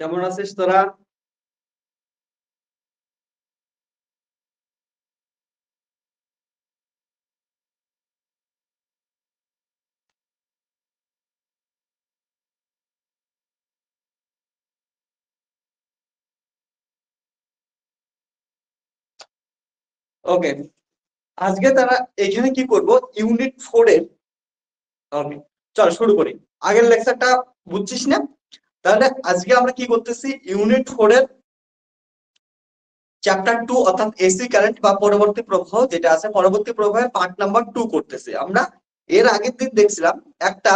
কেমন আছিস তোরা? ওকে, আজকে তারা এখানে কি করব? ইউনিট 4 এর। ওকে, চল শুরু করি। আগের লেকচারটা বুঝছিস না? তাহলে আজকে আমরা কি করতেছি? ইউনিট 4 এর চ্যাপ্টার 2 অর্থাৎ এসি কারেন্ট বা পরবর্তী প্রবাহ যেটা আছে, পরবর্তী প্রবাহের পার্ট নাম্বার 2 করতেছি আমরা। এর আগের দিন দেখছিলাম একটা,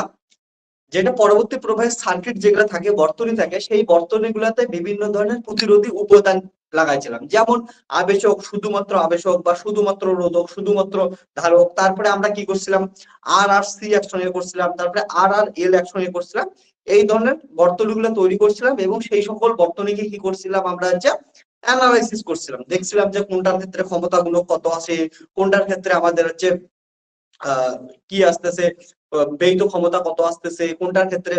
যেটা পরবর্তী প্রবাহের সার্কিট যেগুলো থাকে, বর্তনী থাকে, সেই বর্তনীগুলোতে বিভিন্ন ধরনের প্রতিরোধী উপাদান লাগাইছিলাম। যেমন আবেশক, শুধুমাত্র আবেশক বা শুধুমাত্র রোধক, শুধুমাত্র ধারক। তারপরে আমরা কি করছিলাম? আর আর সি একসঙ্গে করছিলাম, তারপরে আর আর এল একসঙ্গে করছিলাম। এই ধরনের বর্তনীগুলো তৈরি করছিলাম এবং সেই সকল বর্তনীকে কি করছিলাম আমরা? হচ্ছে অ্যানালাইসিস করছিলাম, দেখছিলাম যে কোনটার ক্ষেত্রে ক্ষমতাগুলো কত আছে, কোনটার ক্ষেত্রে আমাদের হচ্ছে আহ কি আসতেছে, ব্যয়িত ক্ষমতা কত আসতেছে, কোনটার ক্ষেত্রে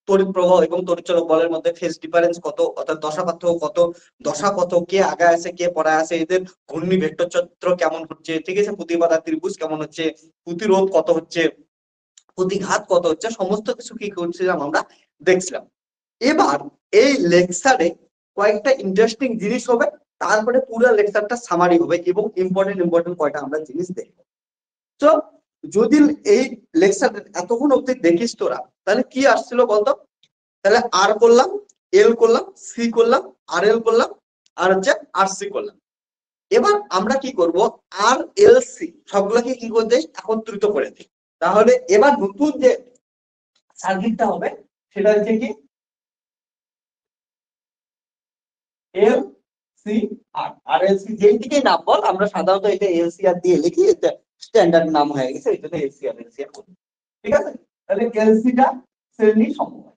তড়িৎ প্রবাহ এবং তড়িৎচলক বলের মধ্যে ফেজ ডিফারেন্স কত, অর্থাৎ দশা পার্থক্য কত, দশা কত, কে আগে আছে কে পরে আছে, এদের ঘূর্ণি ভেক্টর চিত্র কেমন হচ্ছে, ঠিক আছে, প্রতিবাধা ত্রিভুজ কেমন হচ্ছে, প্রতিরোধ কত হচ্ছে, প্রতিঘাত কত হচ্ছে, সমস্ত কিছু কি করছিলাম আমরা? দেখছিলাম। এবার এই লেকচারে কয়েকটা ইন্টারেস্টিং জিনিস হবে, তারপরে পুরো লেকচারটা সামারি হবে এবং ইম্পর্টেন্ট ইম্পর্টেন্ট কয়টা আমরা জিনিস দেখবো। তো যদি এই লেকচার এতক্ষণ অব্দি দেখিস তোরা, তাহলে কি আসছিল বলতো? তাহলে আর করলাম, এল করলাম, সি করলাম, আর এল করলাম, আর হচ্ছে আর সি করলাম। এবার আমরা কি করব? আর এল সি সবগুলোকে কি করে দিই? একত্রিত করে দিই। তাহলে এবার নতুন যে সার্কিটটা হবে সেটা হচ্ছে কি? এল সি আর। আর এল সি যেই দিকে নাম বল, আমরা সাধারণত এটা এল সি আর দিয়ে লিখি, এটা স্ট্যান্ডার্ড নাম হয়ে গেছে, এই জন্য এল সি আর এল সি আর করি। ঠিক আছে? তাহলে এল সিটা শ্রেণী সমবায়,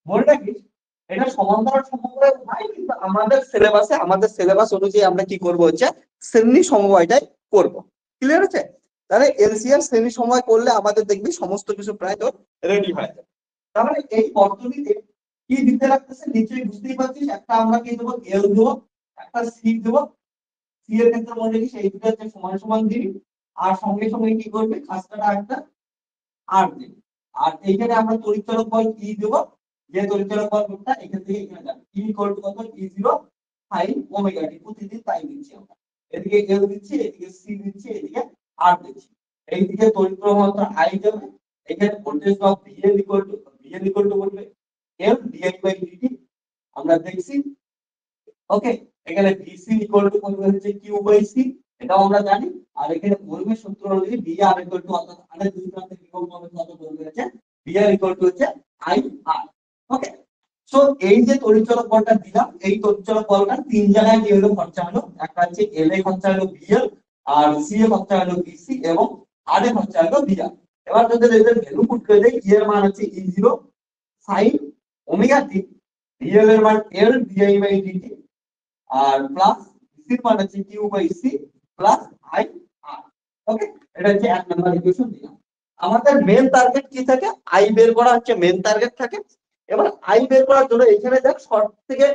মনে রাখিস। এটা সমান্তরাল সমবায় হয়, কিন্তু আমাদের সিলেবাস অনুযায়ী আমরা কি করব? হচ্ছে শ্রেণী সমবায়টাই করব। ক্লিয়ার আছে? তাহলে এলসিআর শ্রেণী সমবায় করলে আমাদের দেখবি সমস্ত কিছু প্রায় তোর রেডি হয়ে যাবে। তাহলে এই বর্তনীতে কি দিতে লাগতেছে নিশ্চয়ই বুঝতেই পারছিস। একটা আমরা কি দেবো? এল দেবো, একটা সি দেবো। সি এর ক্ষেত্রে মনে রাখিস এই দুটো হচ্ছে সমান সমান দিবি, আর সঙ্গে সঙ্গে কি করবে? খাসটাটা একটা আর দিবি। আর এইখানে আমরা তড়িৎচলক বল ই দেবো, যে তড়িৎচলক বলটা এখান থেকে এখানে যাবে, ই ইকুয়াল টু কত? E0 সাইন ওমেগা টি। প্রতিদিন তাই দিচ্ছি আমরা, এদিকে এল দিচ্ছি, এদিকে সি দিচ্ছি, এদিকে আর দিচ্ছি। এইদিকে তড়িৎ প্রবাহ মাত্রা আই যাবে, এখানে voltage drop VL equal to বলবে এল ডিআই বাই ডিটি, আমরা দেখছি। ওকে, এখানে ভিসি ইকুয়াল টু বলবে হচ্ছে কিউ বাই সি, এটাও আমরা জানি। আর এখানে ওহমের সূত্র অনুযায়ী ভি আর ইকুয়াল টু, অর্থাৎ আরের দুই প্রান্তে বিভব হবে কত বলবে হচ্ছে ভি আর ইকুয়াল টু হচ্ছে আই আর। ওকে, সো এই যে তড়িৎচলক বলটা দিলাম, এই তড়িৎচলক বলটা তিন জায়গায় কি হলো? খরচা হলো। একটা হচ্ছে এল এ খরচা হলো ভিএল, আর সি এ খরচা হলো ভিসি, এবং আর এ খরচা হলো ভিআর। এবার যদি এদের ভ্যালু পুট করে দেই, ই এর মান হচ্ছে E0 সাইন ওমেগা টি, ভিএল এর মান এল ডিআই বাই ডিটি, আর প্লাস সি মান হচ্ছে q by C plus I R. Okay, এটা হচ্ছে 1 নম্বর ইকুয়েশন দিলাম। আমাদের মেন টার্গেট কি থাকে? আই বের করা হচ্ছে মেন টার্গেট থাকে। এবার আই বের করার জন্য এখানে দেখ সব থেকে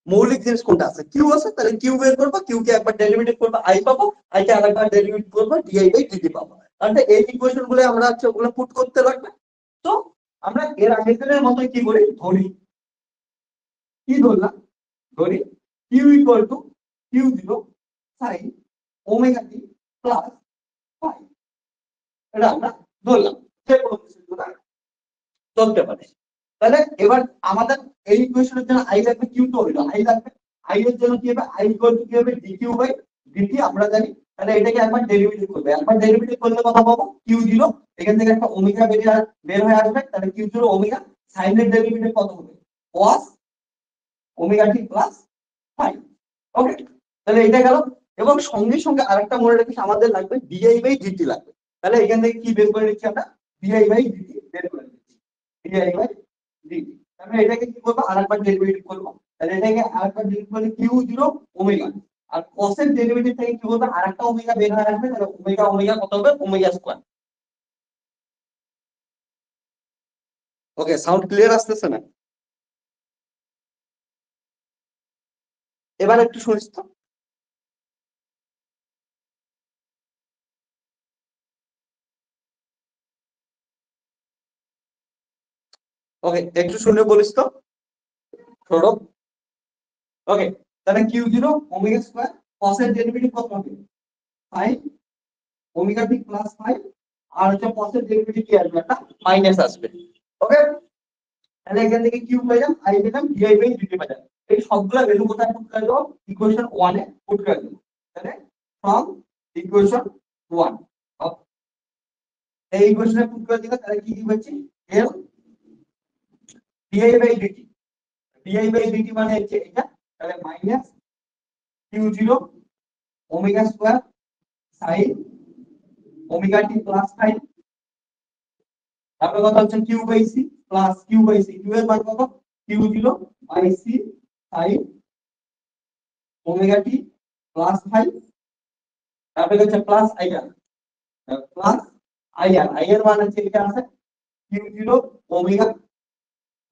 মৌলিক জিনিস কোনটা আছে? কিউ আছে, তাহলে কিউ বের করবো, কিউ কে একবার ডেরিভেটিভ করবো আই পাবো, আই কে আরেকবার ডেরিভেটিভ করবো ডিআই বাই ডিটি পাবো। তাহলে এই ইকুয়েশন গুলো আমরা হচ্ছে ওগুলো পুট করতে লাগবে। তো আমরা এর আগের দিনের মতোই কি করি? ধরি, কি ধরলাম? ধরি Q equal to Q0 sine omega T plus phi. এটা আমরা ধরলাম, যে কোনো কিছু ধরতে পারে। তাহলে এবার আমাদের এই ইকুয়েশনের জন্য আই লাগবে, কিউ তো হইলো, আই লাগবে। আই এর জন্য কি হবে? আই ইকুয়াল টু কি হবে? ডিকিউ বাই ডিটি আমরা জানি। তাহলে এটাকে একবার ডেরিভেটিভ করবে, একবার ডেরিভেটিভ করলে কত পাবো? Q0, এখান থেকে একটা ওমেগা বের হয়ে আসবে, তাহলে Q0 ওমেগা, সাইনের ডেরিভেটিভ কত হবে? cos ওমেগা টি প্লাস ফাই। ওকে, তাহলে এটা গেল। এবং সঙ্গে সঙ্গে আরেকটা মনে রাখিস, আমাদের লাগবে ডিআই বাই ডিটি লাগবে। তাহলে এখান থেকে কি বের করে নিচ্ছি আমরা? ডিআই বাই ডিটি বের করে নিচ্ছি, ডিআই বাই ডিটি। তাহলে এটাকে কি করবো? আরেকবার ডেরিভেটিভ করবো, তাহলে এটাকে আরেকবার ডেরিভেটিভ করলে Q0 ওমেগা, আর cos এর ডেরিভেটিভ থেকে কি হবে? আরেকটা ওমেগা বের হয়ে আসবে, তাহলে ওমেগা ওমেগা কত হবে? Omega square. Okay, sound clear আসতেছে না? এবার একটু শুনিস তো। ওকে, একটু শুনে বলিস তো সৌরভ। ওকে, তাহলে কিউ জিরো ওমেগা স্কোয়ার কসের ডেরিভেটিভ কত হবে? 5 ওমেগা টি প্লাস 5, আর হচ্ছে কসের ডেরিভেটিভ কি আসবে? একটা মাইনাস আসবে। ওকে, তাহলে এখান থেকে কিউ পেলাম, আই পেলাম, ডিআই বাই ডিটি পেলাম। এই সবগুলা ভ্যালু কোথায় পুট করে দেবো? ইকুয়েশন 1 এ পুট করে দেবো। তাহলে ফ্রম ইকুয়েশন 1, এই ইকুয়েশনে পুট করে দিলে তাহলে কি হচ্ছে? L dI by dt, dI by dt মানে হচ্ছে এটা, তাহলে minus q zero omega square sine omega টি প্লাস 5, তারপরে কত হচ্ছে q by C plus q by C, q এর মান কত? Q zero by C sine omega T plus 5, তারপরে হচ্ছে plus IR, plus IR, IR মান হচ্ছে এটা আছে q zero omega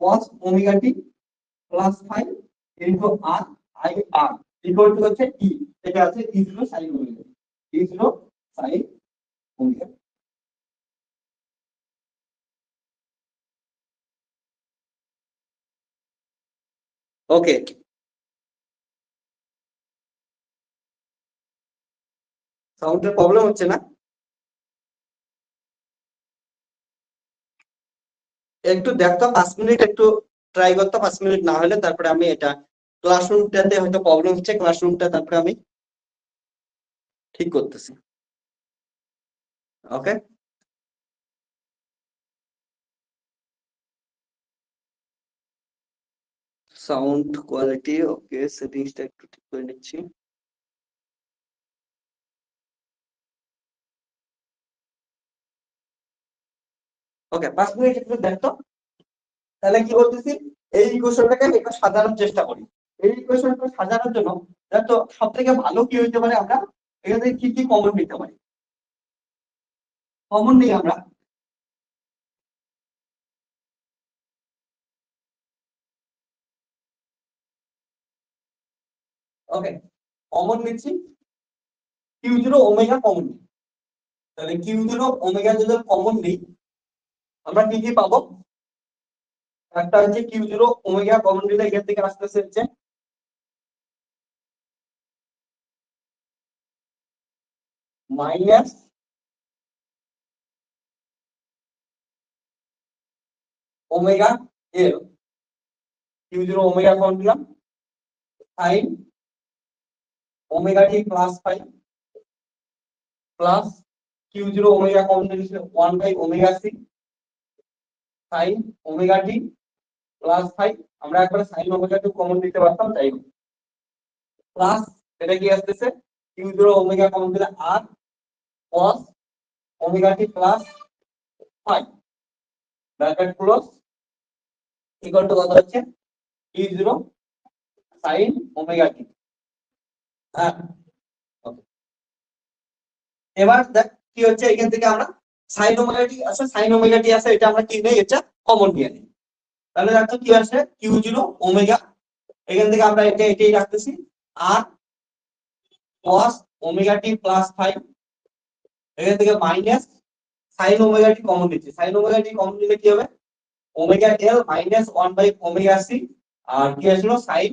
cos omega T plus 5 into R I R equal to হচ্ছে ই, এটা আছে E zero sine omega, E zero sine omega. Okay, সাউন্ডের প্রবলেম হচ্ছে না? একটু দেখতো 5 মিনিট, একটু ট্রাই করতো 5 মিনিট, না হলে তারপরে আমি এটা ক্লাসরুমটাতে হয়তো প্রবলেম হচ্ছে, ক্লাসরুমটা তারপরে আমি ঠিক করতেছি। ওকে, সাউন্ড কোয়ালিটি ওকে, সেটিংসটা একটু ঠিক করে নিচ্ছি। ওকে, 5 মিনিট একটু দেখতো। তাহলে কি বলতেছি, এই ইকুয়েশনটাকে একটু সাজানোর চেষ্টা করি। এই ইকুয়েশনটা সাজানোর জন্য দেখো সব থেকে ভালো কি হইতে পারে, আমরা এখান থেকে কি কি কমন নিতে পারি? কমন নিই আমরা, ওকে, কমন নিচ্ছি কিউ জিরো ওমেগা কমন নিই। তাহলে কিউ জিরো ওমেগা যদি কমন নিই, আমরা কি কি পাবো? একটা হচ্ছে কিউ জিরো ওমেগা কমন নিলে এখান থেকে আসতেছে হচ্ছে minus omega L, q zero omega common দিলাম, সাইন ওমেগা টি plus 5 plus q zero omega common নিলে 1/ওমেগা সি সাইন ওমেগা টি প্লাস 5, আমরা একবারে সাইন ওমেগা টি কমন দিতে পারতাম, তাই প্লাস এটা কি আসতেছে কিউ জিরো ওমেগা কমন দিলে আর cos omega T plus 5 bracket close equal to কত হচ্ছে ই জিরো সাইন ওমেগা টি। হ্যাঁ, okay. এবার দেখ কি হচ্ছে, এখান থেকে আমরা সাইন ওমেগা টি আছে, সাইন ওমেগা টি আছে, এটা আমরা কি নেই, এটা কমন নিয়ে নিই। তাহলে দেখো কি আসে কিউ জিরো ওমেগা, এখান থেকে আমরা এটা এটাই রাখতেছি, আর cos ওমেগা টি প্লাস 5, এখান থেকে মাইনাস সাইন ওমেগা টি কমন নিচ্ছি, সাইন ওমেগা টি কমন নিলে কি হবে ওমেগা এল মাইনাস 1/ওমেগা সি, আর কি আসলো সাইন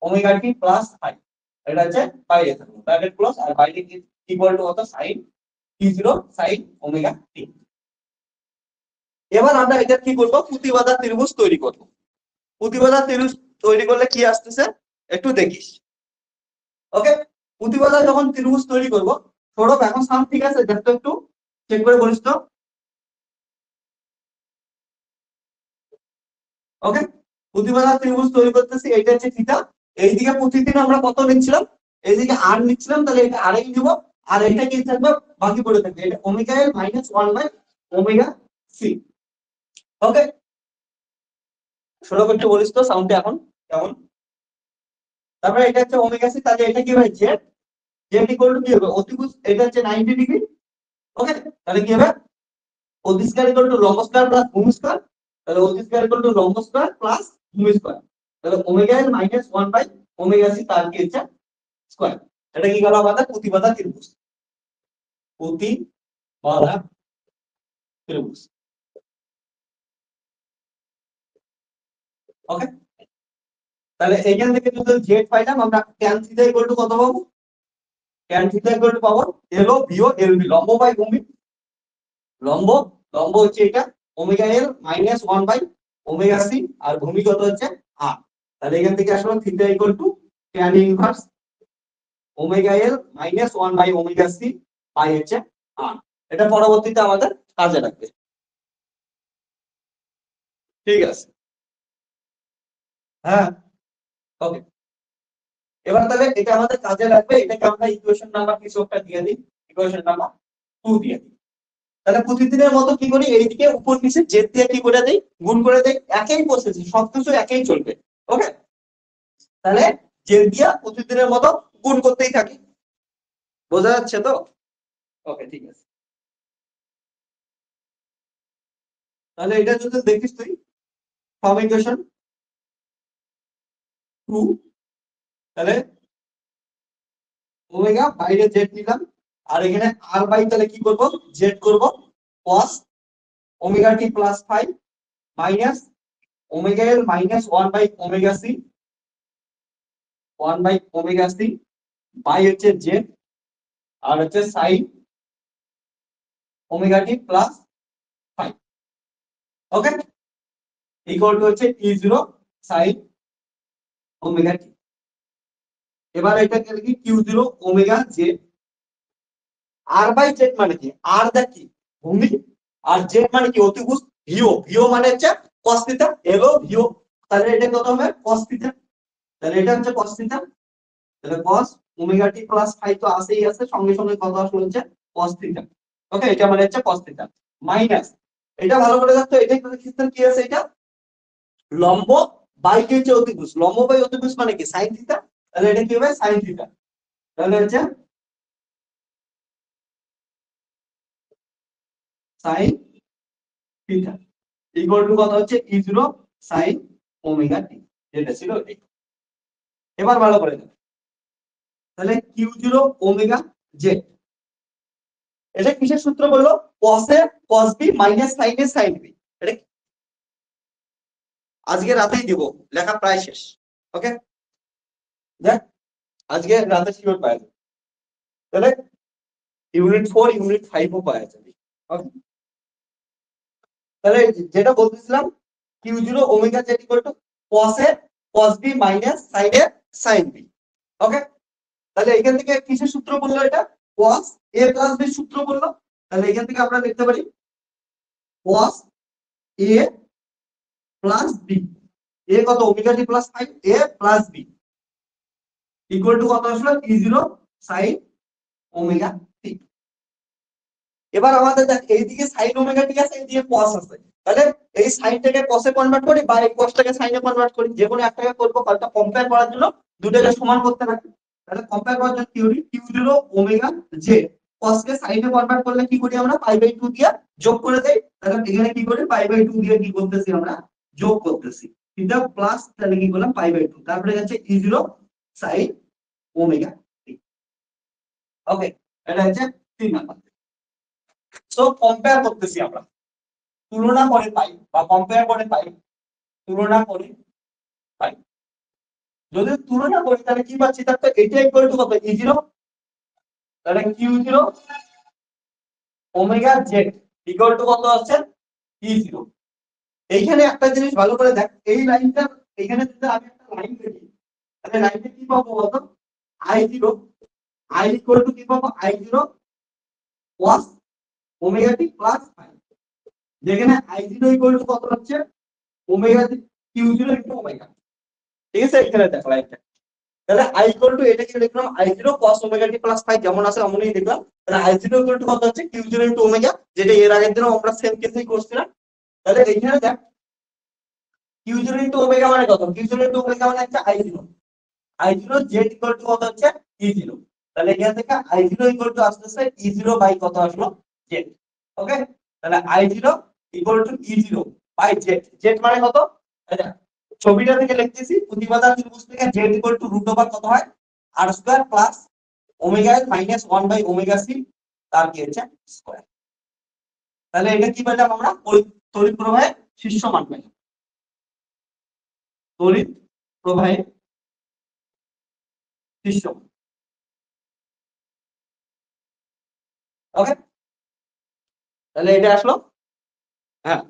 ওমেগা টি প্লাস 5, এটা হচ্ছে বাইরে থাকলো ব্র্যাকেট ক্লোজ, আর বাইরে কি ইকুয়াল টু কত sine T zero sine omega T. এবার আমরা এটা কি করব, প্রতিবাদা ত্রিভুজ তৈরি করব। প্রতিবাদা ত্রিভুজ তৈরি করলে কি আসতেছে একটু দেখিস। ওকে, প্রতিবাদা যখন ত্রিভুজ তৈরি করব, সৌরভ এখন সাউন্ড ঠিক আছে? দেখতো একটু চেক করে বলিস তো। ওকে, প্রতিবাদা ত্রিভুজ তৈরি করতেছি, এইটা হচ্ছে থিটা, এইদিকে প্রতিদিন আমরা কত নিচ্ছিলাম, এইদিকে আর নিচ্ছিলাম, তাহলে এটা আর দিব, আর এটা কি থাকবে বাকি পড়ে থাকবে, এটা ওমেগা এল মাইনাস 1/ওমেগা সি। ওকে, সৌরভ একটু বলিস তো সাউন্ডটা এখন কেমন? তারপরে এটা হচ্ছে ওমেগা সি, তাহলে এটা কি হবে জেড, জেড ইকুয়াল টু কি হবে অতিভুজ, এটা হচ্ছে 90 ডিগ্রি। ওকে, তাহলে কি হবে অতি স্কয়ার ইকুয়াল টু লম্ব স্কয়ার প্লাস ভূমি স্কয়ার, তাহলে অতি স্কয়ার ইকুয়াল টু লম্ব স্কয়ার প্লাস ভূমি স্কয়ার। তাহলে omega L minus 1 by omega C তার কি হচ্ছে স্কয়ার। এটা কি গেল আমাদের প্রতিবাধা ত্রিভুজ, প্রতিবাধা ত্রিভুজ। ওকে, তাহলে এইখান থেকে যদি জেড পাইলাম আমরা tan থিটা ইকুয়াল টু কত পাবো? tan থিটা ইকুয়াল টু পাবো এলও বিও এলবি, লম্ব বাই ভূমি। লম্ব লম্ব হচ্ছে এটা omega L minus 1 by omega C, আর ভূমি কত হচ্ছে আর। তাহলে এখান থেকে আসলে theta equal to tan inverse omega L minus 1 by omega C by হচ্ছে আর। এটা পরবর্তীতে আমাদের কাজে লাগবে। ঠিক আছে, হ্যাঁ ওকে। এবার তাহলে এটা আমাদের কাজে লাগবে, এটাকে আমরা ইকুয়েশন নাম্বার কিছু একটা দিয়ে দিই, ইকুয়েশন নাম্বার 2 দিয়ে দিই। তাহলে প্রতিদিনের মতো কি করি, এইদিকে উপর নিচে জেড দিয়ে কি করে দেই, গুণ করে দেই, একই প্রসেস, সবকিছু একই চলবে। ওকে, তাহলে জেড দিয়ে প্রতিদিনের মতো গুণ করতেই থাকি। বোঝা যাচ্ছে তো? ওকে ঠিক আছে। তাহলে এটা যদি দেখিস তুই ফর্ম ইকুয়েশন 2, তাহলে ওমেগা বাইরে জেড নিলাম, আর এখানে আর বাই তাহলে কি করব, জেড করব cos omega T plus 5 minus omega L minus 1 by omega C, 1 by omega C by হচ্ছে জেড, আর হচ্ছে sine omega T plus 5। Okay, equal to হচ্ছে E0 সাইন ওমেগা টি। এবার এটা কি Q0 omega Z, R by Z মানে কি, আর দা কি ভূমি, আর জেড মানে কি অতিভুজ, ভিও ভিও মানে হচ্ছে cos থিটা, এলো ভিও, তাহলে এটা কত হবে cos থিটা, তাহলে এটা হচ্ছে cos থিটা। তাহলে cos ওমেগা টি প্লাস 5 তো আসেই আছে, সঙ্গে সঙ্গে কত আসলে হচ্ছে cos থিটা। ওকে, এটা মানে হচ্ছে cos থিটা মাইনাস, এটা ভালো করে দেখো, এটা ক্ষেত্রে কি আছে, এটা লম্ব বাই কি হচ্ছে অতিভুজ, লম্ব বাই অতিভুজ মানে কি sin থিটা, তাহলে এটা কি হবে sin থিটা। তাহলে হচ্ছে sin থিটা ইকুয়াল টু কত হচ্ছে E0 sin ওমেগা টি, যেটা ছিল এটা। এবার ভালো করে দেখো, তাহলে Q0 ওমেগা জেড, এটা কিসের সূত্র বললো, cos এ cos b মাইনাস sin এ sin b। এটা আজকে রাতেই দিব, লেখা প্রায় শেষ। ওকে, দেখ আজকে রাতে শিওর পাওয়া যাবে, তাহলে ইউনিট 4 ইউনিট 5 ও পাওয়া যাবে। ওকে, তাহলে যেটা বলতেছিলাম Q0 omega Z equal to cos A cos b minus sin A sin b। ওকে, তাহলে এখান থেকে কিসের সূত্র বললো, এটা cos a প্লাস b সূত্র বললো। তাহলে এখান থেকে আমরা লিখতে পারি cos a plus b, a কত omega t plus 5, a plus b equal to কত আসলো E0 sin ওমেগা টি। এবার আমাদের দেখ এইদিকে sin ওমেগা টি আছে, এইদিকে cos আছে, তাহলে এই সাইনটাকে cos এ কনভার্ট করি বা এই cosটাকে sin এ কনভার্ট করি, যে কোনো একটাকে করব, কারণটা কম্পেয়ার করার জন্য দুটোকে সমান করতে পারি। তাহলে কম্পেয়ার করার জন্য কি করি, Q0 ওমেগা জেড cos কে sin এ কনভার্ট করলে কি করি আমরা পাই বাই 2 দিয়ে যোগ করে দেই। তাহলে এখানে কি করি পাই বাই 2 দিয়ে কি করতেছি আমরা যোগ করতেছি, এটা প্লাস, তাহলে কি করলাম পাই বাই 2, তারপরে হচ্ছে E0 sin omega T. Okay, এটা হচ্ছে 3 নাম্বার। সো কম্পেয়ার করতেছি আমরা, তুলনা করে পাই বা কম্পেয়ার করে পাই, তুলনা করে পাই। যদি তুলনা করি তাহলে কি পাচ্ছি, তাহলে এটা ইকুয়াল টু কত E0, তাহলে Q0 omega Z equal to কত আছে E0। এইখানে একটা জিনিস ভালো করে দেখ, এই লাইনটা এখানে যদি আমি একটা লাইন দেখি, তাহলে লাইনটা কি পাবো বলতো, I0, I ইকুয়াল টু কি পাবো I0 cos ওমেগা টি প্লাস 5, যেখানে I0 ইকুয়াল টু কত হচ্ছে ওমেগা Q0 ইনটু ওমেগা। ঠিক আছে, এখানে দেখ লাইনটা, তাহলে I ইকুয়াল টু এটা কি লিখলাম I0 cos ওমেগা টি প্লাস 5 যেমন আছে তেমনই লিখলাম। তাহলে I0 ইকুয়াল টু কত হচ্ছে Q0 ইনটু ওমেগা, যেটা এর আগের দিনও আমরা সেম কেসেই করছিলাম। তাহলে এইখানে দেখ Q0 ইনটু ওমেগা মানে কত, Q0 ইনটু ওমেগা মানে হচ্ছে I0, I0 z equal to কত হচ্ছে E0। তাহলে এখান থেকে I0 ইকুয়াল টু আসছে E0 বাই কত আসলো z। ওকে, তাহলে I0 equal to E0 by Z. Z মানে কত? আচ্ছা, ছবিটা থেকে লিখতেছি, প্রতিবাদা ত্রিভুজ থেকে Z equal to root over কত হয়, R square plus omega L minus 1 by omega C তার কি হচ্ছে স্কয়ার। তাহলে এটা কি পেলাম আমরা? তড়িৎ প্রবাহের শীর্ষ মান পেলাম। তড়িৎ প্রবাহের শীর্ষ মান। ওকে, তাহলে এটা আসলো। হ্যাঁ,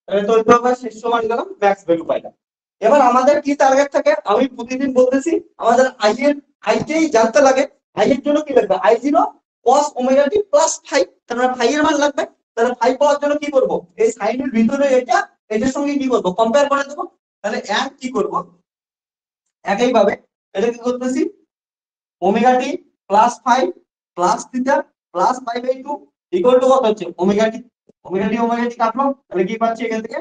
তাহলে তড়িৎ প্রবাহের শীর্ষ মান গেলাম, ম্যাক্স ভ্যালু পাইলাম। এবার আমাদের কি টার্গেট থাকে? আমি প্রতিদিন বলতেছি আমাদের আইটাই জানতে লাগে। আই এর জন্য কি লাগবে? I0 cos ওমেগা টি প্লাস 5, তার মানে 5 এর মান লাগবে। তাহলে 5 পাওয়ার জন্য কি করব? এই সাইনের ভিতরে এটা এটার সঙ্গে কি করব? কম্পেয়ার করে দেব। তাহলে এক কি করব? একই ভাবে এটা কি করতেছি, omega t plus 5 plus theta plus 5/2 equal to কত হচ্ছে? Omega t. ওমেগা টি কাটলো, তাহলে কি পাচ্ছি এখান থেকে?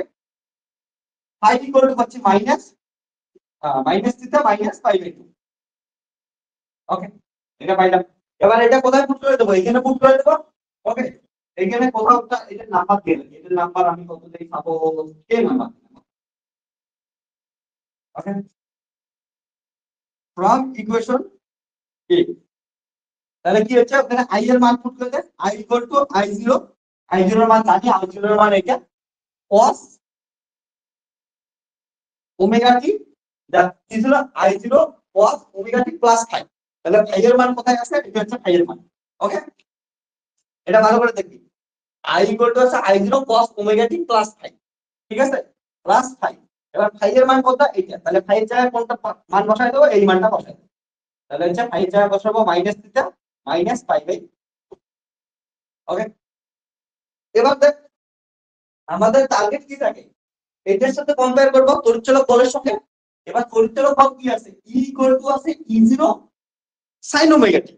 5 ইকুয়াল টু পাচ্ছি মাইনাস থিটা মাইনাস 5/2। ওকে, এটা পাইলাম। এবার এটা কোথায় পুট করে দেবো? এখানে পুট করে দেবো। ওকে, এখানে কোথাও এটা নাম্বার দিয়ে দেবো। এটার নাম্বার আমি কত দেই? Suppose K number. Okay, from equation A, তাহলে কি হচ্ছে? ওখানে আই এর মান পুট করে দেন। I equal to I0, I0 এর মান জানি, I0 এর মান এটা cos ওমেগা টি, কি ছিল? I0 cos ওমেগা টি প্লাস 5। তাহলে 5 এর মান কোথায় আছে? এটা হচ্ছে 5 এর মান। ওকে, এটা ভালো করে দেখবি। I ইকুয়াল টু আছে I0 cos ওমেগা টি প্লাস 5, ঠিক আছে, প্লাস 5। এবার 5 এর মান কত? এইটা। তাহলে 5 এর জায়গায় কোনটা মান বসাই দেবো? এই মানটা বসাই দেবো। তাহলে হচ্ছে 5 এর জায়গায় বসাবো মাইনাস থিটা মাইনাস 5/2। ওকে, এবার দেখ আমাদের টার্গেট কি থাকে? এটার সাথে কম্পেয়ার করব তড়িৎচলক বলের সঙ্গে। এবার তড়িৎচলক বল কি আছে? E ইকুয়াল টু আছে E0 sin ওমেগা টি।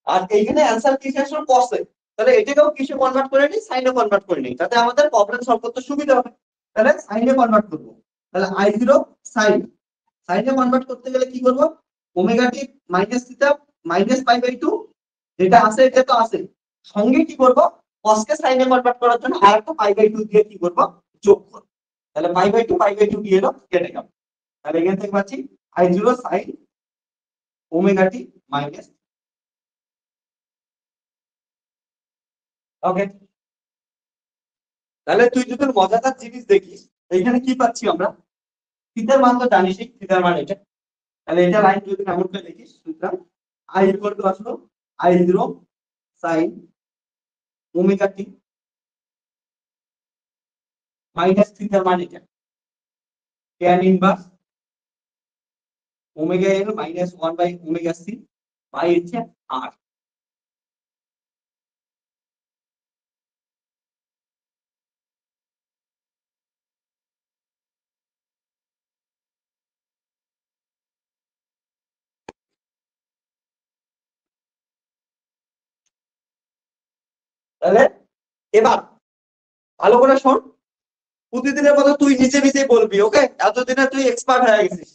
আর এইখানে অ্যানসার কি আসলে cos এ। তাহলে এটাকেও কিসে কনভার্ট করে নিই? সাইনে কনভার্ট করে নিই, তাতে আমাদের প্রবলেম সলভ করতে সুবিধা হবে। তাহলে সাইনে কনভার্ট করব। তাহলে I0 sin, সাইনে কনভার্ট করতে গেলে কি করব? Omega T minus theta minus 5/2 যেটা আছে এটা তো আছে, সঙ্গে কি করব? cos কে সাইনে কনভার্ট করার জন্য আরেকটা 5/2 দিয়ে কি করব? যোগ করব। তাহলে 5/2 কি এলো? কেটে গেল। তাহলে এখান থেকে পাচ্ছি I0 sin omega T minus. ওকে, তাহলে তুই যদি মজাদার জিনিস দেখিস, এখানে কি পাচ্ছি আমরা? থিটার মান তো জানিসই, থিটার মান এটা। তাহলে এটা লাইন যদি এমন করে দেখিস, সুতরাং I ইকুয়াল টু আসলো I0 sin omega T minus থিটার মান এটা tan inverse omega L minus 1 by omega C by হচ্ছে আর। তাহলে এবার ভালো করে শোন, প্রতিদিনের মতো তুই নিচে নিচে বলবি। ওকে, এতদিনে তুই এক্সপার্ট হয়ে গেছিস।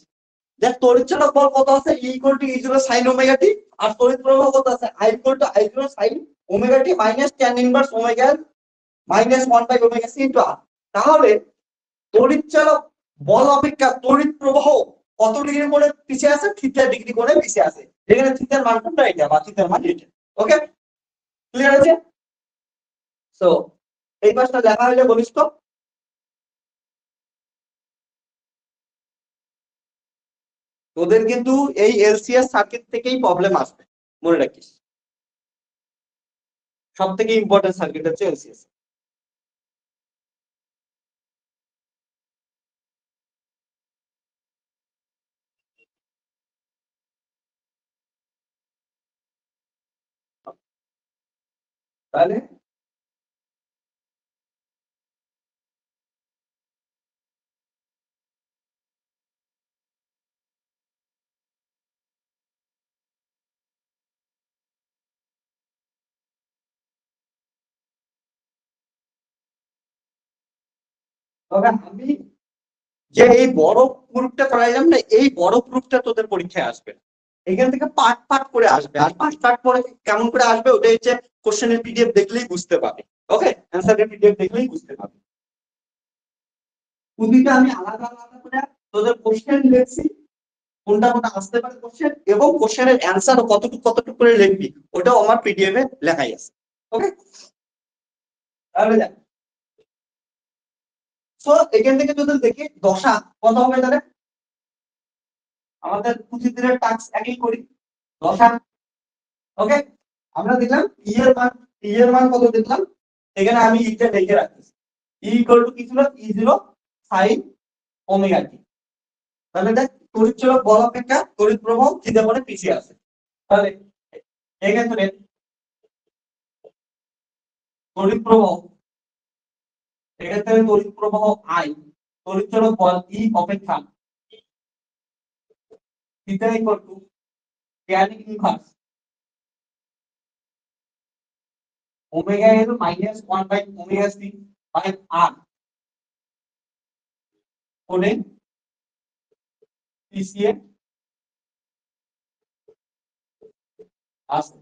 দেখ তড়িৎচলক বল কত আছে? E equal to E0 sin omega T. আর তড়িৎ প্রবাহ কত আছে? I equal to I0 sin omega T minus tan inverse omega minus 1 by omega C into R. তাহলে তড়িৎচলক বল অপেক্ষা তড়িৎ প্রবাহ কত ডিগ্রি করে পিছিয়ে আছে? থিটা ডিগ্রি করে পিছিয়ে আছে। এখানে থিটার মান কোনটা? এটা, বা থিটার মান এটা। ওকে, ক্লিয়ার আছে? সো এই পাশটা দেখা হলে বলিস তো। তোদের কিন্তু এই এলসিএস সার্কিট থেকেই প্রবলেম আসবে, মনে রাখিস। সব থেকে ইম্পর্টেন্ট সার্কিট হচ্ছে এলসিএস। তাহলে তবে আমি যে এই বড় প্রুফটা করাইলাম না, এই বড় প্রুফটা তোদের পরীক্ষায় আসবে না। এখান থেকে পার্ট পার্ট করে আসবে, আর পার্ট পার্ট করে কেমন করে আসবে ওটা হচ্ছে কোশ্চেনের পিডিএফ দেখলেই বুঝতে পাবে। ওকে, অ্যান্সারের পিডিএফ দেখলেই বুঝতে পাবে। প্রতিটা আমি আলাদা আলাদা করে তোদের কোশ্চেন লিখছি, কোনটা কোনটা আসতে পারে কোশ্চেন, এবং কোশ্চেনের অ্যান্সার কতটুকু কতটুকু করে লিখবি ওটাও আমার পিডিএফ এ লেখাই আছে। ওকে, তাহলে দেখ, সো এখান থেকে যদি দেখি দশা কত হবে তাহলে আমাদের প্রতিদিনের টাস্ক একই করি, দশা। ওকে, আমরা দেখলাম ই এর মান কত দেখলাম, এখানে আমি ইটা লিখে রাখতেছি, ই ইকুয়াল টু কি ছিল, ই 0 sin ওমেগা টি। তাহলে দেখ তড়িৎ চলক বল অপেক্ষা তড়িৎ প্রবাহ থিটা কোণে পিছিয়ে আছে। তাহলে এক্ষেত্রে তড়িৎ প্রবাহ, এক্ষেত্রে তড়িৎ প্রবাহ আই, তড়িৎ চলক বল ই অপেক্ষা theta equal to tan inverse omega এর minus 1 by omega C by R কোণে পিছিয়ে আছে।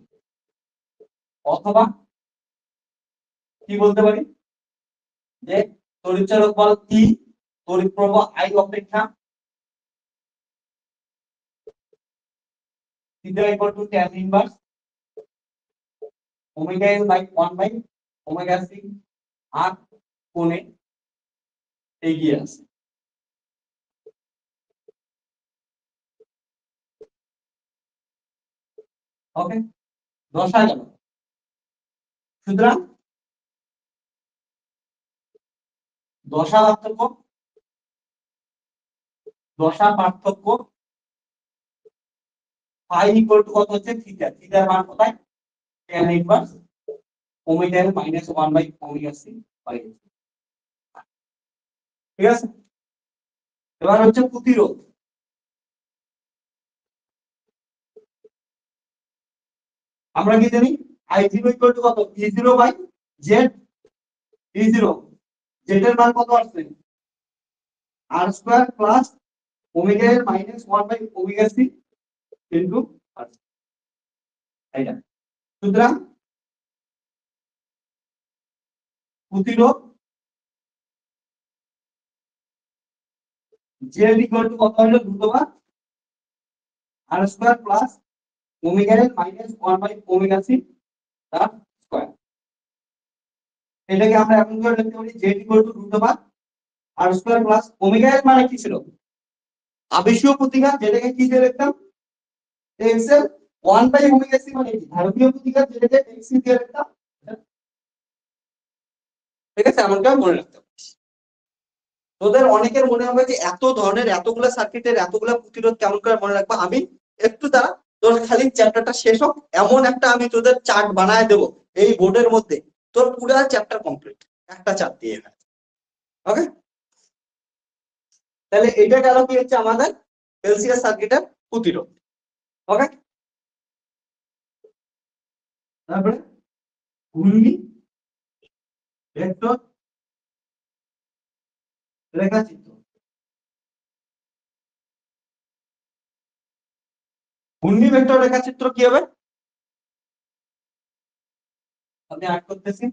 অথবা কি বলতে পারি যে তড়িৎ চলক বল ই তড়িৎ প্রবাহ আই অপেক্ষা theta equal to tan inverse omega L by 1 by omega C R কোণে এগিয়ে আছে। ওকে, দশা গেল। সুতরাং দশা পার্থক্য ফাই ইকুয়াল টু কত হচ্ছে থিটা, থিটার মান কোথায় tan inverse omega L minus 1 by omega C by, ঠিক আছে। এবার হচ্ছে প্রতিরোধ, আমরা কি জানি I0 ইকুয়াল টু কত E0 by Z, E0 Z এর মান কত আসছে আর স্কয়ার প্লাস ওমেগা এর minus 1 by omega C into R, এইটা। সুতরাং প্রতিরোধ জেড ইকুয়াল টু কত হলো √/r স্কয়ার প্লাস ওমেগা এর মাইনাস 1 বাই ওমেগা সি তার স্কয়ার। এটাকে আমরা এখন করে লিখতে পারি Z equal to √/r square plus omega এর মানে কি ছিল আবেশীয় প্রতিঘাত, যেটাকে কি দিয়ে লিখতাম x এর 1 বাই ওমেগা সি মানে কি ধারবীয় প্রতিঘাত, যেটাকে x দিয়ে লিখতাম। ঠিক আছে, এমনটা মনে রাখতে হবে। তোদের অনেকের মনে হবে যে এত ধরনের এতগুলা সার্কিটের এতগুলা প্রতিরোধ কেমন করে মনে রাখবো, আমি একটু দাঁড়া, তোর খালি চ্যাপ্টারটা শেষ হোক, এমন একটা আমি তোদের চার্ট বানায় দেবো এই বোর্ডের মধ্যে, তোর পুরো চ্যাপ্টার কমপ্লিট একটা চার্ট দিয়ে। ওকে, তাহলে এটা গেল কি হচ্ছে আমাদের এলসিএস সার্কিটের প্রতিরোধ। ওকে, তারপরে ঘূর্ণি ভেক্টর রেখাচিত্র, ঘূর্ণি ভেক্টর রেখাচিত্র কি হবে আমি অ্যাড করতেছি।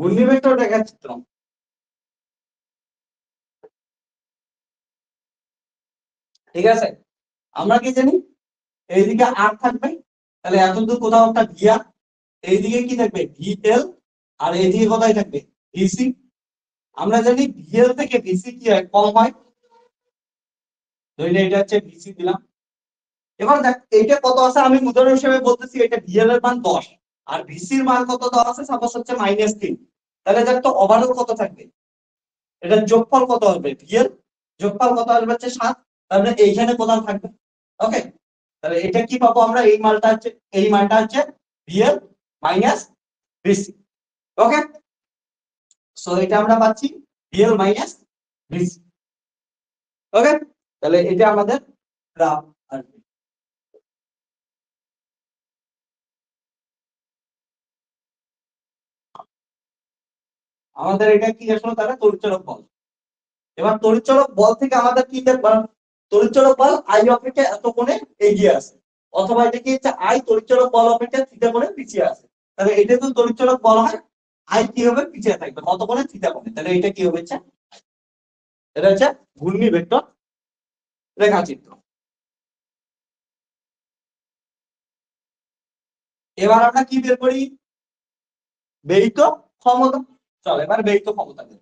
ঘূর্ণি ভেক্টর রেখাচিত্র, ঠিক আছে। আমরা কি জানি এইদিকে আর থাকবে, তাহলে এতদূর কোথাও একটা ভিআর, এইদিকে কি থাকবে ভিএল, আর এইদিকে কোথায় থাকবে ভিসি। আমরা জানি ভিএল থেকে ভিসি কি হয় কম হয়, ধরে এটা হচ্ছে ভিসি দিলাম। এবার দেখ এইটা কত আছে, আমি উদাহরণ হিসেবে বলতেছি এটা ভিএল এর মান 10 আর ভিসির মান কত দেওয়া আছে সাপোজ হচ্ছে -3, তাহলে দেখ তো ওভারঅল কত থাকবে, এটার যোগফল কত হবে ভিএল, যোগফল কত আসবে হচ্ছে 7, তাহলে এইখানে কোথাও থাকবে। ওকে, তাহলে এটা কি পাবো আমরা, এই মানটা হচ্ছে ভিএল মাইনাস ভিসি। ওকে, সো এটা আমরা পাচ্ছি রিয়েল মাইনাস ভিসি। ওকে, তাহলে এটা আমাদের গ্রাফ আসবে। আমাদের এটা কি আসলে তাহলে তড়িৎচলক বল। এবার তড়িৎচলক বল থেকে আমাদের কি দেখবার, তড়িৎচলক বল আই অপেক্ষা এত কোণে এগিয়ে আছে, অথবা এটা কি হচ্ছে আই তড়িৎচলক বল অপেক্ষা থিটা কোণে পিছিয়ে আছে। তাহলে এটা তো তড়িৎচলক বল হয়, আই কি হবে পিছিয়ে থাকবে কত কোণে থিটা কোণে, তাহলে এটা কি হবে হচ্ছে, এটা হচ্ছে ঘূর্ণি ভেক্টর রেখাচিত্র। এবার আমরা কি বের করি, ব্যয়িত ক্ষমতা। চল এবার ব্যয়িত ক্ষমতা বের।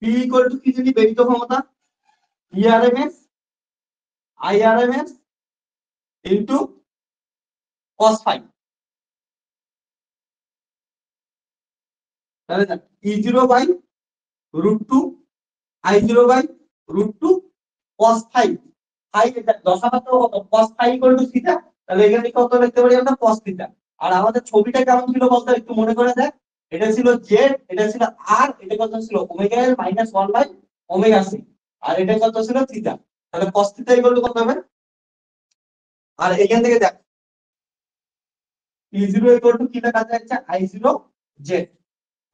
P ইকুয়াল টু কি জানি ব্যয়িত ক্ষমতা, ERMS IRMS into cos phi. তাহলে E0 by √2 I0 by √2 cos phi. Phi এটা দশাপাত কত cos phi equal to theta, তাহলে এখানে কত লিখতে পারি আমরা cos থিটা। আর আমাদের ছবিটা কেমন ছিল বলতো একটু মনে করে দেখ, এটা ছিল জেড, এটা ছিল আর, এটা কত ছিল omega L minus 1 by omega C, আর এটা কত ছিল থিটা। তাহলে cos থিটা ইকুয়াল টু কত হবে, আর এখান থেকে দেখ E0 ইকুয়াল টু কি লেখা যাচ্ছে I0 জেড,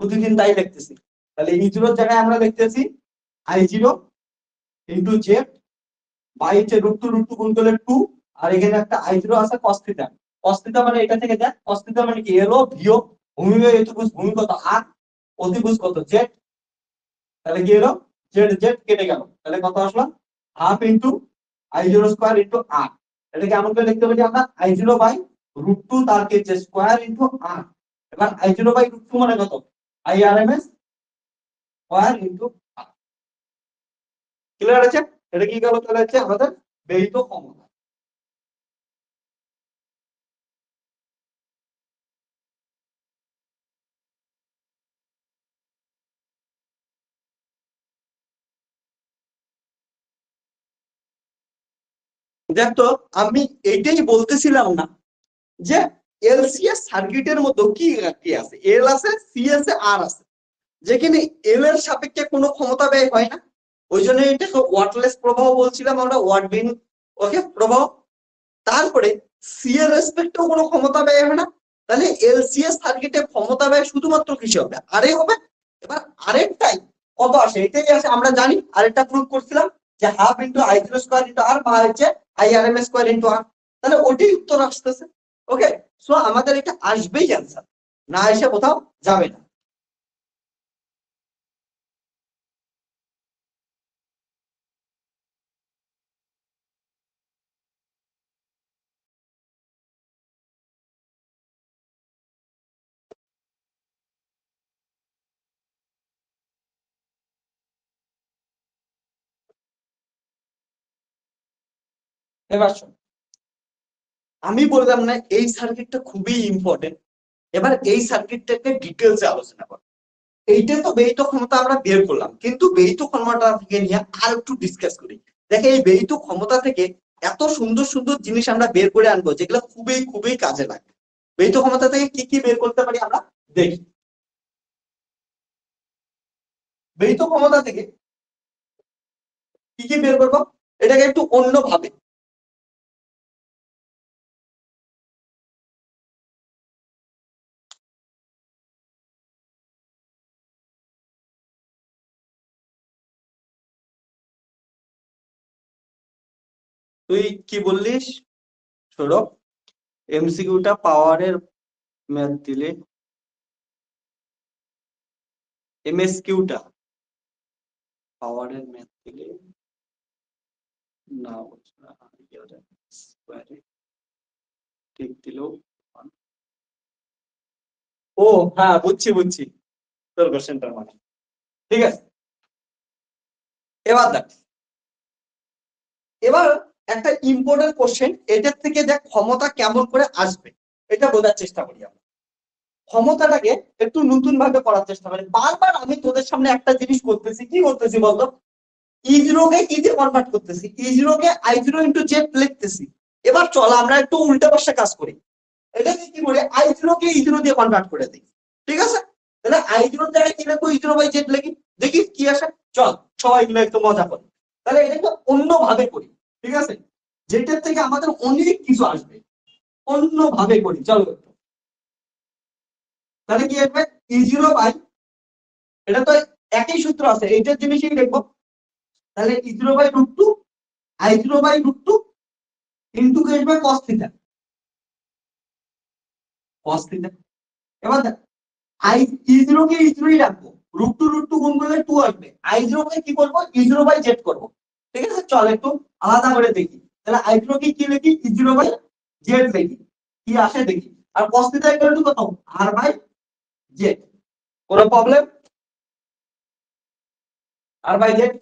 প্রতিদিন তাই লিখতেছি। তাহলে E0 এর জায়গায় আমরা লিখতেছি I0 ইনটু জেড বাই হচ্ছে √2 গুণ করলে 2, আর এখানে একটা I0 আছে cos থিটা। cos থিটা মানে এটা থেকে দেখ cos থিটা মানে কি এলো বিয়োগ ভূমি বাই অতিভুজ, ভূমি কত আর, অতিভুজ কত জেড, তাহলে কি হলো জেড জেড কেটে গেল, তাহলে কত আসলো half into I0 square into R. এটাকে এমন করে লিখতে পারি আমরা I0 বাই √2 তার কেটে স্কয়ার ইনটু আর। এবার I0 বাই √2 মানে কত IRMS স্কয়ার ইনটু আর। ক্লিয়ার আছে, এটা কি গেল তাহলে হচ্ছে আমাদের ব্যয়িত ক্ষমতা। দেখ তো আমি এইটাই বলতেছিলাম না যে এলসিএস সার্কিটের মধ্যে কি কি আছে, এল আছে সি আছে আর আছে, যেখানে এল এর সাপেক্ষে কোনো ক্ষমতা ব্যয় হয় না, ওই জন্য এটাকে ওয়াটলেস প্রবাহ বলছিলাম আমরা, ওয়াটবিন ওকে প্রবাহ। তারপরে সি এর রেসপেক্টেও কোনো ক্ষমতা ব্যয় হয় না, তাহলে এলসিএস সার্কিটে ক্ষমতা ব্যয় শুধুমাত্র কিসে হবে, আরে হবে। এবার আরেকটাই কত আসে, এটাই আসে আমরা জানি, আরেকটা প্রুভ করছিলাম যে half into I0 square into R বা হচ্ছে IRMS স্কয়ার ইন্টু আর, তাহলে ওটাই উত্তর আসতেছে। ওকে, সো আমাদের এটা আসবেই অ্যান্সার, না এসে কোথাও যাবে না। এবার শোন, আমি বললাম না এই সার্কিটটা খুবই ইম্পর্টেন্ট, এবার এই সার্কিটটাকে ডিটেলসে আলোচনা কর। এইটা তো ব্যয়িত ক্ষমতা আমরা বের করলাম, কিন্তু ব্যয়িত ক্ষমতা থেকে নিয়ে আর একটু ডিসকাস করি। দেখে এই ব্যয়িত ক্ষমতা থেকে এত সুন্দর সুন্দর জিনিস আমরা বের করে আনবো যেগুলো খুবই খুবই কাজে লাগে। ব্যয়িত ক্ষমতা থেকে কি কি বের করতে পারি আমরা দেখি। ব্যয়িত ক্ষমতা থেকে কি কি বের করবো, এটাকে একটু অন্য ভাবে। তুই কি বললিস সৌরভ, এমসিকিউটা পাওয়ারের ম্যাথ দিলে, এমএসকিউটা পাওয়ারের ম্যাথ দিলে না ঠিক দিল। ও হ্যাঁ, বুঝছি বুঝছি তোর কোশ্চেনটার মানে, ঠিক আছে। এবার দেখ, এবার একটা ইম্পর্টেন্ট কোশ্চেন, এটার থেকে দেখ ক্ষমতা কেমন করে আসবে এটা বোঝার চেষ্টা করি আমরা। ক্ষমতাটাকে একটু নতুন ভাবে করার চেষ্টা করি। বারবার আমি তোদের সামনে একটা জিনিস করতেছি, কি করতেছি বলতো, E0 কে কি দিয়ে কনভার্ট করতেছি, E0 কে I0 ইনটু জেড লিখতেছি। এবার চলো আমরা একটু উল্টা পাশে কাজ করি, এটাকে কি করে I0 কে E0 দিয়ে কনভার্ট করে দিই। ঠিক আছে, তাহলে I0 এর জায়গায় কি লিখবো, E0 বাই জেড লিখি, দেখি কি আসে। চল সবাই মিলে একটু মজা করি, তাহলে এটাকে অন্যভাবে করি। ঠিক আছে, যেটার থেকে আমাদের অনেক কিছু আসবে, অন্যভাবে করি চলো। তাহলে কি আসবে, E0 বাই, এটা তো একই সূত্র আছে, এইটার জিনিসই লিখবো। তাহলে E0 by root two, I0 by root two into কি আসবে cos থিটা, cos থিটা। এবার দেখ E0 কে E0 ই রাখবো, রুট টু গুণ করলে 2 আসবে, I0 কে কি করবো, E0 বাই জেড করবো। ঠিক আছে, চল একটু আলাদা করে দেখি। তাহলে I0 কে কি লিখি, E0 বাই জেড লিখি, কি আসে দেখি। আর cos থিটা ইকুয়াল টু কত, R বাই জেড। কোনো প্রবলেম, R বাই জেড।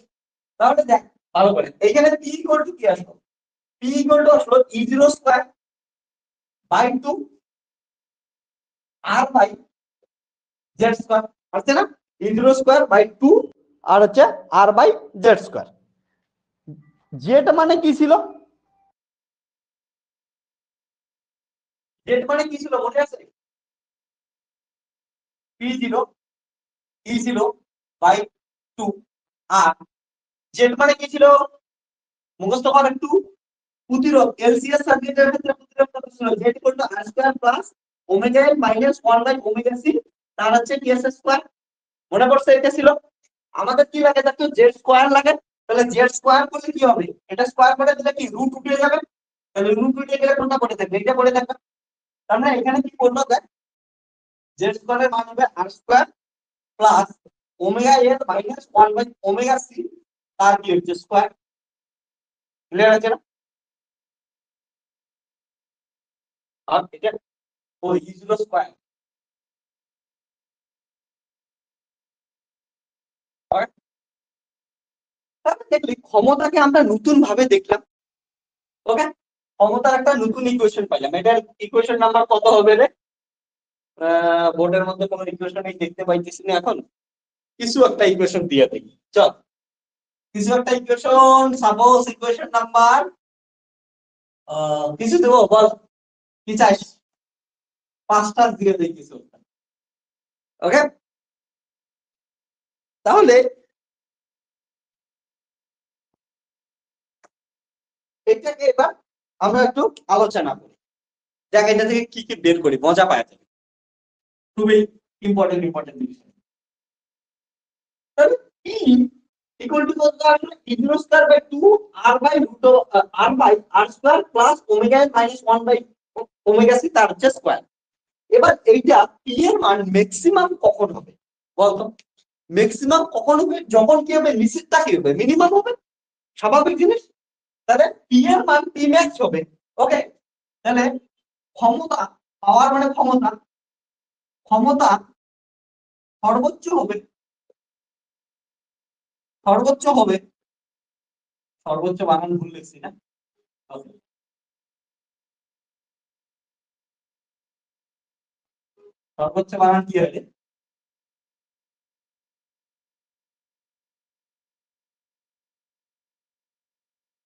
তাহলে দেখ ভালো করে, এইখানে P ইকুয়াল টু কি আসলো, P ইকুয়াল টু আসলো E0 square by 2 R by Z square, আছে না, E0 স্কয়ার বাই 2 আর হচ্ছে R by Z square. Z মানে কি ছিল, জেড মানে কি ছিল মনে আছে, P0 E0 by 2 R Z মানে কি ছিল, মুখস্থ কর একটু, প্রতিরোধ। এলসিএস সার্কিটের ক্ষেত্রে প্রতিরোধ কত ছিল, Z equal to R square plus omega L minus 1 by omega C, তার হচ্ছে টিএস স্কয়ার। মনে পড়ছে এটা ছিল, আমাদের কি লাগে দেখো, জেড স্কয়ার লাগে। তাহলে জেড স্কয়ার করলে কি হবে, এটা স্কয়ার করে দিলে কি রুট উঠে যাবে, তাহলে রুট উঠে গেলে কোনটা পড়ে থাকবে, এটা পড়ে থাকবে। তার মানে এখানে কি করলো দেখ, জেড স্কয়ারের মান হবে R square plus omega L minus 1 by omega C, তার কি হচ্ছে স্কয়ার। ক্লিয়ার আছে না, আর এটা ও E0 স্কয়ার। দেখলি ক্ষমতাকে আমরা নতুন ভাবে দেখলাম। ওকে, ক্ষমতার একটা নতুন ইকুয়েশন পাইলাম, এটার ইকুয়েশন নাম্বার কত হবে রে, বোর্ডের মধ্যে কোনো ইকুয়েশন আমি দেখতে পাইতেছি না এখন, কিছু একটা ইকুয়েশন দিয়ে দেখি চল, কিছু একটা ইকুয়েশন, সাপোজ ইকুয়েশন নাম্বার কিছু দেবো, বল কি চাইস, 5টা দিয়ে দেই কিছু। ওকে, তাহলে এটাকে এবার আমরা একটু আলোচনা করি, দেখ এটা থেকে কি কি বের করি, মজা পাওয়া যাবে, খুবই ইম্পর্টেন্ট জিনিস। তাহলে P equal to কত আসলে E0 square by 2 R by root R by R square plus omega N minus 1 by omega C, তার হচ্ছে স্কয়ার। এবার এইটা P এর মান ম্যাক্সিমাম কখন হবে বলতো, ম্যাক্সিমাম কখন হবে, যখন কি হবে, নিচেরটা কি হবে, মিনিমাম হবে, স্বাভাবিক জিনিস। তাহলে P এর মান P ম্যাক্স হবে। ওকে, তাহলে ক্ষমতা, পাওয়ার মানে ক্ষমতা, ক্ষমতা সর্বোচ্চ হবে, সর্বোচ্চ হবে, সর্বোচ্চ বানান ভুল লিখছি না, সর্বোচ্চ বানান কি হবে,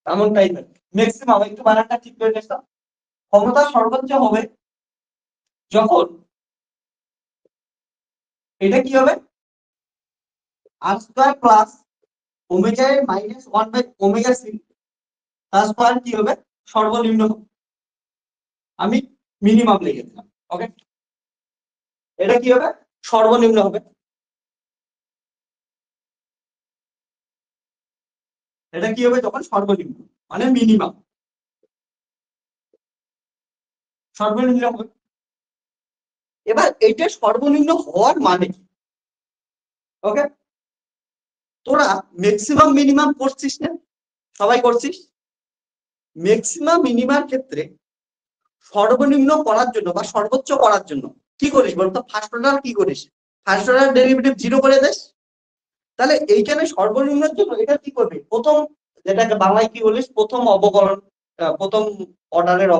এমন টাইপের, ম্যাক্সিমাম একটু বানানটা ঠিক করে নিস। ক্ষমতা সর্বোচ্চ হবে যখন এটা কি হবে, আর স্কয়ার প্লাস ওমেগা এর মাইনাস 1 বাই ওমেগা সি, তার স্কয়ার কি হবে, সর্বনিম্ন হবে। আমি মিনিমাম লিখে দিলাম। ওকে, এটা কি হবে, সর্বনিম্ন হবে। এটা কি হবে, যখন সর্বনিম্ন মানে মিনিমাম, সর্বনিম্ন হবে। এবার এইটা সর্বনিম্ন হওয়ার মানে কি, ওকে, তোরা ম্যাক্সিমাম মিনিমাম করছিস না, সবাই করছিস। ম্যাক্সিমাম মিনিমার ক্ষেত্রে সর্বনিম্ন করার জন্য বা সর্বোচ্চ করার জন্য কি করিস বলতো, ফার্স্ট অর্ডার কি করিস, ফার্স্ট অর্ডার ডেরিভেটিভ 0 করে দেস। তাহলে এইখানে সর্বনিম্নের জন্য এটা কি করবে, প্রথম, যেটাকে বাংলায় কি বলিস, প্রথম অবকলন, প্রথম অর্ডারের,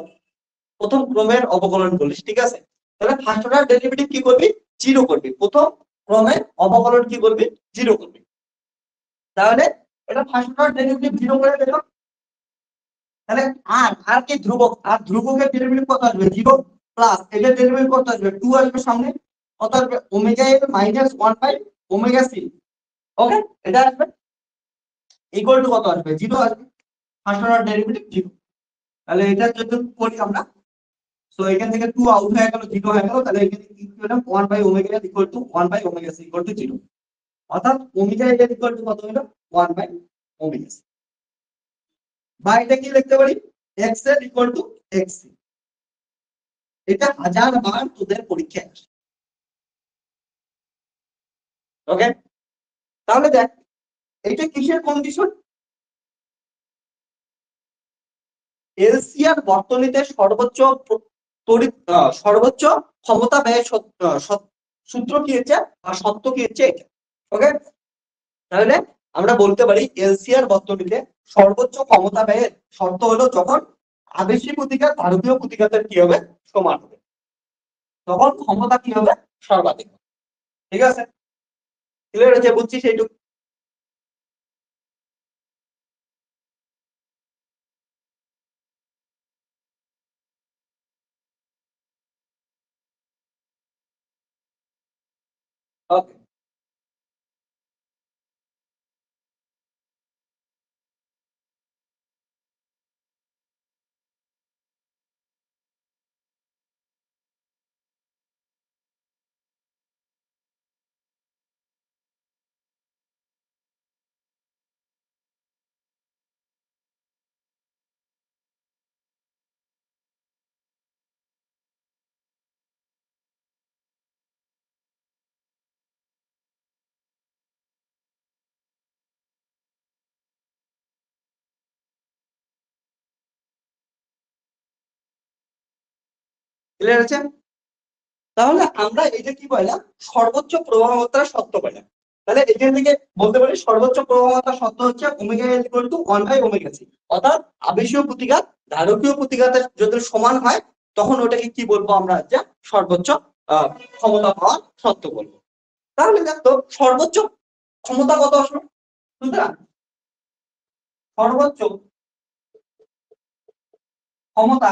প্রথম ক্রমের অবকলন বলিস। ঠিক আছে, তাহলে ফার্স্ট অর্ডার ডেরিভেটিভ কি করবি, 0 করবি, প্রথম ক্রমের অবকলন কি করবি, 0 করবি। তাহলে এটা ফার্স্ট অর্ডার ডেরিভেটিভ 0 করে দিলাম। তাহলে আর কি ধ্রুবক, আর ধ্রুবকের ডেরিভেটিভ কত আসবে 0 প্লাস এটার ডেরিভেটিভ কত আসবে 2 আসবে সামনে, কত আসবে ওমেগা এর মাইনাস 1 বাই ওমেগা সি। ওকে, এটা আসবে ইকুয়াল টু কত আসবে 0 আসবে, ফার্স্ট অর্ডার ডেরিভেটিভ 0। তাহলে এটা যদি করি আমরা, সো এখান থেকে 2 আউট হয়ে গেল 0 হয়ে গেল, তাহলে এখানে কি পেলাম 1 বাই ওমেগা এর equal to 1 by omega C equal to 0, অর্থাৎ ওমেগা এর ইকুয়াল টু কত হলো 1 বাই ওমেগা সি। বা এটা কি লিখতে পারি x এর ইকুয়াল টু xc। এটা 1000 বার তোদের পরীক্ষায় আসে। ওকে, তাহলে দেখ এটা কিসের কন্ডিশন, এলসিআর বর্তনীতে সর্বোচ্চ তড়িৎ সর্বোচ্চ ক্ষমতা ব্যয় সূত্র কি হচ্ছে বা সত্য কি হচ্ছে এটা। ওকে, তাহলে আমরা বলতে পারি এলসিআর বর্তনীতে সর্বোচ্চ ক্ষমতা ব্যয়ের শর্ত হলো যখন আবেশী প্রতিঘাত ধারকীয় প্রতিঘাতের কি হবে সমান হবে, তখন ক্ষমতা কি হবে সর্বাধিক। ঠিক আছে, ক্লিয়ার হচ্ছে, বুঝছি সেইটুকু। ওকে, ক্লিয়ার হচ্ছে। তাহলে আমরা এটা কি পাইলাম সর্বোচ্চ প্রবাহমাত্রা সত্য পাইলাম। তাহলে এখান থেকে বলতে পারি সর্বোচ্চ প্রবাহমাত্রা সত্য হচ্ছে omega L equal to 1 by omega C, অর্থাৎ আবেশীয় প্রতিঘাত ধারকীয় প্রতিঘাতের যদি সমান হয় তখন ওটাকে কি বলবো আমরা যে সর্বোচ্চ ক্ষমতা পাওয়ার সত্য বলবো। তাহলে দেখো সর্বোচ্চ ক্ষমতা কত আসলো, সুতরাং সর্বোচ্চ ক্ষমতা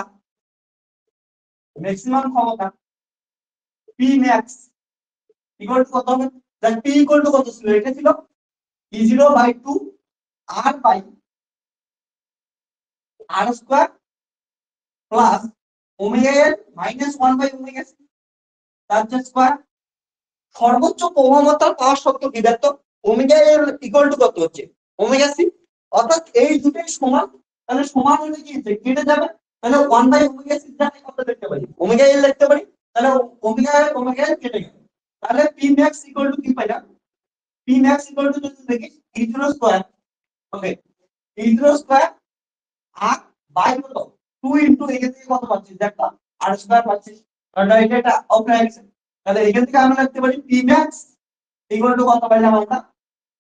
ম্যাক্সিমাম ক্ষমতা পি ম্যাক্স ইকুয়াল টু কত হবে, দেখ পি ইকুয়াল টু কত ছিল, এটা ছিল E0/2 R by R square plus omega এর মাইনাস 1 বাই ওমেগা সি তার যে স্কয়ার। সর্বোচ্চ প্রবাহমাত্রা পাওয়ার শর্ত কি দেখো, ওমেগা এর ইকুয়াল টু কত হচ্ছে ওমেগা সি, অর্থাৎ এই দুটোই সমান। তাহলে সমান হলে কি হচ্ছে কেটে যাবে, তাহলে 1 বাই ওমেগা সি জায়গায় কত লিখতে পারি ওমেগা এল লিখতে পারি, তাহলে ওমেগা এল কেটে গেল। তাহলে পি ম্যাক্স ইকুয়াল টু কি পাইলাম, পি ম্যাক্স ইকুয়াল টু যদি দেখি E0 square. Okay, E0 square আর বাই কত 2 ইনটু এখান থেকে কত পাচ্ছিস দেখো আর স্কয়ার পাচ্ছিস, কারণ এটা অফ হয়ে গেছে। তাহলে এখান থেকে আমরা লিখতে পারি পি ম্যাক্স ইকুয়াল টু কত পাইলাম আমরা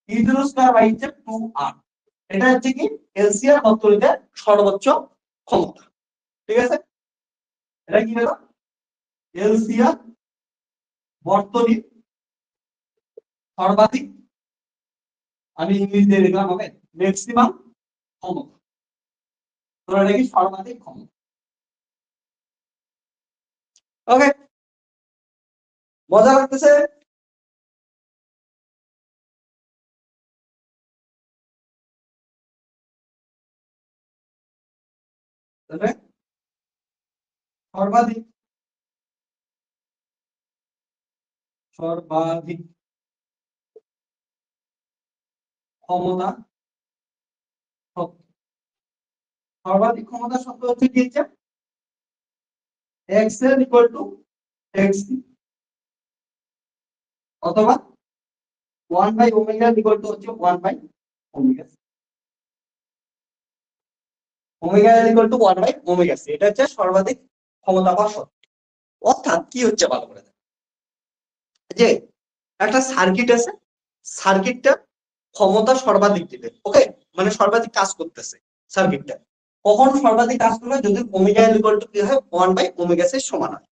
E0 স্কয়ার বাই 2R। এটা হচ্ছে কি এলসিআর বর্তনীতে সর্বোচ্চ ক্ষমতা। ঠিক আছে, এটা কি হলো এলসিআর বর্তনীর সর্বাধিক, আমি ইংলিশ দিয়ে লিখলাম হবে ম্যাক্সিমাম ক্ষমতা, তোরা দেখি সর্বাধিক ক্ষমতা। ওকে, মজা লাগতেছে। সর্বাধিক সর্বাধিক ক্ষমতা সত্য, সর্বাধিক ক্ষমতা সত্য হচ্ছে কি হচ্ছে X L equal to X অথবা 1 বাই ওমেগা ইকুয়াল টু হচ্ছে 1 by omega, omega equal to 1 by omega C, এটা হচ্ছে সর্বাধিক ক্ষমতা বা শক্তি। অর্থাৎ কি হচ্ছে ভালো করে যে একটা সার্কিট আছে, সার্কিটটা ক্ষমতা সর্বাধিক দিবে, ওকে মানে সর্বাধিক কাজ করতেছে সার্কিটটা, কখন সর্বাধিক কাজ করবে যদি ওমেগা ইকুয়াল টু কি হয় 1 বাই ওমেগা সি সমান হয়।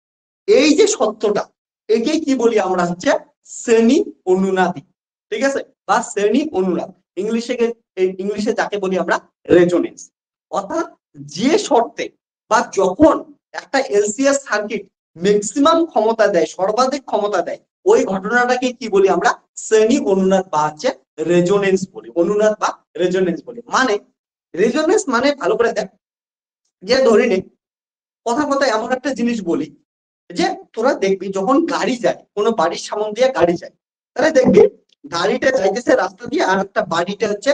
এই যে সত্যটা একেই কি বলি আমরা হচ্ছে শ্রেণী অনুনাদি, ঠিক আছে, বা শ্রেণী অনুনাদ। ইংলিশে যাকে বলি আমরা রেজোনেন্স। অর্থাৎ যে শর্তে বা যখন একটা এলসিএস সার্কিট ম্যাক্সিমাম ক্ষমতা দেয়, সর্বাধিক ক্ষমতা দেয়, ওই ঘটনাটাকে কি বলি আমরা শ্রেণী অনুনাদ বা হচ্ছে রেজোনেন্স বলি, অনুনাদ বা রেজোনেন্স বলি। মানে রেজোনেন্স মানে ভালো করে দেখ, যে ধরে নে কথা কথা এমন একটা জিনিস বলি যে তোরা দেখবি যখন গাড়ি যায়, কোনো বাড়ির সামনে দিয়ে গাড়ি যায়, তাহলে দেখবি গাড়িটা যাইতেছে রাস্তা দিয়ে আর একটা বাড়িটা হচ্ছে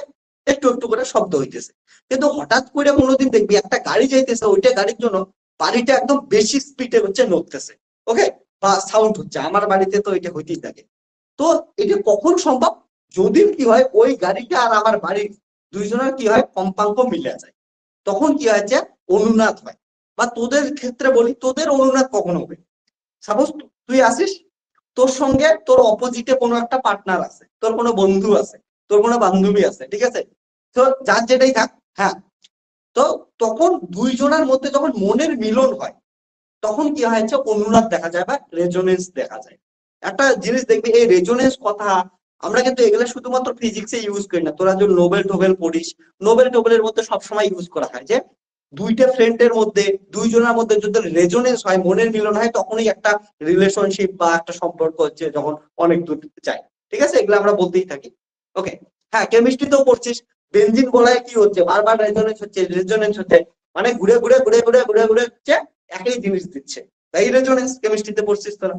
একটু একটু করে শব্দ হইতেছে। কিন্তু হঠাৎ করে কোনোদিন দেখবি একটা গাড়ি যাইতেছে, ওইটা গাড়ির জন্য বাড়িটা একদম বেশি স্পিডে হচ্ছে নড়তেছে, ওকে, বা সাউন্ড হচ্ছে। আমার বাড়িতে তো এটা হইতেই থাকে। তো এটা কখন সম্ভব? যদি কি হয় ওই গাড়িটা আর আমার বাড়ির দুইজনের কি হয় কম্পাঙ্ক মিলে যায়, তখন কি হয় যে অনুনাদ হয়। বা তোদের ক্ষেত্রে বলি, তোদের অনুনাদ কখন হবে? সাপোজ তুই আসিস, তোর সঙ্গে তোর অপোজিটে কোনো একটা পার্টনার আছে, তোর কোনো বন্ধু আছে, তোর কোনো বান্ধবী আছে, ঠিক আছে, তো যার যেটাই থাক, হ্যাঁ, তো তখন দুইজনের মধ্যে যখন মনের মিলন হয়, তখন কি হয় যে অনুনাদ দেখা যায় বা রেজোনেন্স দেখা যায়। একটা জিনিস দেখবি, এই রেজোনেন্স কথা আমরা কিন্তু এগুলো শুধুমাত্র ফিজিক্সে ইউজ করি না। তোরা যে নোবেল টোবেল পড়িস, নোবেল টোবেলের মধ্যে সবসময় ইউজ করা হয় যে দুইটা ফ্রেন্ডের মধ্যে, দুইজনের মধ্যে যদি রেজোনেন্স হয়, মনের মিলন হয়, তখনই একটা রিলেশনশিপ বা একটা সম্পর্ক হচ্ছে যখন অনেক দূর যায়। ঠিক আছে, এগুলো আমরা বলতেই থাকি। ওকে, হ্যাঁ, কেমিস্ট্রিতেও পড়ছিস, বেনজিন বলায় কি হচ্ছে, বারবার রেজোনেন্স হচ্ছে, রেজোনেন্স হচ্ছে, মানে ঘুরে ঘুরে ঘুরে ঘুরে ঘুরে ঘুরে হচ্ছে একই জিনিস দিচ্ছে, তাই রেজোনেন্স কেমিস্ট্রিতে পড়ছিস তোরা।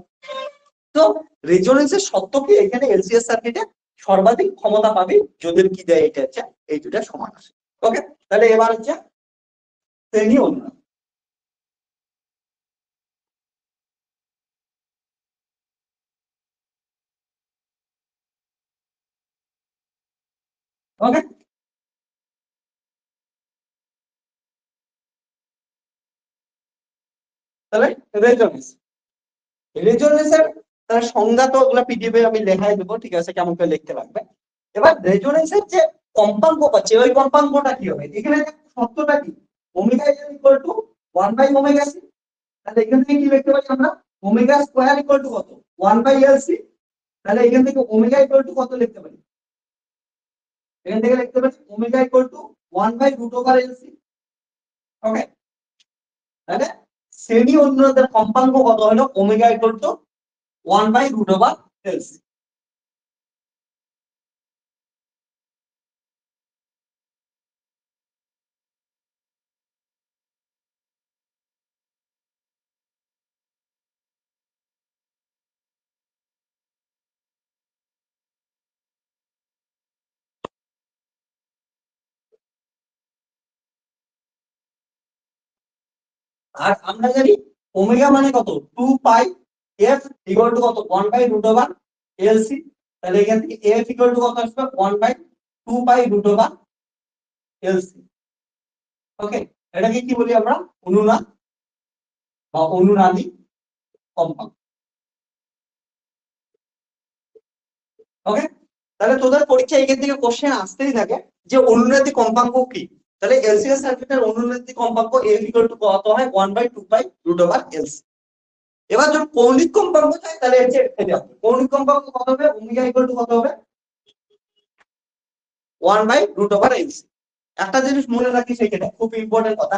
তো রেজোনেন্সের সত্য কি, এখানে এলসিএস সার্কিটে সর্বাধিক ক্ষমতা পাবি যদি কি দেয়, এটা হচ্ছে এই দুটা সমান আসে। ওকে, তাহলে এবার হচ্ছে শ্রেণী অনুনাদ। ওকে, তাহলে রেজোনেন্স, রেজোনেন্সের সংজ্ঞা তো ওগুলো পিডিএফ আমি লেখাই দেবো, ঠিক আছে, কেমন করে লিখতে লাগবে। এবার রেজোনেন্সের যে কম্পাঙ্ক পাচ্ছে, ওই কম্পাঙ্কটা কি হবে? এখানে সত্যটা কি, omega is equal to 1 by omega C. তাহলে এখান থেকে কি লিখতে পারি আমরা, ওমেগা স্কয়ার ইকুয়াল টু কত, 1 বাই এল সি। তাহলে এখান থেকে ওমেগা ইকুয়াল টু কত লিখতে পারি, এখান থেকে লিখতে পারি omega equal to 1 by root over L C. Okay, তাহলে শ্রেণী অনুনাদের কম্পাঙ্ক কত হলো, omega equal to 1 by root over L C. আর আমরা জানি ওমেগা মানে কত, 2 পাই এফ ইকুয়াল টু কত, 1 by root over L C. তাহলে এখান থেকে এফ ইকুয়াল টু কত আসবে, 1 by 2 pi root over L C. Okay, এটাকে কি বলি আমরা, অনুনাদ বা অনুনাদি কম্পাঙ্ক। ওকে, তাহলে তোদের পরীক্ষা এখান থেকে কোশ্চেন আসতেই থাকে যে অনুনাদি কম্পাঙ্ক কি। তাহলে এলসিএস সার্কিটের অনুনাদি কম্পাঙ্ক এফ ইকুয়াল টু কত হয়, 1 by 2 pi root over L C. এবার যখন কৌণিক কম্পাঙ্ক চাই, তাহলে হচ্ছে কৌণিক কম্পাঙ্ক কত হবে, ওমেগা ইকুয়াল টু কত হবে, 1 by root over L C. একটা জিনিস মনে রাখিস, সেটা খুব ইম্পর্টেন্ট কথা,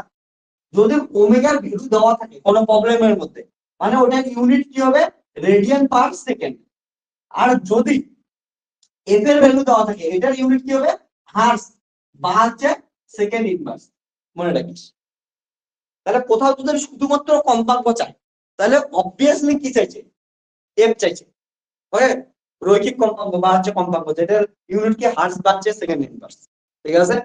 যদি ওমেগার ভ্যালু দেওয়া থাকে কোনো প্রবলেমের মধ্যে, মানে ওটার ইউনিট কি হবে, রেডিয়ান পার সেকেন্ড। আর যদি এফ এর ভ্যালু দেওয়া থাকে, এটার ইউনিট কি হবে, হার্স বা হচ্ছে সেকেন্ড ইনভার্স, মনে রাখিস। তাহলে কোথাও যদি শুধুমাত্র কম্পাঙ্ক চাই, তাহলে অবভিয়াসলি কি চাইছে, এফ চাইছে। ওকে, রৈখিক কম্পাঙ্ক বা হচ্ছে কম্পাঙ্ক যেটার ইউনিট কি হার্স বা হচ্ছে সেকেন্ড ইনভার্স, ঠিক আছে।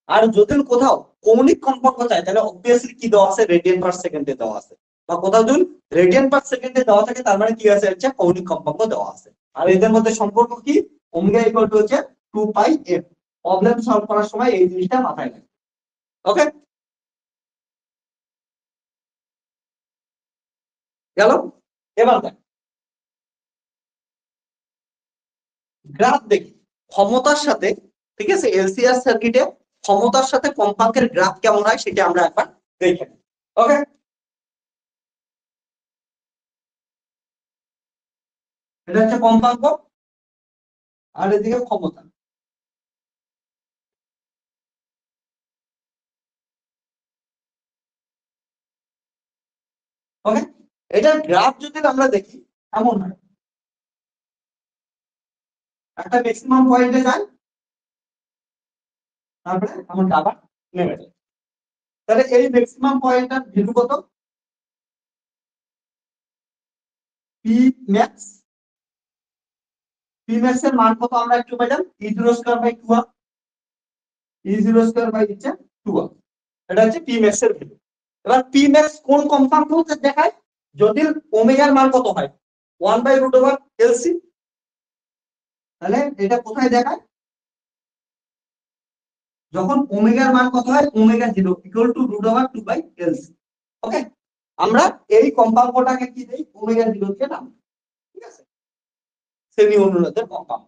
আর যদি কোথাও কৌণিক কম্পাঙ্ক চাই, তাহলে অবভিয়াসলি কি দেওয়া আছে, রেডিয়ান পার সেকেন্ডে দেওয়া আছে। বা কোথাও যদি রেডিয়ান পার সেকেন্ডে দেওয়া থাকে, তার মানে কি আছে, হচ্ছে কৌণিক কম্পাঙ্ক দেওয়া আছে। আর এদের মধ্যে সম্পর্ক কি, ওমেগা ইকুয়াল টু হচ্ছে 2 পাই এফ। প্রবলেম সলভ করার সময় এই জিনিসটা মাথায় রাখবে। ওকে, গেল। এবার দেখ, গ্রাফ দেখি ক্ষমতার সাথে, ঠিক আছে, এলসিআর সার্কিটে ক্ষমতার সাথে কম্পাঙ্কের গ্রাফ কেমন হয় সেটা আমরা একবার দেখে নিই। ওকে, এটা হচ্ছে কম্পাঙ্ক আর এদিকে ক্ষমতা। ওকে, এটার গ্রাফ যদি আমরা দেখি এমন হয়, একটা ম্যাক্সিমাম পয়েন্টে যায়, তারপরে আমার আবার নেমে যায়। তাহলে এই ম্যাক্সিমাম পয়েন্টটার ভ্যালু কত? P max. পি ম্যাক্স এর মান কত আমরা একটু পেলাম, E0 square by 2r। E0 square by হচ্ছে 2r, এটা হচ্ছে পি ম্যাক্স এর ভ্যালু। এবার পি ম্যাক্স কোন কম্পাঙ্কতে দেখায়? যদি ওমেগার মান কত হয়, 1/√LC। তাহলে এটা কোথায় দেখায়? যখন ওমেগার মান কত হয়, ওমেগা 0 ইকুয়াল টু √2/LC। ওকে, আমরা এই কম্পাঙ্কটাকে কি দেই, ওমেগা 0 দিয়ে নাম, ঠিক আছে, শ্রেণী অনুরোধের কম্পাঙ্ক।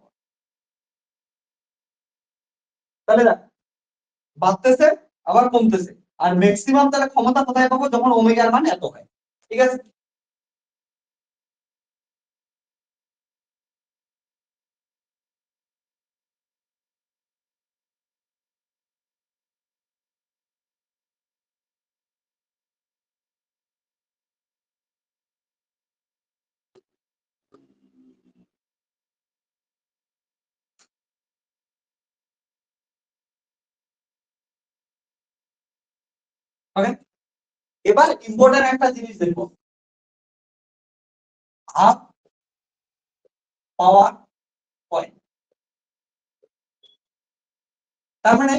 তাহলে দেখ বাড়তেছে আবার কমতেছে, আর ম্যাক্সিমাম তাহলে ক্ষমতা কোথায় পাবো, যখন ওমেগার মান এত হয়, ঠিক আছে। ওকে, এবার ইম্পর্টেন্ট একটা জিনিস দেখবো, হাফ পাওয়ার পয়েন্ট। তার মানে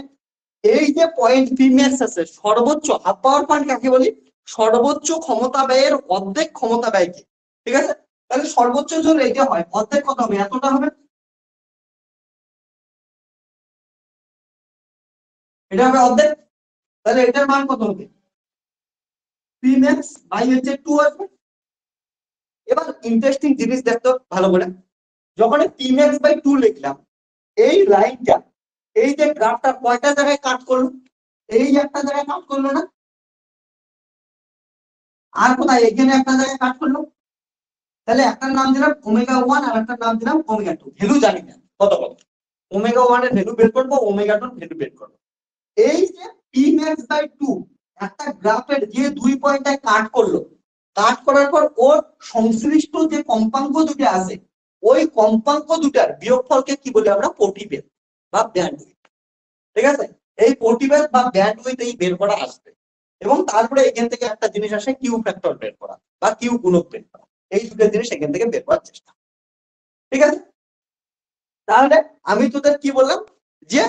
এই যে পয়েন্ট পি ম্যাক্স আছে, সর্বোচ্চ হাফ পাওয়ার পয়েন্ট কাকে বলি, সর্বোচ্চ ক্ষমতা ব্যয়ের অর্ধেক ক্ষমতা ব্যয়কে, ঠিক আছে। তাহলে সর্বোচ্চ যদি এটা হয়, অর্ধেক কত হবে, এতটা হবে, এটা হবে অর্ধেক। তাহলে এটার মান কত হবে, পি ম্যাক্স বাই হচ্ছে 2 আসবে। এবার ইন্টারেস্টিং জিনিস দেখতো ভালো করে, যখন পি ম্যাক্স বাই 2 লিখলাম, এই লাইনটা, এই যে গ্রাফটা কয়টা জায়গায় কাট করলো, এই একটা জায়গায় কাট করলো না, আর কোথায় এখানে একটা জায়গায় কাট করলো। তাহলে একটার নাম দিলাম ওমেগা 1 আর একটার নাম দিলাম ওমেগা 2, ভ্যালু জানি না কত কত, ওমেগা 1 এর ভ্যালু বের করবো, ওমেগা 2 এর ভ্যালু বের করবো। এই যে পি ম্যাক্স বাই 2 একটা গ্রাফের যে দুই পয়েন্টে কাট করলো, কাট করার পর ওর সংশ্লিষ্ট যে কম্পাঙ্ক দুটো আছে, ওই কম্পাঙ্ক দুটার বিয়োগফলকে কি বলি আমরা, প্রতিবেদ বা ব্যান্ডউইথ, ঠিক আছে। এই প্রতিবেদ বা ব্যান্ডউইথ এই বের করা আসবে, এবং তারপরে এখান থেকে একটা জিনিস আসে কিউ ফ্যাক্টর বের করা বা কিউ গুণক বের করা, এই দুটো জিনিস এখান থেকে বের করার চেষ্টা, ঠিক আছে। তাহলে আমি তোদের কি বললাম, যে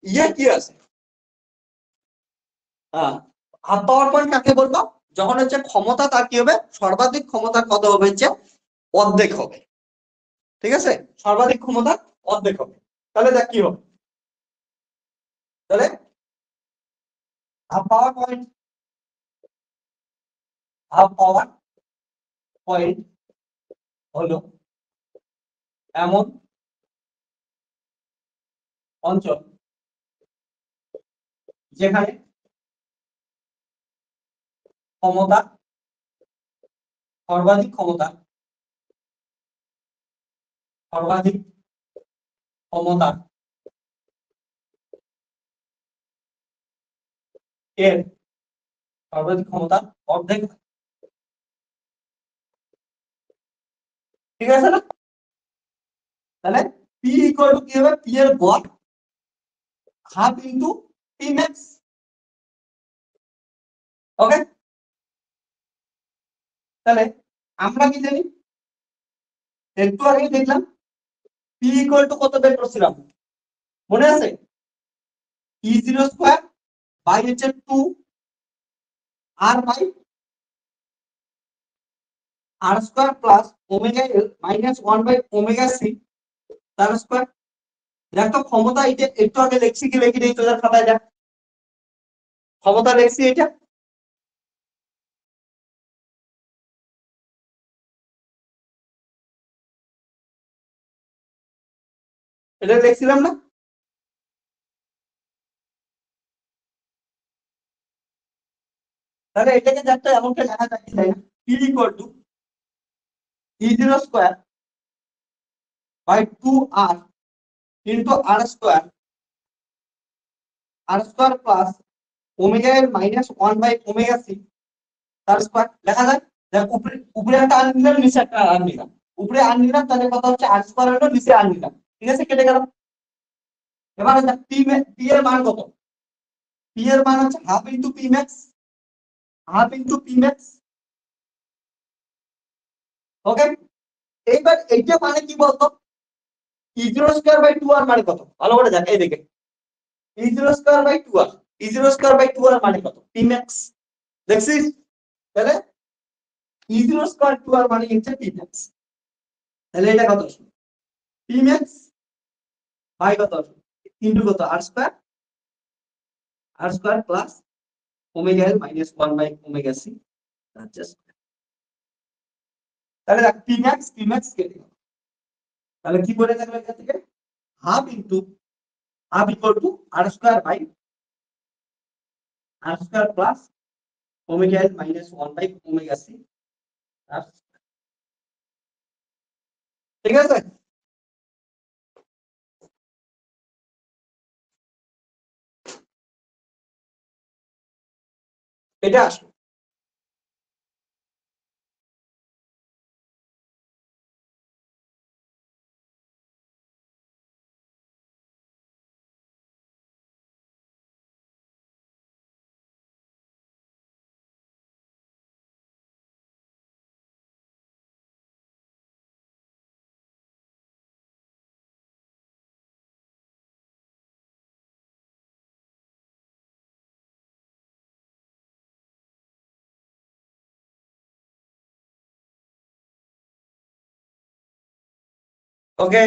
ইয়ে কি আছে, হাফ পাওয়ার পয়েন্ট কাকে বলবো, যখন হচ্ছে ক্ষমতা তার কি হবে, সর্বাধিক ক্ষমতা কত হবে, হচ্ছে অর্ধেক হবে, ঠিক আছে, সর্বাধিক ক্ষমতা অর্ধেক হবে। তাহলে দেখ কি হবে, তাহলে half power point, half power point হলো এমন অঞ্চল যেখানে ক্ষমতা, সর্বাধিক ক্ষমতা, সর্বাধিক ক্ষমতা এর সর্বাধিক ক্ষমতা অর্ধেক, ঠিক আছে না। তাহলে পি ইকুয়াল টু কি হবে, পি এর গড় হাফ ইনটু পি ম্যাক্স। ওকে, তাহলে আমরা কি জানি, একটু আগে দেখলাম পি ইকুয়াল টু কত বের করছিলাম, মনে আছে, E0 স্কয়ার বাই হচ্ছে 2 R by R square plus omega L minus 1 by omega C তার স্কয়ার। দেখো ক্ষমতা এটা একটু আগে লিখছি কি লিখি নেই তোদের খাতায়, দেখ ক্ষমতা লিখছি এটা, এটা লিখছিলাম না। তাহলে এটাকে যাতে এমনটা লেখা যায়, তাই না, P equal to E0 square by 2 R into R square plus omega এর মাইনাস 1 বাই ওমেগা সি তার স্কয়ার লেখা যায়। দেখ উপরে উপরে একটা আর নিলাম, নিচে একটা আর নিলাম। উপরে আর নিলাম তাহলে কত হচ্ছে আর স্কয়ার হলো, নিচে আর নিলাম, ঠিক আছে, কেটে গেল। এবারে দেখ পি এর মান কত, পি এর মান হচ্ছে half into P max, half into P max. Okay, এইবার এইটা মানে কি বলতো, E0 স্কয়ার বাই 2r মানে কত, ভালো করে দেখ, এই দেখে E0 square by 2r, E0 square by 2r মানে কত, পি ম্যাক্স। দেখছিস, তাহলে E0 স্কয়ার 2r মানে হচ্ছে পি ম্যাক্স। তাহলে এটা কত আসবে, পি ম্যাক্স বাই কত আসবে, ইনটু কত, R square plus omega L minus 1 by omega C. তাহলে দেখ পি ম্যাক্স কেটে গেল। তাহলে কি বলে থাকবে এখান থেকে, half into half equal to R square plus omega L minus 1 by omega C. ঠিক আছে, এটা আসবে। ওকে,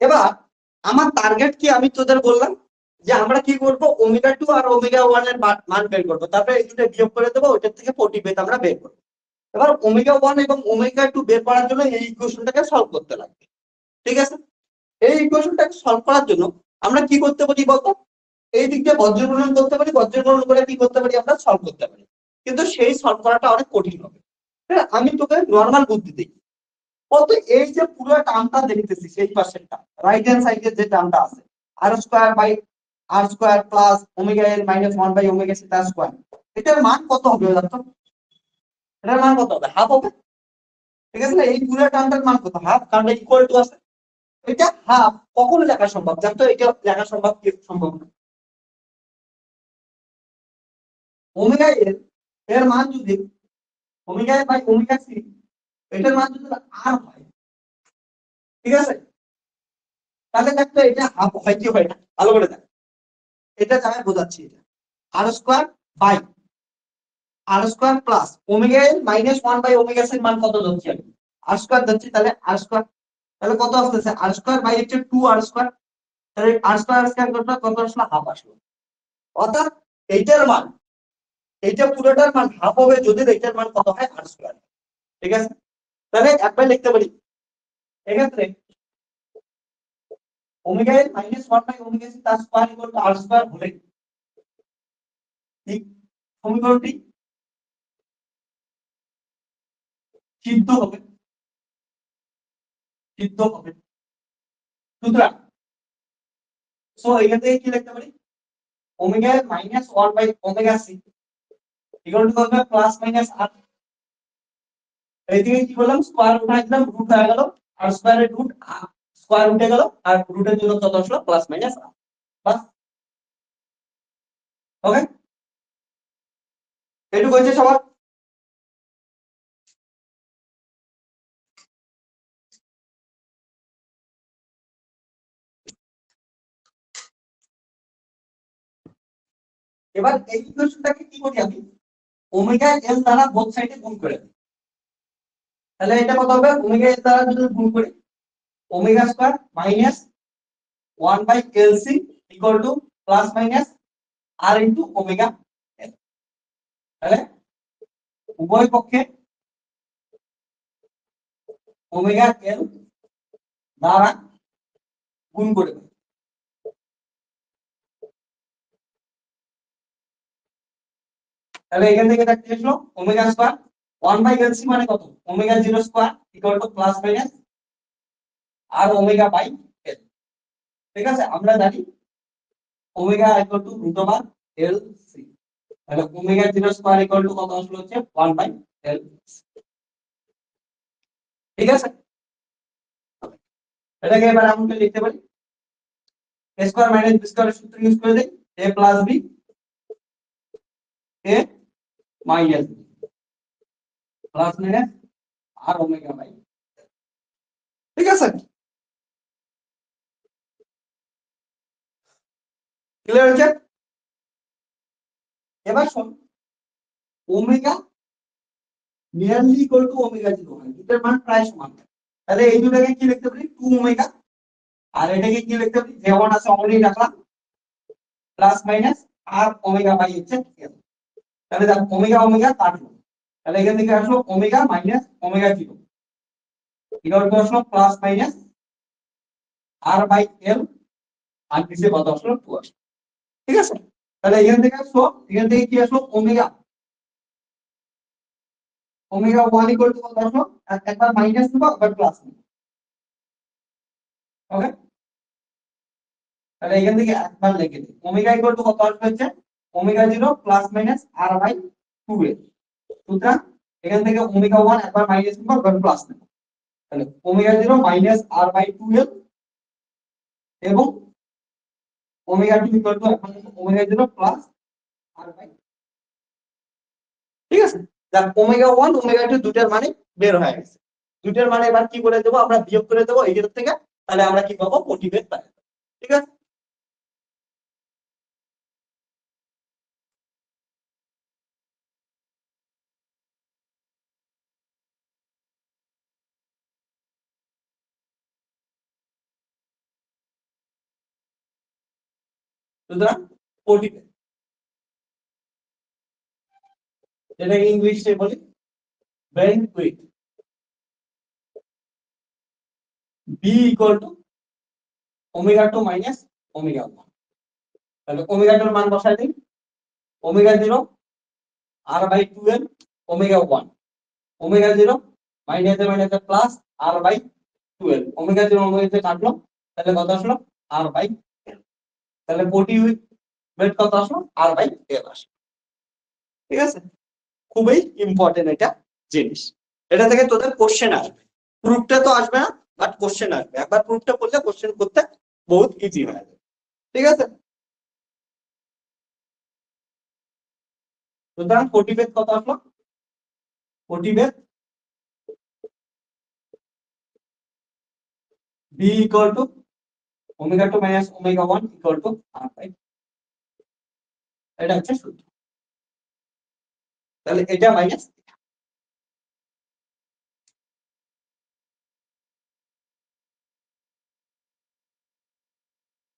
এবার আমার টার্গেট কি, আমি তোদের বললাম যে আমরা কি করব, ওমেগা 2 আর ওমেগা 1 এর মান বের করব, তারপরে এই দুটো বিয়োগ করে দেবো, ওইটার থেকে 40 পেতে আমরা বের করব। এবার ওমেগা 1 এবং ওমেগা 2 বের করার জন্য এই ইকুয়েশনটাকে সলভ করতে লাগবে, ঠিক আছে। এই ইকুয়েশনটাকে সলভ করার জন্য আমরা কি করতে পারি বলতো, এই দিক দিয়ে বজ্রগুণন করতে পারি, বজ্রগুণন করে কি করতে পারি, আমরা সলভ করতে পারি, কিন্তু সেই সলভ করাটা অনেক কঠিন হবে। হ্যাঁ, আমি তোকে নর্মাল বুদ্ধি দিই, বলতো এই যে পুরো টার্মটা দেখতেছিস এই পাশেরটা, রাইট হ্যান্ড সাইডের যে টার্মটা আছে, R square plus omega L minus 1 by omega C তার স্কয়ার, এটার মান কত হবে জানো তো, এটার মান কত হবে, হাফ হবে, ঠিক আছে না, এই পুরো টার্মটার মান কত, হাফ, কারণ ইকুয়াল টু আছে। এটা হাফ কখনো লেখা সম্ভব, জানতো এটা লেখা সম্ভব কি সম্ভব না, ওমেগা এল এর মান যদি omega L by omega C, এটার মান যদি আর হয়, ঠিক আছে, তাহলে দেখতো এটা হাফ হয় কি হয় না, ভালো করে দেখ, এটা আমি বোঝাচ্ছি, এটা R square by R square plus omega L minus 1 by omega C এর মান কত ধরছি আমি, আর স্কয়ার ধরছি, তাহলে আর স্কয়ার, তাহলে কত আসতেছে, আর স্কয়ার বাই হচ্ছে 2 আর স্কয়ার, তাহলে আর স্কয়ার কত আসলে হাফ আসলো। অর্থাৎ এইটার মান, এইটা পুরোটার মান হাফ হবে যদি এইটার মান কত হয়, আর স্কয়ার, ঠিক আছে। তাহলে একবার লিখতে পারি এক্ষেত্রে omega L minus 1 by omega C তার square equal to R square হলে ঠিক সমীকরণটি সিদ্ধ হবে, সিদ্ধ হবে। সুতরাং সো এখান থেকে কি লিখতে পারি, omega minus 1 by omega C equal to হবে প্লাস মাইনাস আর, এইদিকে কি বললাম, স্কয়ার উঠাই দিলাম, রুট হয়ে গেল, আর স্কয়ারের রুট স্কয়ার উঠে গেল, আর রুটের জন্য কত আসলো, প্লাস মাইনাস আর, বাস। ওকে, এটুকু হয়েছে সবার। এবার এই ইকুয়েশনটাকে কি করি আমি, ওমেগা এল দ্বারা বোথ সাইডে গুণ করে দিই, তাহলে এটা কত হবে, ওমেগা এল দ্বারা যদি গুণ করি, omega square minus 1 by L C equal to plus minus R into omega L, তাহলে উভয় পক্ষে ওমেগা এল দ্বারা গুণ করে দিই, তাহলে এখান থেকে দেখতে আসলো omega square 1 by L C মানে কত, omega 0 square equal to plus minus R omega by L, ঠিক আছে, আমরা জানি omega equal to root over L C, তাহলে ওমেগা 0 স্কয়ার ইকুয়াল টু কত আসলে হচ্ছে 1/L। ঠিক আছে, এটাকে এবার আমরা লিখতে পারি a স্কয়ার মাইনাস b স্কয়ারের সূত্র ইউজ করে দেই a plus b a minus b plus minus R omega by. ঠিক আছে, ক্লিয়ার হচ্ছে? এবার শোন, omega nearly equal to omega 0 হয়, এটার মান প্রায় সমান। তাহলে এই দুটাকে কি লিখতে পারি 2 ওমেগা, আর এটাকে কি লিখতে পারি যেমন আছে অমনই রাখলাম plus minus R omega by হচ্ছে। তাহলে দেখ ওমেগা ওমেগা কাটলো, তাহলে এখান থেকে আসলো omega minus omega 0 equal to আসলো plus minus R by L, আর নিচে কত আসলো 2 আসলো। ঠিক আছে, তাহলে এখান থেকে আসলো, এখান থেকে কি আসলো ওমেগা ওমেগা 1 ইকুয়াল টু কত আসলো, একবার মাইনাস দেবো একবার প্লাস দেবো। ওকে, তাহলে এখান থেকে একবার লিখে দিই ওমেগা ইকুয়াল টু কত আসবে হচ্ছে omega 0 plus minus R by 2 এর। সুতরাং এখান থেকে ওমেগা 1 একবার মাইনাস দেবো একবার প্লাস দেবো, তাহলে ওমেগা 0 মাইনাস আর বাই 2 এর এবং omega 2 equal to omega 0 plus R by. ঠিক আছে, যাক ওমেগা 1 ওমেগা 2 দুটার মানে বের হয়ে গেছে, দুটার মানে এবার কি করে দেবো আমরা বিয়োগ করে দেবো এইটার থেকে, তাহলে আমরা কি পাবো প্রতিবেদ পাবো। ঠিক আছে, সুতরাং প্রতিবেদ, যেটাকে ইংলিশে বলি bandwidth, B equal to omega 2 minus omega 1। তাহলে ওমেগা 2 এর মান বসাই দিই omega 0 R by 2 omega 1, omega 0 minus minus plus R by 12, omega 0 omega 0 কাটলো, তাহলে কত আসলো আর বাই এল। তাহলে প্রতিবেদ কত আসলো আর বাই এল আসলো। ঠিক আছে, খুবই ইম্পর্টেন্ট এটা জিনিস, এটা থেকে তোদের কোশ্চেন আসবে, প্রুফটা তো আসবে না বাট কোশ্চেন আসবে, একবার প্রুফটা করলে কোশ্চেন করতে বহুত ইজি হয়ে যাবে। ঠিক আছে, সুতরাং প্রতিবেদ কত আসলো, প্রতিবেদ B equal to omega 2 minus omega 1 equal to R by, এটা হচ্ছে সূত্র। তাহলে এটা মাইনাস,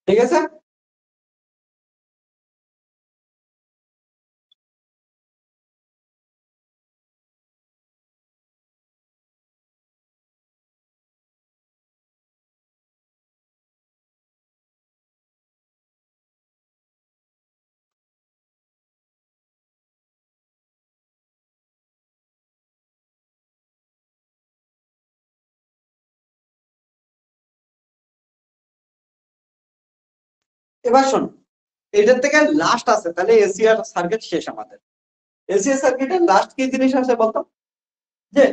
ঠিক আছে। এবার শোনো, এটার থেকে লাস্ট আছে, তাহলে এসিআর সার্কিট শেষ আমাদের। এসিআর সার্কিটের লাস্ট কি জিনিস আছে বলতো, যে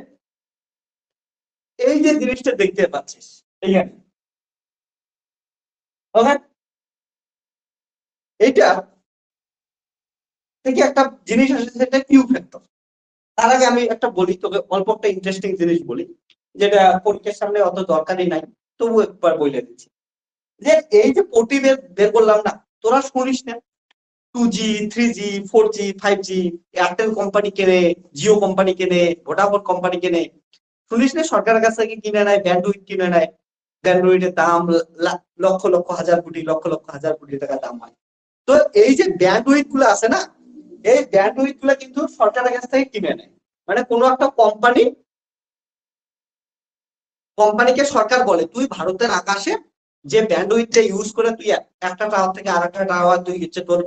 এই যে জিনিসটা দেখতে পাচ্ছিস এইখানে, ওকে, এইটা থেকে একটা জিনিস আসে সেটা কিউ ফ্যাক্টর। তার আগে আমি একটা বলি তোকে, অল্প একটা ইন্টারেস্টিং জিনিস বলি, যেটা পরীক্ষার সামনে অত দরকারই নাই, তবু একবার বলে দিচ্ছি, যে এই যে প্রতিবেদ বের করলাম না, তোরা শুনিস না 2G 3G 4G 5G Airtel company কেনে, জিও কোম্পানি কেনে, ভোডাফোন কোম্পানি কেনে, শুনিস না সরকারের কাছ থেকে কিনে নেয়, ব্যান্ডউইথ কিনে নেয়, ব্যান্ডউইথের দাম লক্ষ লক্ষ হাজার কোটি, লক্ষ লক্ষ হাজার কোটি টাকা দাম হয়। তো এই যে ব্যান্ডউইথ গুলো আছে না, এই ব্যান্ডউইথ গুলো কিন্তু সরকারের কাছ থেকে কিনে নেয়, মানে কোনো একটা কোম্পানিকে সরকার বলে তুই ভারতের আকাশে যে ব্যান্ডউইথটা ইউজ করে তুই একটা টাওয়ার থেকে আরেকটা টাওয়ার তুই হচ্ছে তোর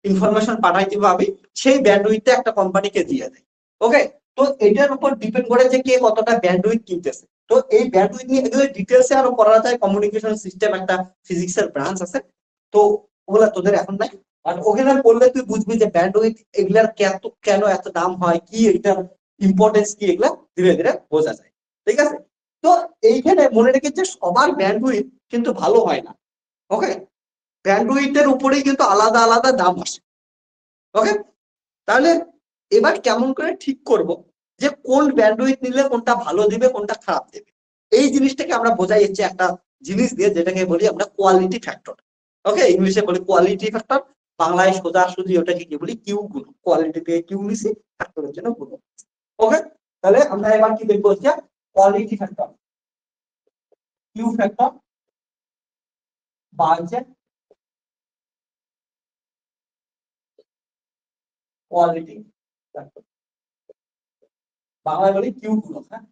ইনফরমেশন পাঠাইতে পারবি, সেই ব্যান্ডউইথটা একটা কোম্পানিকে দিয়ে দেয়। ওকে, তো এটার উপর ডিপেন্ড করে যে কে কতটা ব্যান্ডউইথ কিনতেছে। তো এই ব্যান্ডউইথ নিয়ে এগুলো ডিটেলসে আরো পড়া যায়, কমিউনিকেশন সিস্টেম একটা ফিজিক্সের ব্রাঞ্চ আছে, তো ওগুলা তোদের এখন নাই, আর ওখানে পড়লে তুই বুঝবি যে ব্যান্ডউইথ এগুলার কেন এত দাম হয়, কি এটার ইম্পর্টেন্স কি, এগুলা ধীরে ধীরে বোঝা যায়। ঠিক আছে, তো এইখানে মনে রেখে যে সবার ব্যান্ডউইথ কিন্তু ভালো হয় না। ওকে, ব্যান্ডউইথের উপরেই কিন্তু আলাদা আলাদা দাম আসে। ওকে, তাহলে এবার কেমন করে ঠিক করব যে কোন ব্যান্ডউইথ নিলে কোনটা ভালো দিবে কোনটা খারাপ দেবে, এই জিনিসটাকে আমরা বোঝাই হচ্ছে একটা জিনিস দিয়ে, যেটাকে বলি আমরা কোয়ালিটি ফ্যাক্টর। ওকে, ইংলিশে বলি কোয়ালিটি ফ্যাক্টর, বাংলায় সোজাসুজি ওটাকে কি বলি, কিউ গুণ। কোয়ালিটি থেকে কিউ নিছি, ফ্যাক্টরের জন্য গুণ। ওকে, তাহলে আমরা এবার কি দেখবো হচ্ছে কোয়ালিটি ফ্যাক্টর, কিউ ফ্যাক্টর বা হচ্ছে কোয়ালিটি ফ্যাক্টর, বাংলায় বলি কিউ গুণক। হ্যাঁ,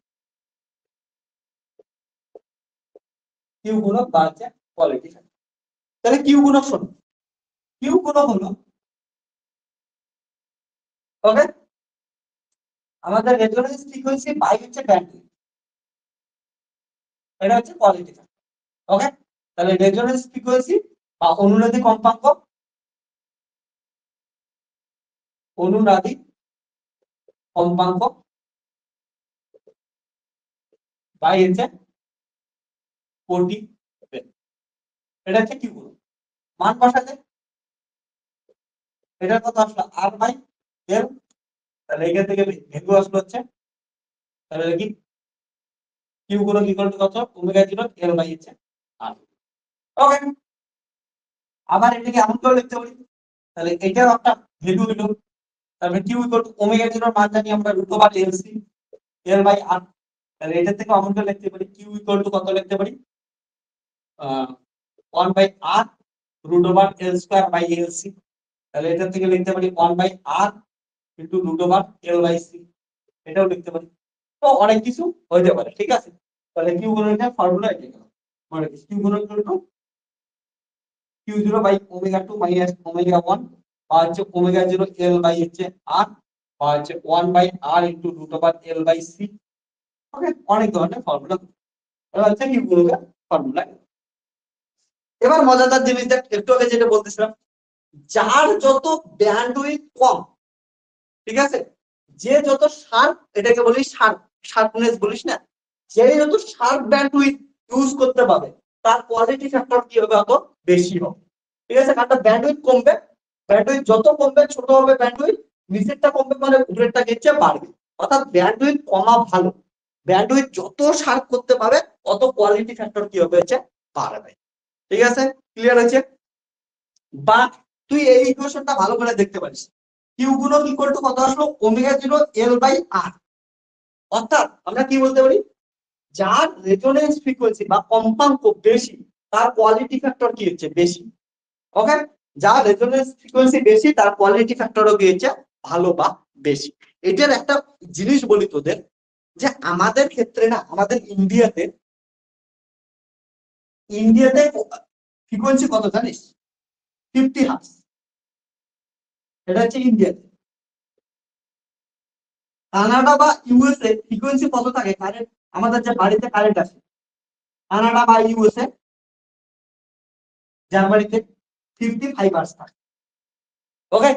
কিউ গুণক বা হচ্ছে কোয়ালিটি ফ্যাক্টর। তাহলে কিউ গুণক শোনো, কিউ গুণক হলো, ওকে, আমাদের রেজোনেন্স ফ্রিকোয়েন্সি বাই হচ্ছে ব্যান্ডউইথ, এটা হচ্ছে কোয়ালিটি ফ্যাক্টর। ওকে, তাহলে রেজোনেন্স ফ্রিকোয়েন্সি বা অনুনাদি কম্পাঙ্ক, অনুনাদি কম্পাঙ্ক বাই হচ্ছে কোটি বেল, এটা হচ্ছে কিউ গুণক। মান বসাতে এটার কথা আসলো আর বাই এল, তাহলে এখান থেকে ভ্যালু আসলো হচ্ছে, তাহলে কি কিউ গুণক ইকুয়াল টু কত, ওমেগা 0 এল বাই হচ্ছে আর। ওকে, আবার এটাকে এমন করে লিখতে পারি, তাহলে এটার একটা ভ্যালু হলো, তারপরে কিউ ইকুয়াল টু ওমেগা 0 মান জানি আমরা root over L C L by R. তাহলে এটা থেকে এমন করে লিখতে পারি কিউ ইকুয়াল টু কত লিখতে পারি, 1 by R root over L square by L C. তাহলে এটা থেকে লিখতে পারি 1 by R into root over L by C, এটাও লিখতে পারি। তো অনেক কিছু হইতে পারে। ঠিক আছে, তাহলে কিউ গুণনের ফর্মুলা এটা গেল, মানে কিউ গুণন equal to Q 0 by omega 2 minus omega 1 বা হচ্ছে ওমেগা 0 এল বাই হচ্ছে আর বা হচ্ছে 1 by R into root over L by C. Okay, অনেক ধরনের ফর্মুলা, এটা হচ্ছে কিউ গুণনের ফর্মুলা। এবার মজাদার জিনিস দেখ, একটু আগে যেটা বলতেছিলাম, যার যত ব্যান্ডউইথ কম, ঠিক আছে, যে যত শার্প, এটাকে বলি শার্প, শার্পনেস বলিস না, যে যত শার্প ব্যান্ডউইথ ইউজ করতে পারবে তার কোয়ালিটি ফ্যাক্টর কি হবে, অত বেশি হবে। ঠিক আছে, কারণ ব্যান্ডউইথ কমবে, ব্যান্ডউইথ যত কমবে ছোট হবে ব্যান্ডউইথ, নিচেরটা কমবে মানে উপরেরটা গেছে বাড়বে। অর্থাৎ ব্যান্ডউইথ কমা ভালো, ব্যান্ডউইথ যত শার্প করতে পারবে অত কোয়ালিটি ফ্যাক্টর কি হবে হচ্ছে বাড়বে। ঠিক আছে, ক্লিয়ার হয়েছে? বা তুই এই ইকুয়েশনটা ভালো করে দেখতে পারিস, কিউ গুণক ইকুয়াল টু কত আসলো, ওমেগা 0 এল বাই আর। অর্থাৎ আমরা কি বলতে পারি, যার রেজোনেন্স ফ্রিকোয়েন্সি বা কম্পাঙ্ক বেশি তার কোয়ালিটি ফ্যাক্টর কি হচ্ছে বেশি। ওকে, যার রেজোনেন্স ফ্রিকোয়েন্সি বেশি তার কোয়ালিটি ফ্যাক্টরও কি হচ্ছে ভালো বা বেশি। এটার একটা জিনিস বলি তোদের, যে আমাদের ক্ষেত্রে না, আমাদের ইন্ডিয়াতে, ইন্ডিয়াতে ফ্রিকোয়েন্সি কত জানিস, 50 হার্টজ। এটা হচ্ছে ইন্ডিয়াতে। কানাডা বা ইউএসএ ফ্রিকোয়েন্সি কত থাকে কারেন্ট, আমাদের যে বাড়িতে কারেন্ট আসে, কানাডা বা ইউএসএ, জার্মানিতে 55 হার্টজ থাকে। ওকে,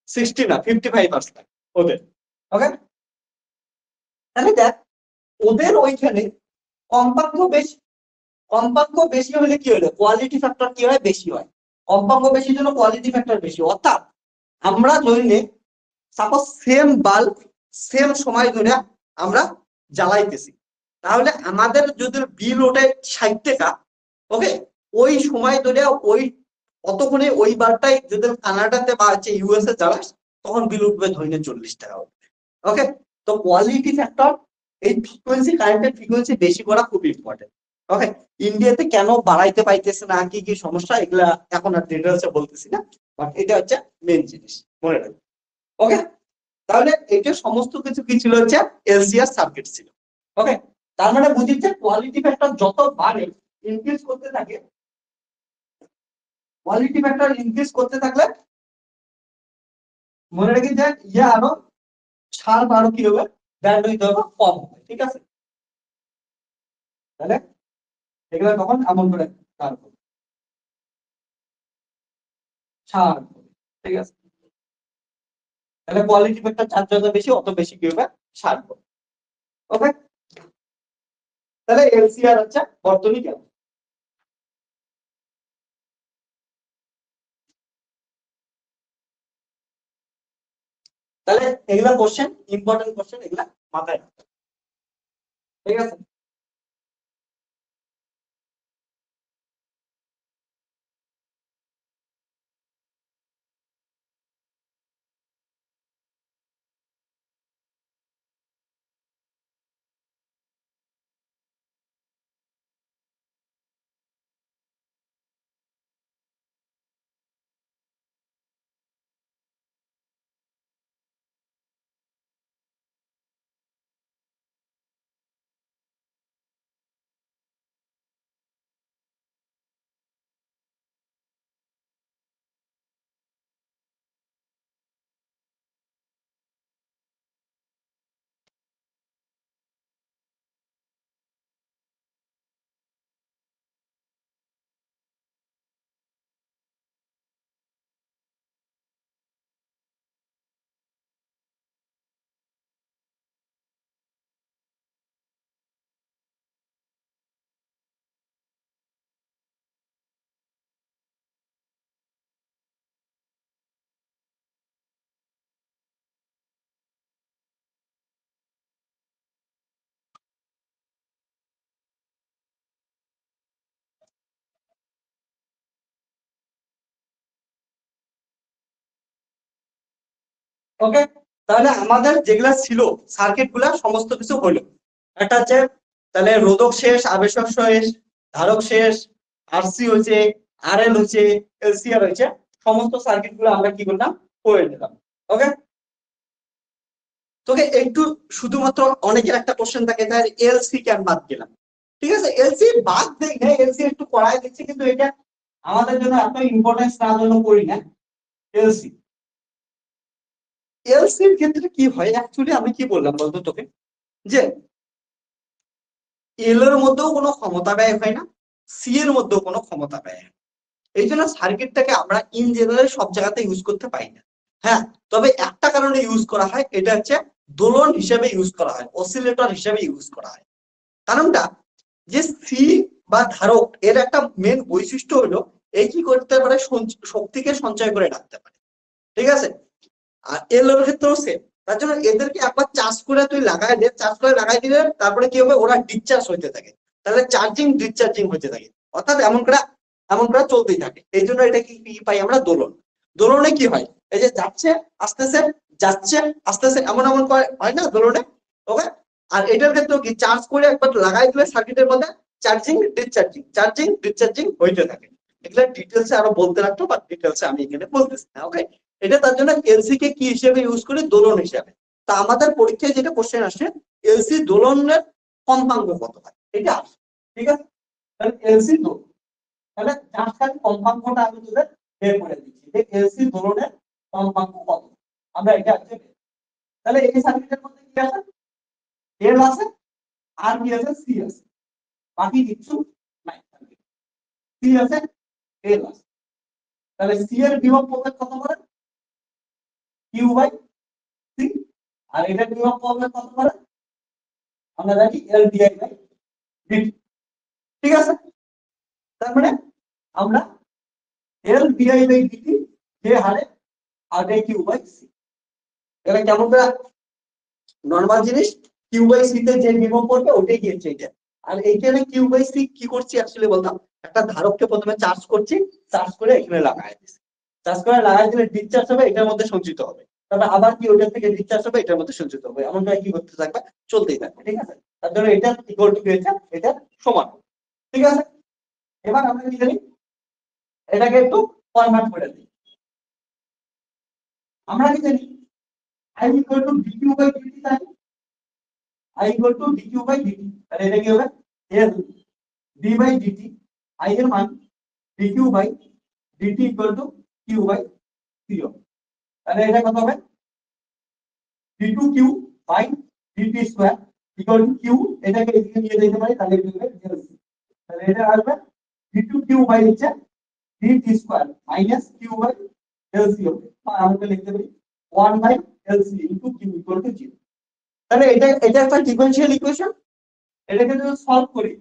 60 না, 55 হার্টজ থাকে ওদের। ওকে, তাহলে দেখ ওদের ওইখানে কম্পাঙ্ক বেশি, কম্পাঙ্ক বেশি হলে কি হলো, কোয়ালিটি ফ্যাক্টর কি হয় বেশি হয়। কম্পাঙ্ক বেশি জন্য কোয়ালিটি ফ্যাক্টর বেশি। অর্থাৎ আমরা ধরে সাপোজ সেম বাল্ব সেম সময় ধরে আমরা জ্বালাইতেছি, তাহলে আমাদের যদি বিল ওঠে 60 টাকা, ওকে, ওই সময় ধরে ওই অতক্ষণে ওই বারটাই যদি কানাডাতে বা হচ্ছে ইউএসএ জ্বালাস তখন বিল উঠবে ধরে 40 টাকা উঠবে। ওকে, তো কোয়ালিটি ফ্যাক্টর, এই ফ্রিকোয়েন্সি, কারেন্টের ফ্রিকোয়েন্সি বেশি করা খুব ইম্পর্টেন্ট। ওকে, ইন্ডিয়াতে কেন বাড়াইতে পাইতেছে না, কি কি সমস্যা, এগুলা এখন আর ডিটেলসে বলতেছি না, বাট এটা হচ্ছে মেন জিনিস, মনে রাখবে। ওকে, তাহলে এটা সমস্ত কিছু কি ছিল হচ্ছে এলসিআর সার্কিট ছিল। ওকে, তার মানে বুঝিচ্ছে কোয়ালিটি ফ্যাক্টর যত বাড়ে, ইনক্রিজ করতে থাকে, কোয়ালিটি ফ্যাক্টর ইনক্রিজ করতে থাকলে মনে রাখি যে ইয়ে আরো ছাড় আরো কি হবে, ব্যান্ডউইথ হবে কম হবে। ঠিক আছে, তাহলে এগুলো তখন এমন করে কাজ করবে। ছাড় করবে। ঠিক আছে, তাহলে কোয়ালিটি ফ্যাক্টর চার্জ যত বেশি অত বেশি কি হবে, ছাড় করবে। ওকে, তাহলে এলসিআর হচ্ছে বর্তনী কেমন। তাহলে এগুলা কোশ্চেন, ইম্পর্টেন্ট কোশ্চেন, এগুলা মাথায় রাখতে হবে। ঠিক আছে, ওকে, তাহলে আমাদের যেগুলা ছিল সার্কিট গুলা সমস্ত কিছু হলো। একটা হচ্ছে তাহলে রোধক শেষ, আবেশক শেষ, ধারক শেষ, আরসি হয়েছে, আরএল হয়েছে, এলসিআর হয়েছে, সমস্ত সার্কিট গুলো আমরা কি করলাম, করে নিলাম। ওকে, তোকে একটু শুধুমাত্র অনেকের একটা কোশ্চেন থাকে তাই এলসি কেন বাদ দিলাম। ঠিক আছে, এলসি বাদ দেই না, এলসি একটু করাই দিচ্ছি, কিন্তু এটা আমাদের জন্য এত ইম্পর্টেন্স না জন্য করি না। এলসি, এলসির ক্ষেত্রে কি হয় অ্যাকচুয়ালি, আমি কি বললাম বলতো তোকে, যে এল এর মধ্যেও কোনো ক্ষমতা ব্যয় হয় না, সি এর মধ্যেও কোনো ক্ষমতা ব্যয় হয় না। এই জন্য সার্কিটটাকে আমরা ইন জেনারেল সব জায়গাতে ইউজ করতে পারি না। হ্যাঁ, তবে একটা কারণে ইউজ করা হয়, এটা হচ্ছে দোলন হিসেবে ইউজ করা হয়, অসিলেটর হিসেবে ইউজ করা হয়। কারণটা যে সি বা ধারক এর একটা মেন বৈশিষ্ট্য হলো এই কি করতে পারে, শক্তিকে সঞ্চয় করে রাখতে পারে। ঠিক আছে, আর এল এর ক্ষেত্রেও সেম। তার জন্য এদেরকে একবার চার্জ করে তুই লাগাই দে, চার্জ করে লাগাই দিলে তারপরে কি হবে, ওরা ডিসচার্জ হইতে থাকে, তাহলে চার্জিং ডিসচার্জিং হতে থাকে, অর্থাৎ এমন করে চলতেই থাকে। এই জন্য এটা কি পাই আমরা, দোলন। দোলনে কি হয়, এই যে যাচ্ছে আসতেছে, যাচ্ছে আসতেছে, এমন এমন হয় না দোলনে। ওকে, আর এটার ক্ষেত্রেও কি, চার্জ করে একবার লাগাই দিলে সার্কিটের মধ্যে চার্জিং ডিসচার্জিং হইতে থাকে। এগুলা ডিটেলসে আরো বলতে রাখতো, বাট ডিটেলসে আমি এখানে বলতেছি না। ওকে, এটা তার জন্য এলসি কে কি হিসেবে ইউজ করি, দোলন হিসেবে। তা আমাদের পরীক্ষায় যেটা কোশ্চেন আসে, এলসি দোলনের কম্পাঙ্ক কত হয় এটা আসে। ঠিক আছে, তাহলে এলসি দোলন, তাহলে জাস্ট খালি কম্পাঙ্কটা আমি তোদের বের করে দিচ্ছি যে এলসি দোলনের কম্পাঙ্ক কত, আমরা এটা আজকে। তাহলে এই সার্কিটের মধ্যে কি আছে, এল আছে, আর কি আছে, সি আছে, বাকি কিছু নাই। সি আছে, এল আছে, তাহলে সি এর বিভব প্রভেদ কত করে, কিউ বাই সি, আর এটা বিভব প্রভেদ কত করে, আমরা জানি এল ডিআই বাই ডিটি। ঠিক আছে, তার মানে আমরা এল ডিআই বাই ডিটি যে হারে আগে কিউ বাই সি, এটা কেমন করে নরমাল জিনিস, কিউ বাই সি তে যে বিভব পড়বে ওটাই গিয়েছে এটা। আর এইখানে কিউ বাই সি কি করছি আসলে বলতাম, একটা ধারককে প্রথমে চার্জ করছি, চার্জ করে এখানে লাগাই দিচ্ছি, চার্জ করে লাগাই দিলে ডিসচার্জ হবে, এটার মধ্যে সঞ্চিত হবে, তারপর আবার কি ওইটার থেকে ডিসচার্জ হবে, এটার মধ্যে সঞ্চিত হবে, এমনটা কি করতে থাকবে, চলতেই থাকবে। ঠিক আছে, তার জন্য এটা ইকুয়াল টু হয়েছে এটা সমান। ঠিক আছে, এবার আমরা কি জানি, এটাকে একটু কনভার্ট করে দিই। আমরা কি জানি I equal to DQ by DT, তাই I equal to DQ by DT, তাহলে এটা কি হবে, L D by DT, I এর মান DQ by DT equal to Q by C. তাহলে এটা কত হবে, ডি2 Q by DT square equal to Q, এটাকে এদিকে নিয়ে যেতে পারি, তাহলে কি হবে, তাহলে এটা আসবে ডি2 কিউ বাই হচ্ছে dt square minus Q by LCM আমরা লিখতে পারি 1 by LC into Q equal to 0। তাহলে এটা একটা ডিফারেনশিয়াল ইকুয়েশন। এটাকে যদি সলভ করি,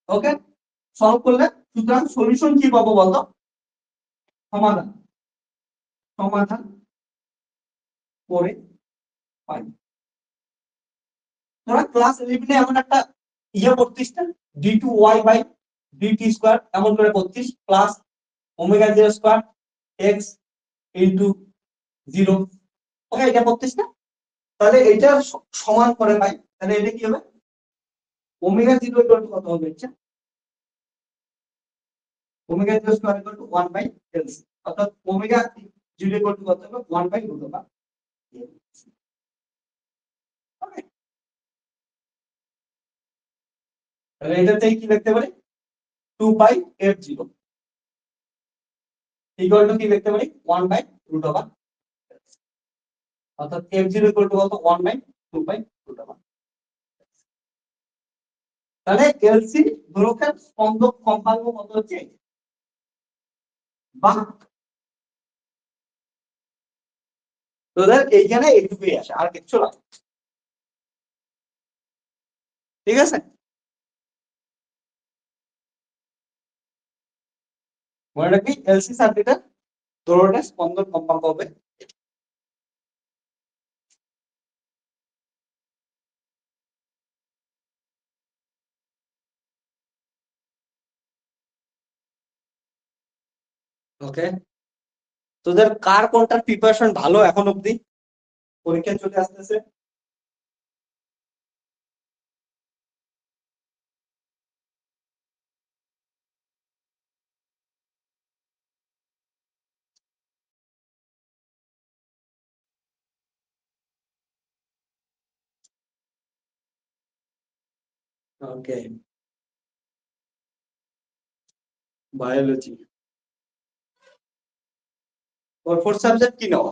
ওকে, সলভ করলে সুতরাং সলিউশন কি পাবো বলতো? সমাধান, সমাধান করে পাই। তোরা ক্লাস 11 এমন একটা পড়তিস না, d2y বাই dt স্কয়ার এমন করে পড়তিস, plus omega 0 square x into 0, okay, এটা পড়তিস না? তাহলে এটা সমান করে পাই, তাহলে এটা কি হবে? ওমেগা 0 ইকুয়াল টু কত হবে? আচ্ছা, omega 0 square equal to 1 by LC, অর্থাৎ ওমেগা 0 ইকুয়াল টু কত হবে? 1 by root over LC. Okay, তাহলে এটাতে কি লিখতে পারি? 2 বাই f0 ইকুয়াল টু কি লিখতে পারি? 1 বাই রুট ওভার, অর্থাৎ f0 ইকুয়াল টু কত? 1 বাই 2 বাই রুট ওভার। তাহলে এলসি দৈর্ঘ্যের স্পন্দক কম্পাঙ্ক কত হচ্ছে? বাহ, তোদের এইখানে এইটুকুই আসে, আর কিচ্ছু না, ঠিক আছে? মনে রাখবি এলসি সার্কিটের দৈর্ঘ্যের স্পন্দন কম্পাঙ্ক হবে। ওকে, তোদের কার কোনটার প্রিপারেশন ভালো এখন অবধি? পরীক্ষা চলে আসতেছে। ওকে, বায়োলজি। ওর ফোর্থ সাবজেক্ট কি নেওয়া?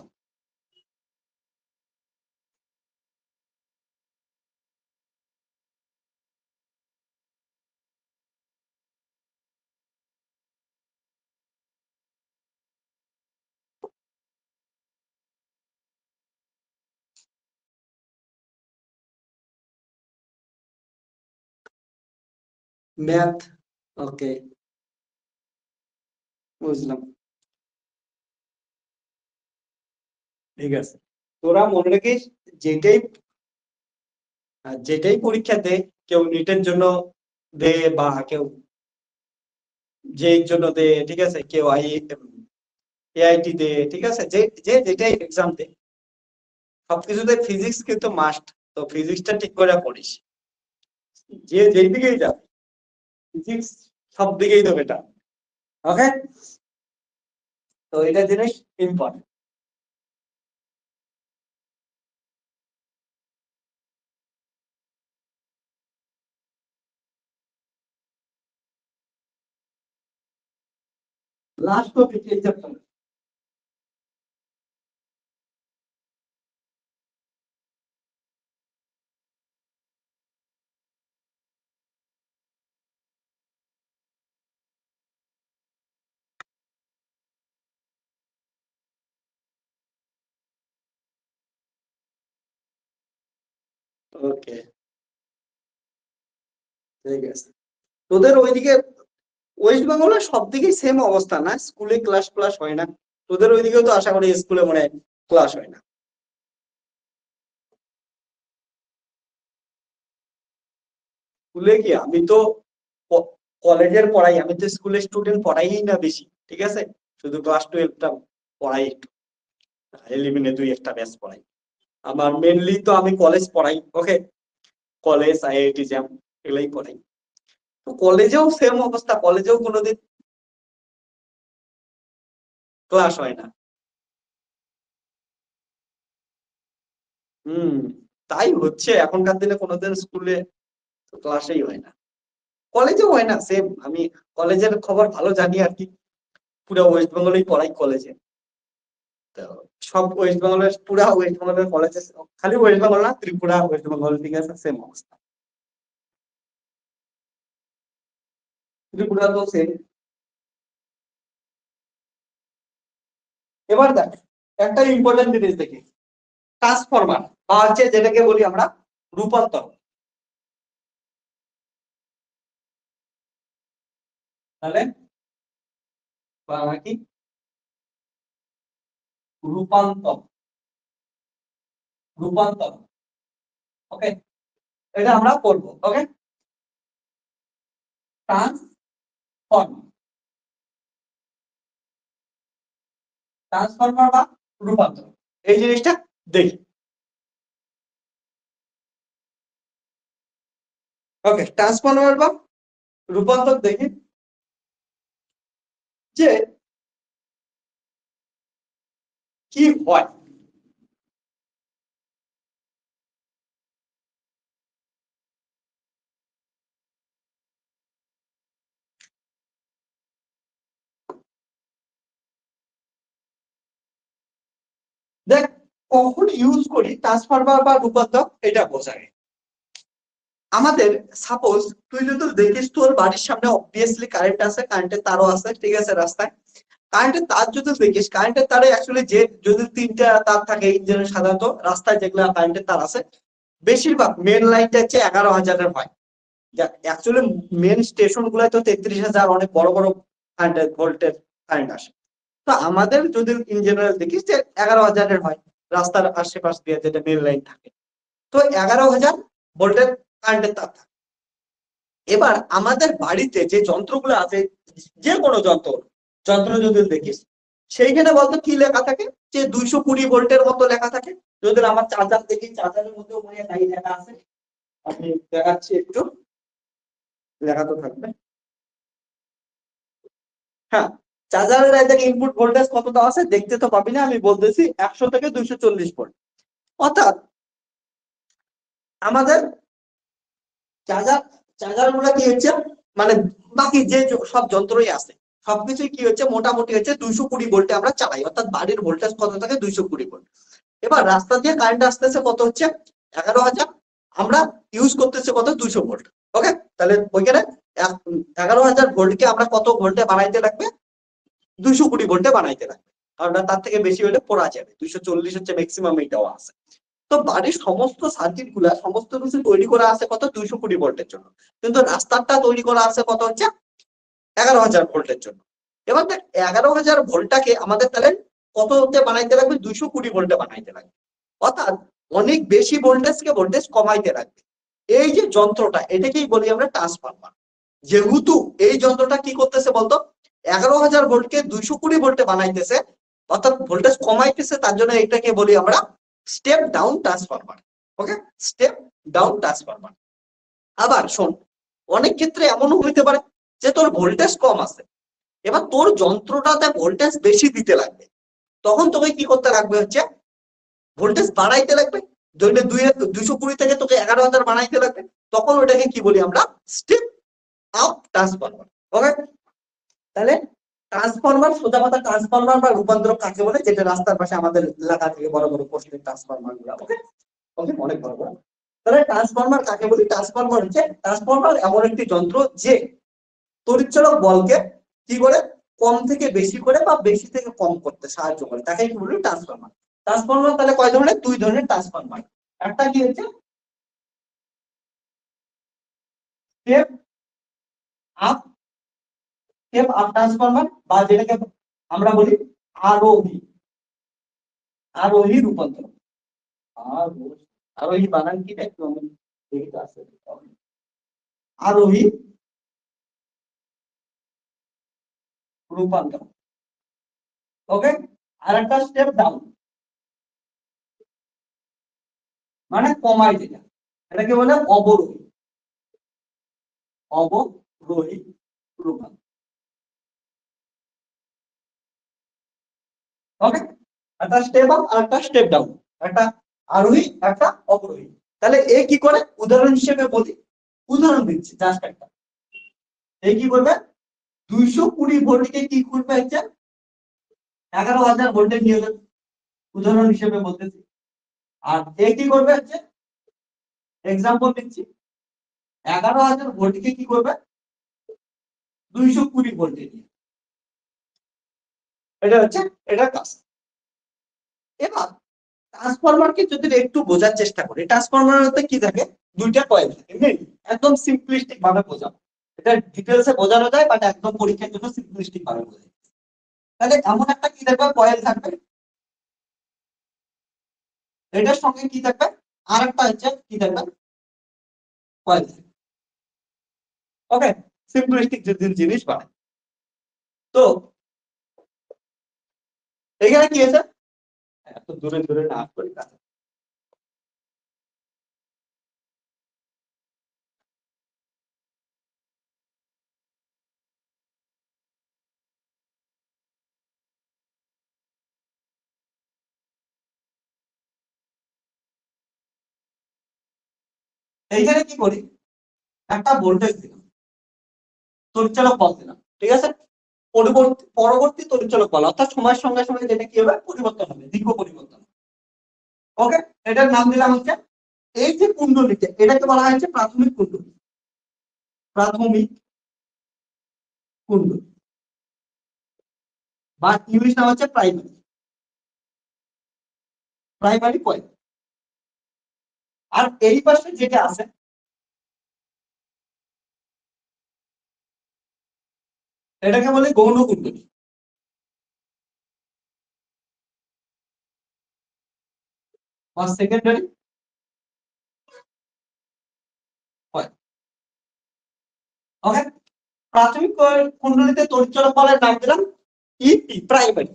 ম্যাথ। ওকে, বুঝলাম, ঠিক আছে। তোরা মনে রাখিস, যেটাই যেটাই পরীক্ষা দে, কেউ নিটের জন্য দে বা কেউ যেই জন্য দে, ঠিক আছে, কেউ এআইটি দে, ঠিক আছে, যে যে যেটাই এক্সাম দে, সবকিছুতে ফিজিক্স কিন্তু মাস্ট। তো ফিজিক্সটা ঠিক করে পড়িস, যে যেই দিকেই যা, ফিজিক্স সব দিকেই তো বেটা। ওকে, তো এটা জিনিস ইম্পর্টেন্ট। লাস্ট টপিক এই চ্যাপ্টার। ওকে, ঠিক আছে। তোদের ওইদিকে ওয়েস্ট বেঙ্গলে সব দিকেই সেম অবস্থা না? স্কুলে ক্লাস ক্লাস হয় না? তোদের ওইদিকেও তো আশা করি স্কুলে মনে হয় ক্লাস হয় না? স্কুলে কি, আমি তো কলেজের পড়াই, আমি তো স্কুলে স্টুডেন্ট পড়াই না বেশি, ঠিক আছে, শুধু ক্লাস 12টা পড়াই একটু, 11-এ 2-1টা ব্যাচ পড়াই। আমার মেনলি তো আমি কলেজ পড়াই, ওকে, কলেজ আইআইটি জ্যাম এগুলাই পড়াই। তো কলেজেও সেম অবস্থা, কলেজেও কোনোদিন ক্লাস হয় না। হুম, তাই হচ্ছে এখনকার দিনে, কোনোদিন স্কুলে ক্লাসেই হয় না, কলেজেও হয় না সেম। আমি কলেজের খবর ভালো জানি আর কি, পুরো ওয়েস্ট বেঙ্গলেই পড়াই কলেজে। তো সব ওয়েস্ট বেঙ্গলের, পুরা ওয়েস্ট বেঙ্গলের কলেজে, খালি ওয়েস্ট বেঙ্গল না, ত্রিপুরা, ওয়েস্ট বেঙ্গল, ঠিক আছে, সেম অবস্থা। ত্রিপুরা তো সেম। এবার দেখ একটা ইম্পর্টেন্ট জিনিস দেখি, ট্রান্সফরমার বা হচ্ছে যেটাকে বলি আমরা রূপান্তর। তাহলে বাংলা কি? রূপান্তর। রূপান্তর। ওকে, এটা আমরা করব। ওকে, ট্রান্সফরমার। ট্রান্সফরমার বা রূপান্তর, এই জিনিসটা দেখি। ওকে, ট্রান্সফরমার বা রূপান্তর দেখি যে কি হয়। দেখ, কখন ইউজ করি ট্রান্সফরমার বা রূপান্তর এটা বোঝায়। আমাদের সাপোজ তুই যদি দেখিস তোর বাড়ির সামনে অবভিয়াসলি কারেন্ট আছে, কারেন্টের তারও আছে, ঠিক আছে, রাস্তায় কারেন্টের তার যদি দেখিস, কারেন্টের তারে অ্যাকচুয়ালি যে যদি 3টা তার থাকে ইঞ্জিনের, সাধারণত রাস্তায় যেগুলো কারেন্টের তার আছে বেশিরভাগ মেন লাইনটা হচ্ছে 11,000-এর হয়। অ্যাকচুয়ালি মেন স্টেশন গুলায় তো 33,000 অনেক বড় বড় ভোল্টের কারেন্ট আসে। তো আমাদের যদি ইন জেনারেল দেখিস যে 11,000-এর হয় রাস্তার আশেপাশ দিয়ে যেটা মেন লাইন থাকে, তো 11,000 ভোল্টের কারেন্টের তার থাকে। এবার আমাদের বাড়িতে যে যন্ত্রগুলো আছে, যে কোনো যন্ত্র যন্ত্র যদি দেখিস সেইখানে বলতো কি লেখা থাকে, যে 220 ভোল্টের মতো লেখা থাকে। যদি আমার চার্জার দেখি, চার্জারের মধ্যেও মনে তাই লেখা আছে, আমি দেখাচ্ছি একটু, লেখা তো থাকবে। হ্যাঁ, চার্জারের এদিকে ইনপুট ভোল্টেজ কত দেওয়া আছে দেখতে তো পাবি না, আমি বলতেছি 100 থেকে 240 ভোল্ট। অর্থাৎ আমাদের চার্জার চার্জার গুলা কি হচ্ছে, মানে বাকি যে সব যন্ত্রই আছে সবকিছুই কি হচ্ছে, মোটামুটি হচ্ছে 220 ভোল্টে আমরা চালাই। অর্থাৎ বাড়ির ভোল্টেজ কত থাকে, 220 ভোল্ট। এবার রাস্তা দিয়ে কারেন্ট আসতেছে কত হচ্ছে, 11,000, আমরা ইউজ করতেছি কত, 200 ভোল্ট। ওকে, তাহলে ওইখানে 11,000 ভোল্টকে আমরা কত ভোল্টে বানাইতে লাগবে, 220 ভোল্টে বানাইতে লাগবে। কারণ তার থেকে বেশি হলে পড়া যাবে, 240 হচ্ছে ম্যাক্সিমাম, এটাও আছে। তো বাড়ির সমস্ত সার্কিট গুলা সমস্ত কিছু তৈরি করা আছে কত, 220 ভোল্টের জন্য। কিন্তু রাস্তাটা তৈরি করা আছে কত হচ্ছে, 11,000 ভোল্টের জন্য। এবার দেখ 11,000 ভোল্টটাকে আমাদের তাহলে কততে বানাইতে লাগবে, 220 ভোল্টে বানাইতে লাগবে। অর্থাৎ অনেক বেশি ভোল্টেজকে ভোল্টেজ কমাইতে লাগবে। এই যে যন্ত্রটা এটাকেই বলি আমরা ট্রান্সফরমার। যেহেতু এই যন্ত্রটা কি করতেছে বলতো, 11,000 ভোল্টকে 220 ভোল্টে বানাইতেছে, অর্থাৎ ভোল্টেজ কমাইতেছে, তার জন্য এটাকে বলি আমরা স্টেপ ডাউন ট্রান্সফরমার। ওকে, স্টেপ ডাউন ট্রান্সফরমার। আবার শোন, অনেক ক্ষেত্রে এমনও হইতে পারে যে তোর ভোল্টেজ কম আছে, এবার তোর যন্ত্রটাতে ভোল্টেজ বেশি দিতে লাগবে, তখন তোকে কি করতে লাগবে হচ্ছে ভোল্টেজ বাড়াইতে লাগবে। ধরলে 220 থেকে তোকে 11,000 বানাইতে লাগবে, তখন ওটাকে কি বলি আমরা, স্টেপ আপ ট্রান্সফরমার। ওকে, তাহলে ট্রান্সফরমার, সোজা কথা ট্রান্সফরমার বা রূপান্তরক কাকে বলে, যেটা রাস্তার পাশে আমাদের এলাকা থেকে বড় বড় পোস্টের ট্রান্সফরমার গুলো। ওকে, ওকে, অনেক বড় বড়। তাহলে ট্রান্সফরমার কাকে বলি, ট্রান্সফরমার হচ্ছে, ট্রান্সফরমার এমন একটি যন্ত্র যে তড়িৎচালক বলকে কি করে কম থেকে বেশি করে বা বেশি থেকে কম করতে সাহায্য করে, তাকে কি বলি ট্রান্সফরমার। ট্রান্সফরমার তাহলে কয় ধরনের, 2 ধরনের ট্রান্সফরমার। একটা কি হচ্ছে step up, step up transformer, বা যেটাকে আমরা বলি আরোহী, আরোহী রূপান্তর। আরোহী বানান কি একটু আমি দেখি তো আছে, আরোহী রূপান্তর। ওকে, আর একটা স্টেপ ডাউন, মানে কমাই দিলা, এটাকে বলে অবরোহী, অবরোহী রূপান্তর। ওকে, একটা স্টেপ আপ আর একটা স্টেপ ডাউন, একটা আরোহী একটা অবরোহী। তাহলে এ কি করে, উদাহরণ হিসেবে বলি, উদাহরণ দিচ্ছি জাস্ট একটা। এই কি করবে, 220 ভোল্টকে কি করবে হচ্ছে 11,000 ভোল্টে নিয়ে যাবে, উদাহরণ হিসেবে বলতেছি। আর এ কি করবে হচ্ছে, এক্সাম্পল দিচ্ছি, 11,000 ভোল্টকে কি করবে 220 ভোল্টে নিয়ে, এটা হচ্ছে এটা কাজ। এবার ট্রান্সফরমারকে যদি একটু বোঝার চেষ্টা করি, ট্রান্সফরমারের কি থাকে, দুইটা কয়েল থাকে, একদম সিম্পলিস্টিক ভাবে বোঝাবো, এটা ডিটেলসে বোঝানো যায় বাট একদম পরীক্ষার জন্য সিম্পলিস্টিক ভাবে বোঝাই। তাহলে এমন একটা কি দেখবে, কয়েল থাকবে, এটার সঙ্গে কি থাকবে, আর একটা হচ্ছে কি থাকবে, কয়েল। ওকে, সিম্পলিস্টিক জিনিস বানায়। তো এখানে কি আছে, এত দূরে দূরে না করি কাছে। এইখানে কি করি, একটা ভোল্টেজ দিলাম, তড়িৎচালক বল দিলাম, ঠিক আছে, পরবর্তী তড়িৎচালক বল অর্থাৎ সময়ের সঙ্গে সঙ্গে যেটা কি হবে, পরিবর্তন হবে, দিক পরিবর্তন। ওকে, এটার নাম দিলাম হচ্ছে, এই যে কুণ্ডলীতে, এটাকে বলা হয়েছে প্রাথমিক কুণ্ডলী, প্রাথমিক কুণ্ডলী বা ইংলিশ নাম হচ্ছে প্রাইমারি, প্রাইমারি কয়েল। আর এই পাশে যেটা আছে এটাকে বলে গৌণ কুণ্ডলী বা সেকেন্ডারি কয়েল। ওকে, প্রাথমিক কুণ্ডলীতে তড়িৎচালক বলের নাম দিলাম ইপি, প্রাইমারি।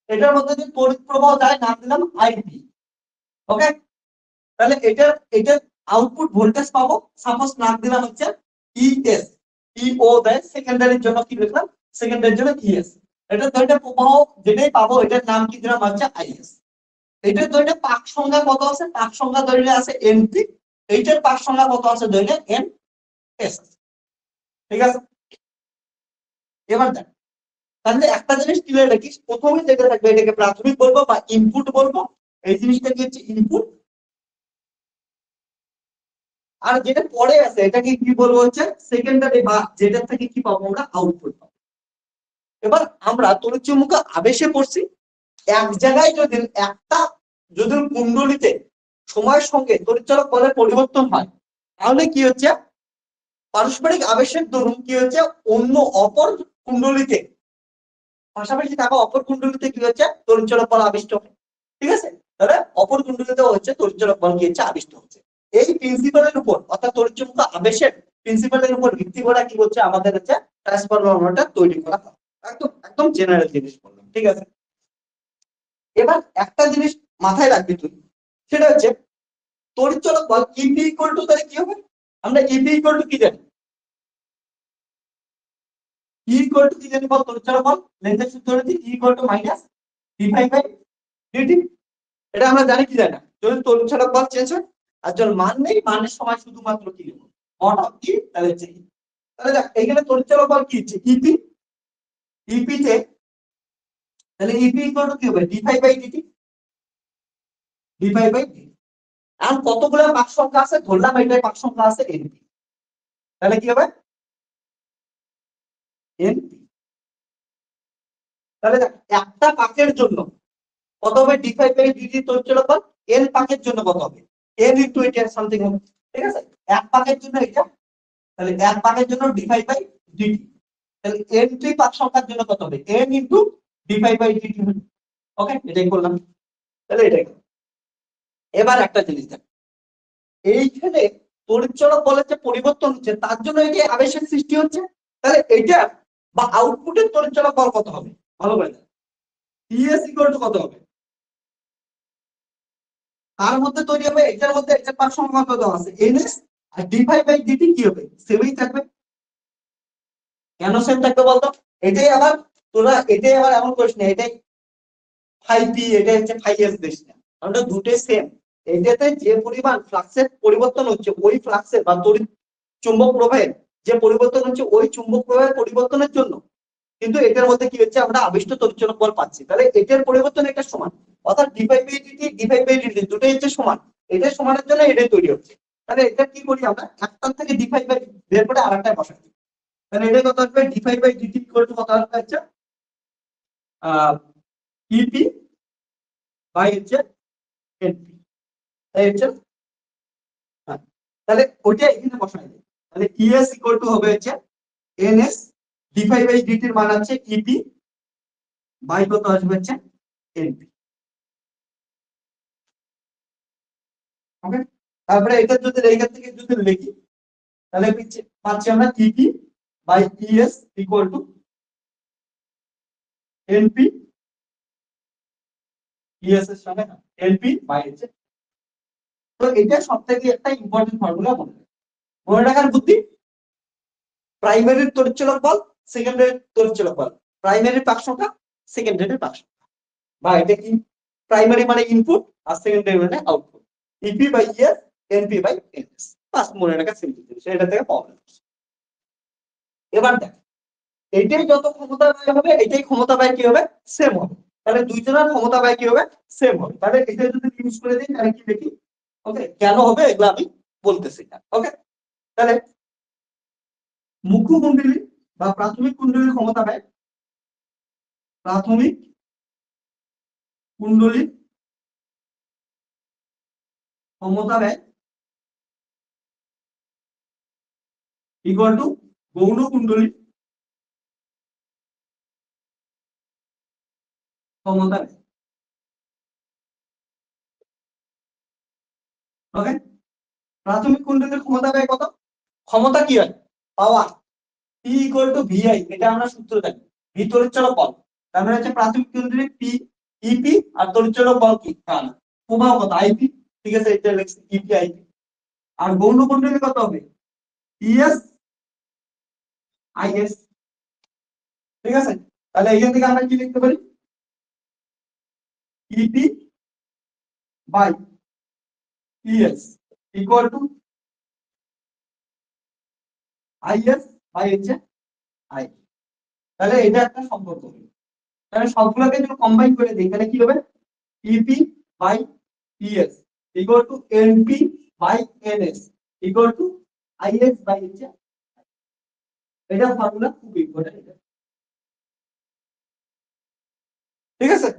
এটার মধ্যে যে তড়িৎ প্রবাহ যায় নাম দিলাম আইপি। ওকে, তাহলে এটার আউটপুট ভোল্টেজ পাবো, সাপোজ নাম দিলাম হচ্ছে ইএস, ইও দেয়, সেকেন্ডারির জন্য কি লিখলাম, সেকেন্ডারির জন্য ইএস। এটা দুইটা প্রবাহ যেটাই পাবো এটার নাম কি দিলাম হচ্ছে আইএস। এটার দুইটা পাক সংখ্যা কত আছে, পাক সংখ্যা ধরলে আছে এনপি, এইটার পাক সংখ্যা কত আছে ধরলে এন এস। ঠিক আছে, এবার দেখ, তাহলে একটা জিনিস ক্লিয়ার রাখিস, প্রথমে যেটা থাকবে এটাকে প্রাথমিক বলবো বা ইনপুট বলবো, এই জিনিসটা কি হচ্ছে ইনপুট, আর যেটা পরে আছে এটাকে কি বলবো হচ্ছে সেকেন্ডারি বা যেটা থেকে কি পাবো আমরা আউটপুট পাবো। এবার আমরা তড়িৎচুম্বক আবেশে পড়ছি, এক জায়গায় যদি একটা যদি কুণ্ডলীতে সময়ের সঙ্গে তড়িৎচালক বলের পরিবর্তন হয়, তাহলে কি হচ্ছে, পারস্পরিক আবেশের দরুন কি হচ্ছে, অন্য অপর কুণ্ডলীতে, পাশাপাশি থাকা অপর কুণ্ডলীতে কি হচ্ছে, তড়িৎচালক বল আবিষ্ট হয়। ঠিক আছে, তাহলে অপর কুণ্ডলীতেও হচ্ছে তড়িৎচালক বল কি হচ্ছে, আবিষ্ট হচ্ছে। এই প্রিন্সিপালের উপর অর্থাৎ তড়িৎচুম্বক আবেশের প্রিন্সিপালের উপর ভিত্তি করে কি হচ্ছে, আমাদের হচ্ছে ট্রান্সফরমারটা তৈরি করা হয়। একদম একদম জেনারেল জিনিস বললাম, ঠিক আছে। এবার একটা জিনিস মাথায় রাখবি তুই, সেটা হচ্ছে তড়িৎচালক বল ইপি ইকুয়াল টু, তাহলে কি হবে, আমরা ইপি ইকুয়াল টু কি জানি, ই ইকুয়াল টু কি জানি বল, তড়িৎচালক বল লেন্সের সূত্র হচ্ছে E equal to minus D phi by DT. এটা আমরা জানি কি জানি না, যদি তড়িৎচালক বল চেঞ্জ হয় আর যখন মান নেই, মানের সময় শুধুমাত্র কি লিখব, মড অফ ই, তাহলে হচ্ছে ই। তাহলে দেখ এখানে তড়িৎচালক বল কি হচ্ছে ইপি, ইপি তে তাহলে ইপি ইকুয়াল টু কি হবে, ডিভাই বাই ডিটি, ডিভাই বাই ডিটি। আর কতগুলো পাক সংখ্যা আছে, ধরলাম এটাই পাক সংখ্যা আছে এনপি, তাহলে কি হবে এনপি। তাহলে একটা পাকের জন্য কত হবে, ডি5 বাই ডিটি তড়িৎচালক বল, এন পাকের জন্য কত হবে, এন ইনটু এটা সামথিং হবে। ঠিক আছে, এক পাকের জন্য এটা, তাহলে এক পাকের জন্য ডি5 বাই ডিটি, তাহলে এন টি পাক সংখ্যার জন্য কত হবে, এন ইনটু ডি5 বাই ডিটি। ওকে, এটাই করলাম, তাহলে এটাই। এবার একটা জিনিস দেখ, এইখানে তড়িৎচালক বলের যে পরিবর্তন হচ্ছে তার জন্য এই যে আবেশের সৃষ্টি হচ্ছে, তাহলে এটা বা আউটপুটের তড়িৎচালক বল কত হবে, ভালো করে দেখ, ইএস ইকুয়াল টু কত হবে, তার মধ্যে তৈরি হবে, এটার মধ্যে একটা পাক সংখ্যা কত আছে এনএস, আর ডি5 বাই ডিটি কি হবে, সেমই থাকবে। কেন সেম থাকবে বলতো, এটাই আবার তোরা এটাই আবার এমন করিস না, এটাই 5p এটা হচ্ছে 5s দিস না, কারণ দুটোই সেম। এটাতে যে পরিমাণ ফ্লাক্সের পরিবর্তন হচ্ছে, ওই ফ্লাক্সের বা তড়িৎ চুম্বক প্রবাহের যে পরিবর্তন হচ্ছে, ওই চুম্বক প্রবাহের পরিবর্তনের জন্য কিন্তু এটার মধ্যে কি হচ্ছে, আমরা আবিষ্ট তড়িৎচুম্বক বল পাচ্ছি। তাহলে এটার পরিবর্তন এটা সমান, অর্থাৎ ডি5 বাই ডিটি দুটোই হচ্ছে সমান, এটা সমানের জন্য এটাই তৈরি হচ্ছে। তাহলে এটা কি করি আমরা, একটার থেকে ডি5 বাই বের করে আরেকটায় বসাই দিই, তাহলে এটা কত আসবে, ডি5 বাই ডিটি ইকুয়াল টু কত আসবে হচ্ছে ইপি বাই হচ্ছে এনপি, তাই হচ্ছে। হ্যাঁ, তাহলে ওইটা এখানে বসাই দিই। তাহলে ইএস ইকুয়াল টু হবে হচ্ছে এনএস ডিফাই বাই ডিটির মান আছে ইপি বাই কত আসবে হচ্ছে এনপি। ওকে, তারপরে এটা যদি এইখান থেকে যদি লিখি তাহলে পাচ্ছি আমরা EP by ES equal to NP, ES এর সঙ্গে এনপি বাই হচ্ছে। তো এটা সবথেকে একটা ইম্পর্টেন্ট ফর্মুলা মনে রাখার বুদ্ধি। প্রাইমারির তড়িৎচলক বল, সেকেন্ডারির তড়িৎচলক বল, প্রাইমারির পাক সংখ্যা, সেকেন্ডারির পাক সংখ্যা, বা এটা কি প্রাইমারি মানে ইনপুট আর সেকেন্ডারি মানে output, EP by ES NP by NS. বাস মনে রাখা সিম্পল জিনিস, এটা থেকে পাওয়া যাবে। এবার দেখ এইটাই যত ক্ষমতা ব্যয় হবে এটাই ক্ষমতা ব্যয় কি হবে সেম হবে, তাহলে দুইজনের ক্ষমতা ব্যয় কি হবে সেম হবে। তাহলে এটা যদি ইউজ করে দিই তাহলে কি দেখি, ওকে কেন হবে এগুলো আমি বলতেছি না। ওকে, তাহলে মুখ্য কুণ্ডলী বা প্রাথমিক কুণ্ডলীর ক্ষমতা ব্যয়, প্রাথমিক কুণ্ডলীর ক্ষমতা ব্যয় ইকুয়াল টু গৌণ কুণ্ডলীর ক্ষমতা ব্যয়। ওকে, প্রাথমিক কুণ্ডলীর ক্ষমতা ব্যয় কত, ক্ষমতা কি হয় পাওয়ার, পি ইকুয়াল টু ভিআই, এটা আমরা সূত্র জানি, ভি তড়িৎচলক বল, তার মানে হচ্ছে প্রাথমিক কুণ্ডলীর পি ইপি আর তড়িৎচলক বল কি প্রবাহ কত আইপি, ঠিক আছে এটা লিখছি ইপি আইপি। আর গৌণ কুণ্ডলী কত হবে ইএস আইএস, ঠিক আছে। তাহলে এখান থেকে আমরা কি লিখতে পারি, EP by ES equal to IS by হচ্ছে আই। তাহলে এটা একটা সম্পর্ক হবে। তাহলে সবগুলোকে যদি কম্বাইন করে দিই তাহলে কি হবে, EP by ES equal to NP by NS equal to IS by হচ্ছে, এটা ফর্মুলা খুব ইম্পর্টেন্ট, ঠিক আছে।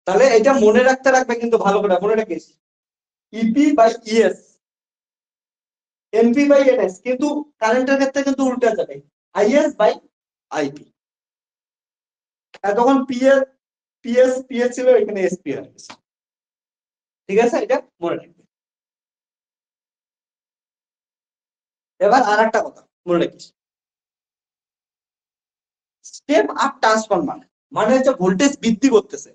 তাহলে এটা মনে রাখতে রাখবে কিন্তু ভালো করে মনে রাখিস, EP by ES NP by NS, কিন্তু কারেন্টের ক্ষেত্রে কিন্তু উল্টা যাবে, আইএস বাই আইপি। তখন পিএস ছিল এখানে এসপি হয়ে গেছে, ঠিক আছে এটা মনে রাখবে। এবার আর একটা কথা মনে রাখিস, স্টেপ আপ ট্রান্সফরমার মানে হচ্ছে ভোল্টেজ বৃদ্ধি করতেছে,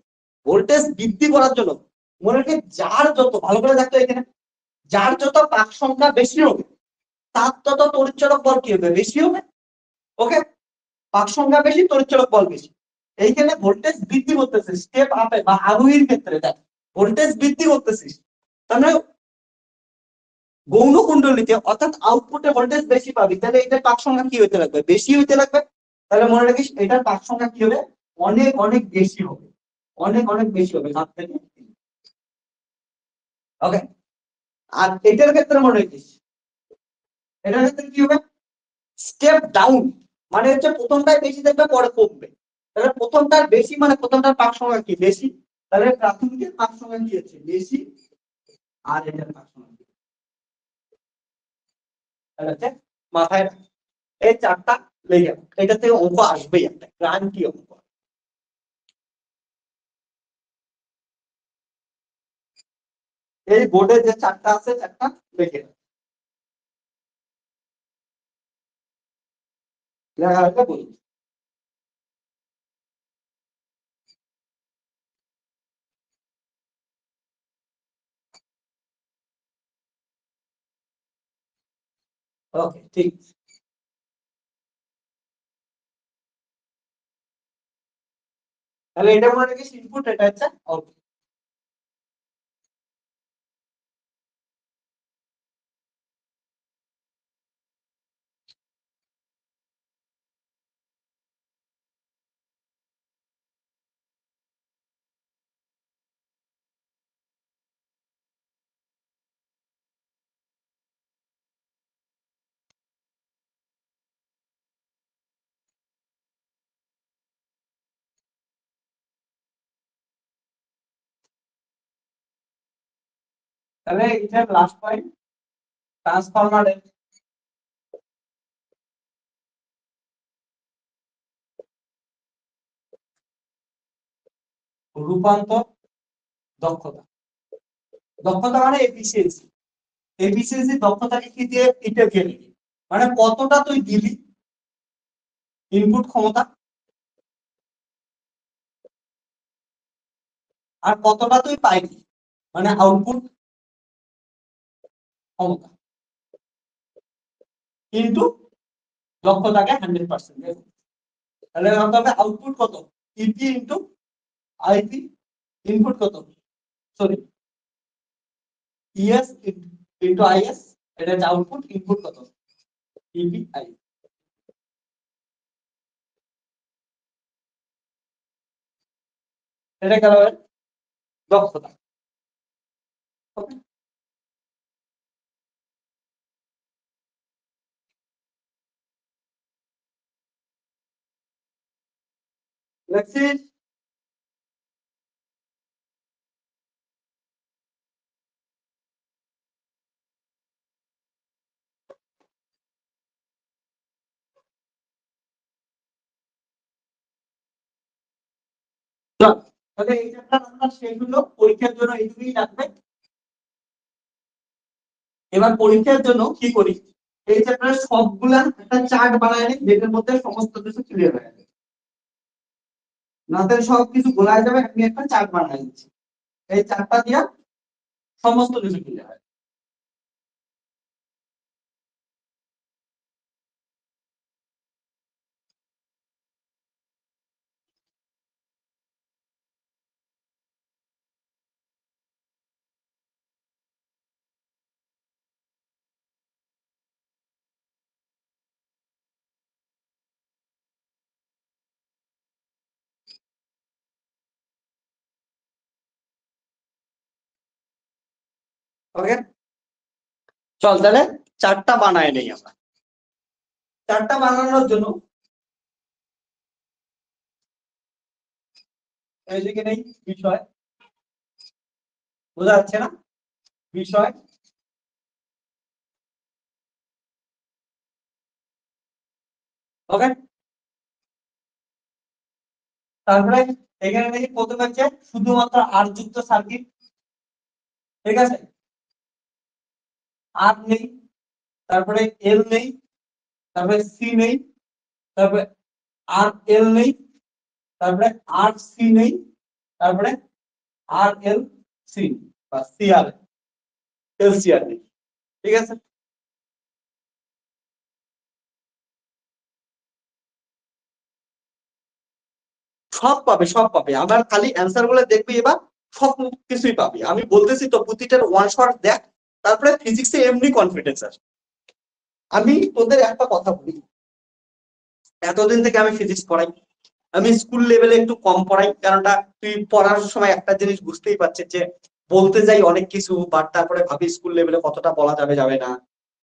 ভোল্টেজ বৃদ্ধি করার জন্য মনে রাখি যার যত ভালো করে দেখতে এখানে, যার যত পাক সংখ্যা বেশি হবে তার তত তড়িৎচলক বল কি হবে বেশি হবে। ওকে, পাক সংখ্যা বেশি তড়িৎচলক বল বেশি। এইখানে ভোল্টেজ বৃদ্ধি করতেছে স্টেপ আপে বা আরোহীর ক্ষেত্রে দেখ ভোল্টেজ বৃদ্ধি করতেছিস, তার মানে গৌণ কুণ্ডলীতে অর্থাৎ আউটপুটে ভোল্টেজ বেশি পাবি, তাহলে এটার পাক সংখ্যা কি হইতে লাগবে বেশি হইতে লাগবে। তাহলে মনে রাখিস এটার পাক সংখ্যা কি হবে অনেক অনেক বেশি হবে, অনেক অনেক বেশি হবে তার থেকে। ওকে, আর এটার ক্ষেত্রে মনে রাখিস এটার ক্ষেত্রে কি হবে স্টেপ ডাউন, মানে হচ্ছে প্রথমটাই বেশি দেখবে পরে কমবে, তাহলে প্রথমটার বেশি মানে প্রথমটার পাক সংখ্যা কি বেশি, তাহলে প্রাথমিকের পাক সংখ্যা কি হচ্ছে বেশি আর এটার পাক সংখ্যা কি, তাহলে হচ্ছে মাথায় রাখ। এই চারটা লেগে এটা থেকে অঙ্ক আসবেই একটা ক্রান্তি অঙ্ক। এই বোর্ডে যে চারটা আছে চারটা লিখে লেখা হলে বলি। ওকে ঠিক, তাহলে এটা মনে রাখিস ইনপুট, এটা হচ্ছে আউটপুট। তাহলে এটা লাস্ট পয়েন্ট ট্রান্সফরমারের রূপান্তর দক্ষতা। দক্ষতা মানে এফিসিয়েন্সি। এফিসিয়েন্সি দক্ষতাকে কি দিয়ে এটা দিয়ে লিখি, মানে কতটা তুই দিলি ইনপুট ক্ষমতা আর কতটা তুই পাইলি মানে আউটপুট ক্ষমতা, কিন্তু দক্ষতাকে 100%। তাহলে ভাবতে হবে আউটপুট কত, ইপি ইন্টু আইপি, ইনপুট কত, সরি ইএস ইন্টু আইএস, এটা হচ্ছে আউটপুট, ইনপুট কত ইপি আই। এটা গেল দক্ষতা। ওকে, লেটস সি। তাহলে এই চ্যাপ্টার আমরা শেষ হলো, পরীক্ষার জন্য এইটুকুই রাখবে। এবার পরীক্ষার জন্য কি করি, এই চ্যাপ্টারের সবগুলা একটা চার্ট বানায় নিই, যেটার মধ্যে সমস্ত কিছু ক্লিয়ার হয়ে যাবে, নাতে সব কিছু গোলায় যাবে, আমি একটা চার্ট বানাই দিচ্ছি, এই চার্টটা দিয়া সমস্ত কিছু ক্লিয়ার হয়। ওকে, চল তাহলে চার্টটা বানায় নেই আমরা। চার্টটা বানানোর জন্য এইদিকে নেই বিষয়, বোঝা যাচ্ছে না, বিষয়, ওকে। তারপরে এখানে দেখি প্রথমে হচ্ছে শুধুমাত্র আর যুক্ত সার্কিট, ঠিক আছে, আর নেই, তারপরে এল নেই, তারপরে সি নেই, তারপরে আর এল নেই, তারপরে আর সি নেই, তারপরে আর এল সি বা সি আর এল সি আর নেই, ঠিক আছে। সব পাবে, সব পাবে, আবার খালি অ্যান্সার গুলো দেখবি, এবার সব কিছুই পাবি, আমি বলতেছি তো প্রতিটার ওয়ান শট দেখ, তারপরে ফিজিক্সে এমনি কনফিডেন্স আসে। আমি তোদের একটা কথা বলি, এতদিন থেকে আমি ফিজিক্স পড়াই, আমি স্কুল লেভেলে একটু কম পড়াই, কারণটা তুই পড়ার সময় একটা জিনিস বুঝতেই পারছিস যে বলতে যাই অনেক কিছু, বাট তারপরে ভাবি স্কুল লেভেলে কতটা বলা যাবে যাবে না।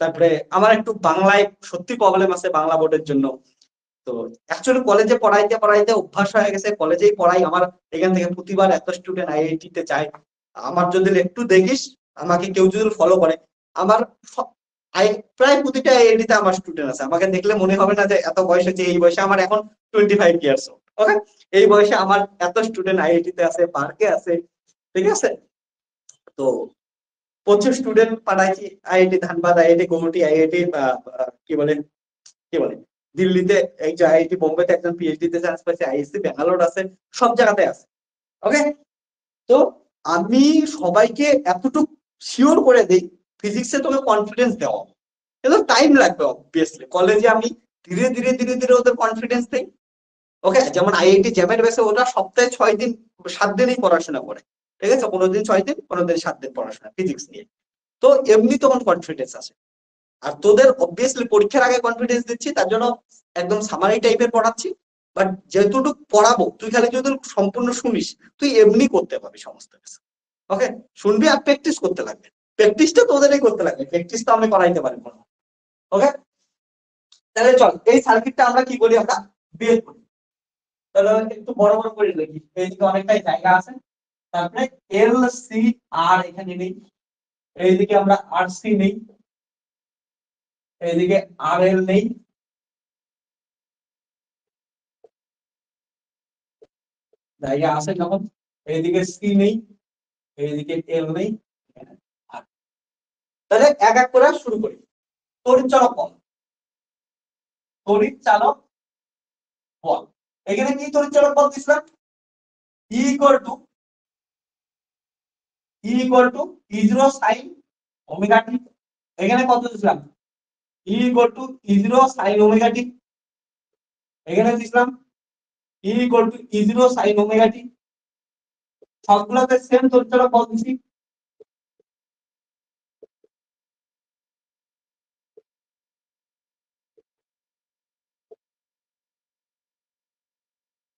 তারপরে আমার একটু বাংলায় সত্যি প্রবলেম আছে বাংলা বোর্ডের জন্য। তো অ্যাকচুয়ালি কলেজে পড়াইতে পড়াইতে অভ্যাস হয়ে গেছে, কলেজেই পড়াই, আমার এখান থেকে প্রতিবার এত স্টুডেন্ট আইআইটি তে যায়। আমার যদি একটু দেখিস, আমাকে কেউ যদি ফলো করে, আমার প্রায় প্রতিটা আইআইটি তে আমার স্টুডেন্ট আছে, আমাকে দেখলে মনে হবে না যে এত বয়স হচ্ছে, এই বয়সে আমার এখন 25 ইয়ার্স। ওকে, এই বয়সে আমার এত স্টুডেন্ট আইআইটি তে আছে, পার্কে আছে, ঠিক আছে। তো প্রচুর স্টুডেন্ট পাঠাইছি, IIT Dhanbad, IIT Guwahati, IIT কি বলে কি বলে দিল্লিতে, এই যে আইআইটি বোম্বেতে একজন পিএইচডি তে চান্স পাইছে, আইএসসি ব্যাঙ্গালোর আছে, সব জায়গাতে আছে। ওকে, তো আমি সবাইকে এতটুকু শিওর করে দেই, ফিজিক্সে তোকে কনফিডেন্স দেওয়া, কিন্তু টাইম লাগবে অবভিয়াসলি, কলেজে আমি ধীরে ধীরে ধীরে ধীরে ওদের কনফিডেন্স দেই। ওকে, যেমন আইআইটি জ্যামের বেসে ওরা সপ্তাহে 6 দিন 7 দিনই পড়াশোনা করে, ঠিক আছে, কোনোদিন 6 দিন, কোনোদিন 7 দিন পড়াশোনা ফিজিক্স নিয়ে। তো এমনি তখন কনফিডেন্স আছে। আর তোদের অবভিয়াসলি পরীক্ষার আগে কনফিডেন্স দিচ্ছি, তার জন্য একদম সামারি টাইপের পড়াচ্ছি, বাট যেহেতুটুকু পড়াবো তুই খালি যদি সম্পূর্ণ শুনিস, তুই এমনি করতে পারবি সমস্ত কিছু। ওকে, শুনবি আর প্র্যাকটিস করতে লাগবে, প্র্যাকটিসটা তোদেরই করতে লাগবে, প্র্যাকটিস তো আমি করাইতে পারবো না। ওকে, তাহলে চল এই সার্কিটটা আমরা কি করি, আমরা বের করি। তাহলে একটু বড় বড় করে লিখি, এইদিকে অনেকটাই জায়গা আছে। তারপরে এল সি আর এখানে নেই, এইদিকে আমরা আর সি নেই, এইদিকে আর এল নেই, জায়গা আছে যখন, এইদিকে সি নেই, এইদিকে এল নেই। তাহলে এক এক করে শুরু করি। তড়িৎ চালক বল, তড়িৎ চালক বল। এখানে কি তড়িৎ চালক বল দিছিলাম? E equal to E0 sin omega T. এখানে কত দিছিলাম? E0 sin omega T. এখানে দিছিলাম E0 sin ওমেগা টি। সবগুলোতে সেম তড়িৎ চালক বল দিছি।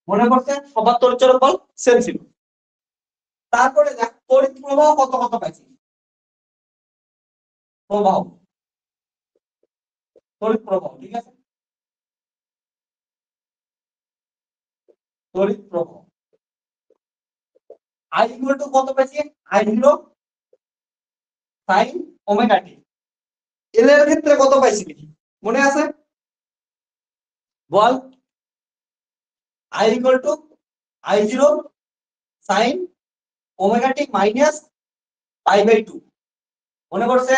মনে করছে সবার তড়িৎ চালক বল সেম ছিল। তারপরে দেখ তড়িৎ প্রবাহ কত কত পাইছি। প্রবাহ, তড়িৎ প্রবাহ, ঠিক আছে, তড়িৎ প্রবাহ I ইকুয়াল টু কত পাইছি? I0 sin ওমেগা টি। এল এর ক্ষেত্রে কত পাইছি মনে আছে? বল। I equal to I0 sin omega T minus pi by 2। মনে করছে?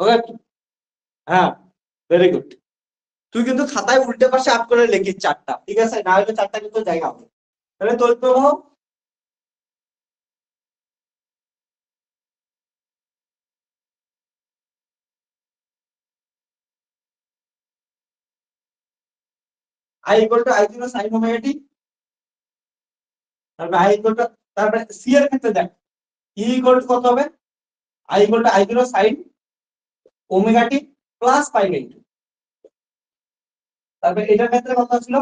ওকে, হ্যাঁ, ভেরি গুড। তুই কিন্তু খাতায় উল্টে পাশে আট করে লিখিস চারটা, ঠিক আছে, না হলে চারটা কিন্তু জায়গা হবে। তাহলে তড়িৎ প্রবাহ I equal to I0 sin omega T. তারপরে I ইকুয়াল টু, তারপরে সি এর ক্ষেত্রে দেখ E ইকুয়াল টু কত হবে? I equal to I0 sin omega T plus pi by 2। তারপরে এটার ক্ষেত্রে কত ছিল?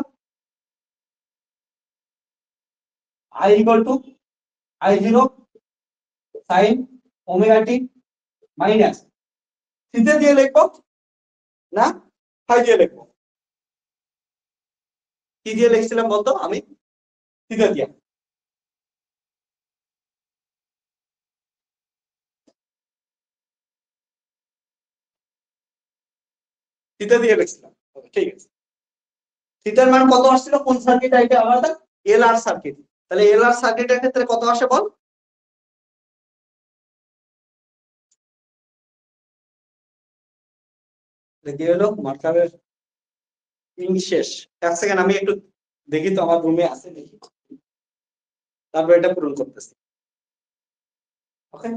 I equal to I0 sin omega T minus, সিতে দিয়ে লিখবো না ফাই দিয়ে লিখবো? কি দিয়ে লিখছিলাম বলতো? আমি সিতে দিয়ে, সিতে দিয়ে লিখছিলাম। ঠিক আছে, থিটার মান কত আসছিল কোন সার্কিট? এটা আমাদের এল আর সার্কিট। তাহলে এল আর সার্কিটের ক্ষেত্রে কত আসে বল? কি হলো মার্কারের ইং শেষ। এক সেকেন্ড আমি একটু দেখি তো আমার রুমে আছে দেখি, তারপর এটা পূরণ করতেছি। ওকে,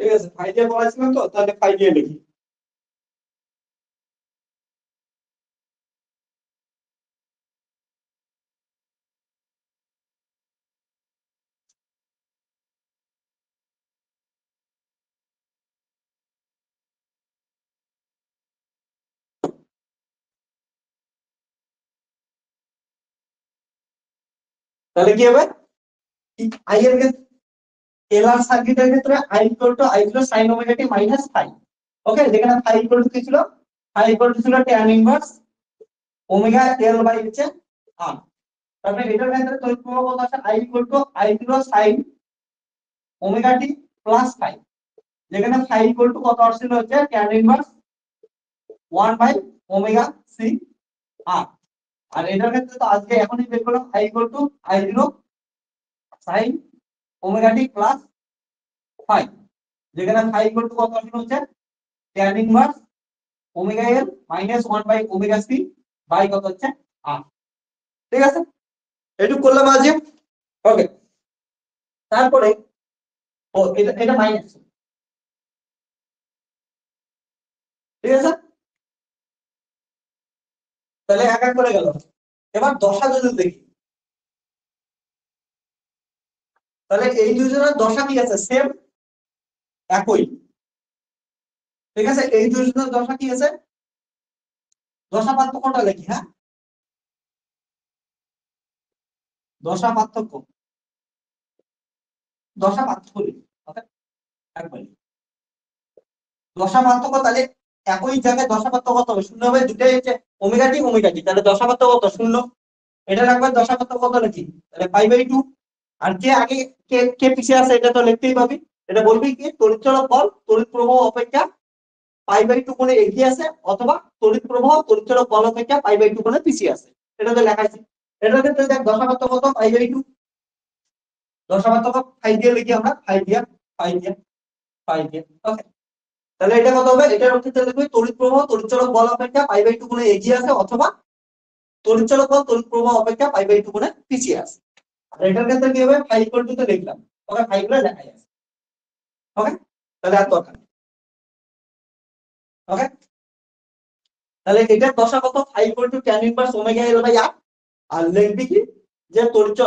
ঠিক আছে, ফাই দিয়ে বলাছিলাম তো, তাহলে ফাই দিয়ে লিখি। তাহলে কি হবে? আই এর ক্ষেত্রে, এল আর সার্কিটের ক্ষেত্রে I equal to I0 sin omega T minus phi. Okay, যেখানে ফাই ইকুয়াল টু কি ছিল? ফাই ইকুয়াল টু ছিল tan inverse omega L by হচ্ছে আর। তারপরে এটার ক্ষেত্রে তড়িৎ প্রবাহ কত আছে I = I0 sin omega T plus phi, যেখানে ফাই ইকুয়াল টু কত আসছিল হচ্ছে tan ইনভার্স 1/ওমেগা সি আর। আর এটার ক্ষেত্রে তো আজকে এখনই বের করলাম I = I0 sin omega T plus phi, যেখানে ফাই ইকুয়াল টু কত আসছিল হচ্ছে tan inverse omega L minus 1/ওমেগা সি বাই কত হচ্ছে আর। ঠিক আছে, এটুকু করলাম আজকে। ওকে, তারপরে ও এটা এটা মাইনাস, ঠিক আছে। তাহলে এক এক করে গেল। এবার দশা যদি দেখি, তাহলে এই দুইজনের দশা কি আছে সেম, একই। ঠিক আছে, এই দুইজনের দশা কি আছে, দশা পার্থক্যটা লিখি। হ্যাঁ, দশা পার্থক্য, দশা পার্থক্য লিখি। ওকে, একবারই দশা পার্থক্য, তাহলে একই জায়গায় দশা পার্থক্য কত হবে, শূন্য হবে, দুটাই হচ্ছে ওমেগা টি, তাহলে দশা পার্থক্য কত শূন্য। এটার একবার দশা পার্থক্য কত লিখি, তাহলে π/2। আর কে আগে কে কে পিছিয়ে আছে এটা তো লিখতেই পাবি। এটা বলবি কি তড়িৎ চলক বল তড়িৎ প্রবাহ অপেক্ষা π/2 কোণে এগিয়ে আছে, অথবা তড়িৎ প্রবাহ তড়িৎ চলক বল অপেক্ষা π/2 কোণে পিছিয়ে আছে, এটা তো লেখাইছি। এটার ক্ষেত্রে দেখ দশা পার্থক্য কত π/2, দশা পার্থক্য ফাই দিয়ে লিখি আমরা, ফাই দিয়া। ওকে, তাহলে এটা কত হবে, এটার ক্ষেত্রে লিখবি তড়িৎ প্রবাহ তড়িৎ চলক বল অপেক্ষা π/2 কোণে এগিয়ে আছে, অথবা তড়িৎ চলক বল তড়িৎ প্রবাহ অপেক্ষা π/2 কোণে পিছিয়ে আছে। আর এটার ক্ষেত্রে কি হবে, ফাই ইকুয়াল টু তে লিখলাম। ওকে, ফাই গুলো লেখাই আছে। ওকে, তাহলে আর দরকার নেই। ওকে, তাহলে এটার দশা কত, phi equal to tan inverse omega L by R. আর লিখবি কি যে তড়িৎ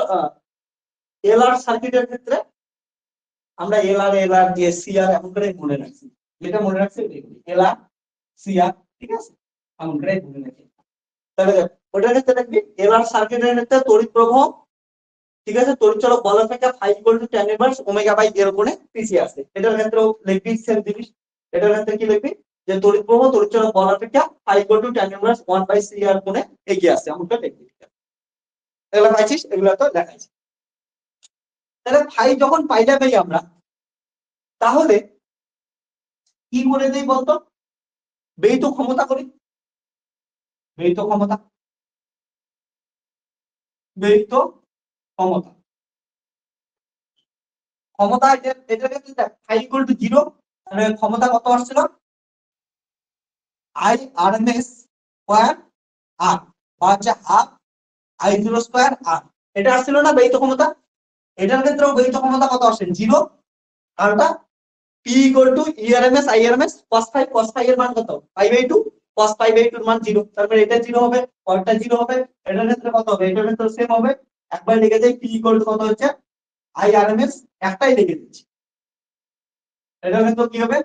এলআর সার্কিটের ক্ষেত্রে আমরা এলআর দিয়ে সিআর এমন করে মনে রাখছি, যেটা মনে রাখছি এলআর সিআর, ঠিক আছে, এমন করে মনে রাখি। তাহলে ওটার ক্ষেত্রে দেখবি এলআর সার্কিটের ক্ষেত্রে তড়িৎ প্রবাহ, ঠিক আছে, তড়িৎ চলক বল অপেক্ষা phi equal to tan inverse omega by L কোণে পিছিয়ে আছে। এটার ক্ষেত্রেও লিখবি সেম জিনিস। এটার ক্ষেত্রে কি লিখবি, যে তড়িৎ প্রবাহ তড়িৎ চলক বল অপেক্ষা phi equal to tan inverse 1/cr কোণে এগিয়ে আছে, এমনটা লিখবি। এগুলো পাইছিস, এগুলো তো দেখাইছি। তাহলে ফাই যখন পাইটা পাই আমরা, তাহলে কি করে দেই বলতো, ব্যয়িত ক্ষমতা করি, ব্যয়িত ক্ষমতা, ব্যয়িত ক্ষমতা, ক্ষমতা এটা ক্ষেত্রে দেখ ফাই ইকুয়াল টু 0, তাহলে ক্ষমতা কত আসছিল I R M S square R, বা হচ্ছে হাফ I0 স্কয়ার আর। এটা আসছিল না ব্যয়িত ক্ষমতা। এটার ক্ষেত্রেও ব্যয়িত ক্ষমতা কত আসে 0, কারণটা P equal to ERMS IRMS cos phi এর মান কত π/2, cos π/2 এর মান 0, তারপরে এটা 0 হবে, পরেরটা 0 হবে। এটার ক্ষেত্রে কত হবে, এটার ক্ষেত্রে সেম হবে। একবার লিখে দেই P ইকুয়াল টু কত হচ্ছে আইআরএমএস, একটাই লিখে দিচ্ছি। এটার ক্ষেত্রে কি হবে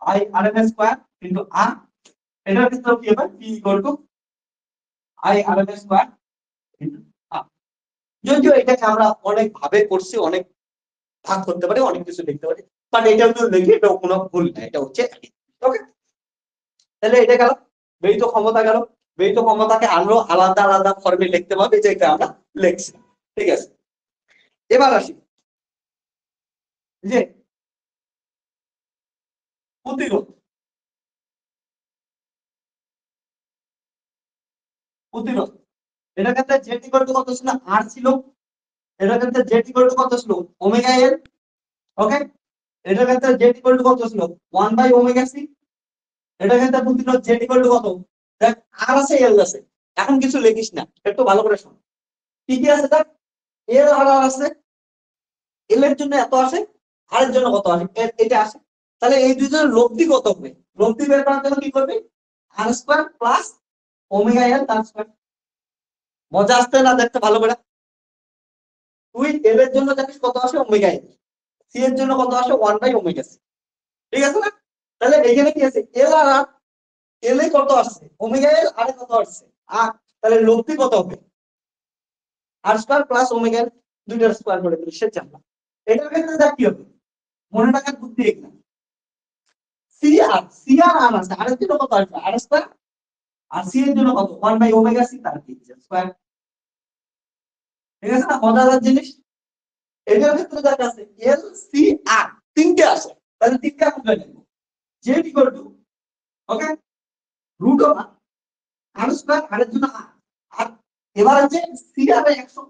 আইআরএমএস স্কয়ার ইনটু আর। এটার ক্ষেত্রে কি হবে P equal to IRMS square into R. যদিও এটাকে আমরা অনেক ভাবে করছি, অনেক ভাগ করতে পারি, অনেক কিছু লিখতে পারি, বাট এটা যদি লিখি এটা কোনো ভুল না, এটা হচ্ছে একই। ওকে, তাহলে এটা গেল ব্যয়িত ক্ষমতা গেল। ব্যয়িত ক্ষমতাকে আরো আলাদা আলাদা ফর্মে লিখতে পারবে, যেটা আমরা লিখছি। ঠিক আছে, এবার আসি যে প্রতিরোধ। প্রতিরোধ এটার ক্ষেত্রে জেড ইকুয়াল টু কত ছিল আর ছিল, এটার ক্ষেত্রে জেড ইকুয়াল টু কত ছিল ওমেগা এল। ওকে, এটার ক্ষেত্রে জেড ইকুয়াল টু কত ছিল 1/ওমেগা সি। এটার ক্ষেত্রে প্রতিরোধ জেড ইকুয়াল টু কত, দেখ আর আছে এল আছে, এখন কিছু লিখিস না, একটু ভালো করে শোন। কি কি আছে দেখ, এল আর আর আছে, এল এর জন্য এত আসে, আর এর জন্য কত আসে, এটা আসে। তাহলে এই দুইজনের লব্ধি কত হবে, লব্ধি বের করার জন্য কি করবে, আর স্কয়ার প্লাস ওমেগা এল তার স্কয়ার। মজা আসছে না দেখতে ভালো করে। তুই এল এর জন্য জানিস কত আসে ওমেগা এল, সি এর জন্য কত আসে 1/ওমেগা সি, ঠিক আছে না। তাহলে এখানে কি আছে এল আর আর, এল এ কত আসছে ওমেগা এল, আর এ কত আসছে আর, তাহলে লব্ধি কত হবে আর স্কয়ার প্লাস ওমেগা এল, দুইটার স্কয়ার করে দিলে সে জানলা। এটার ক্ষেত্রে দেখ কি হবে, মনে রাখার বুদ্ধি এখানে সি আর আর আছে, আর এর জন্য কত আসবে আর স্কয়ার, আর সি এর জন্য কত 1/ওমেগা সি তার কি স্কয়ার। ঠিক আছে না, মজাদার জিনিস। এটার ক্ষেত্রে দেখা আছে এল সি আর তিনটে আসে, তাহলে তিনটে আমরা লিখবো। Z equal to okay root over R square, R এর জন্য আর এবার হচ্ছে সি আর 100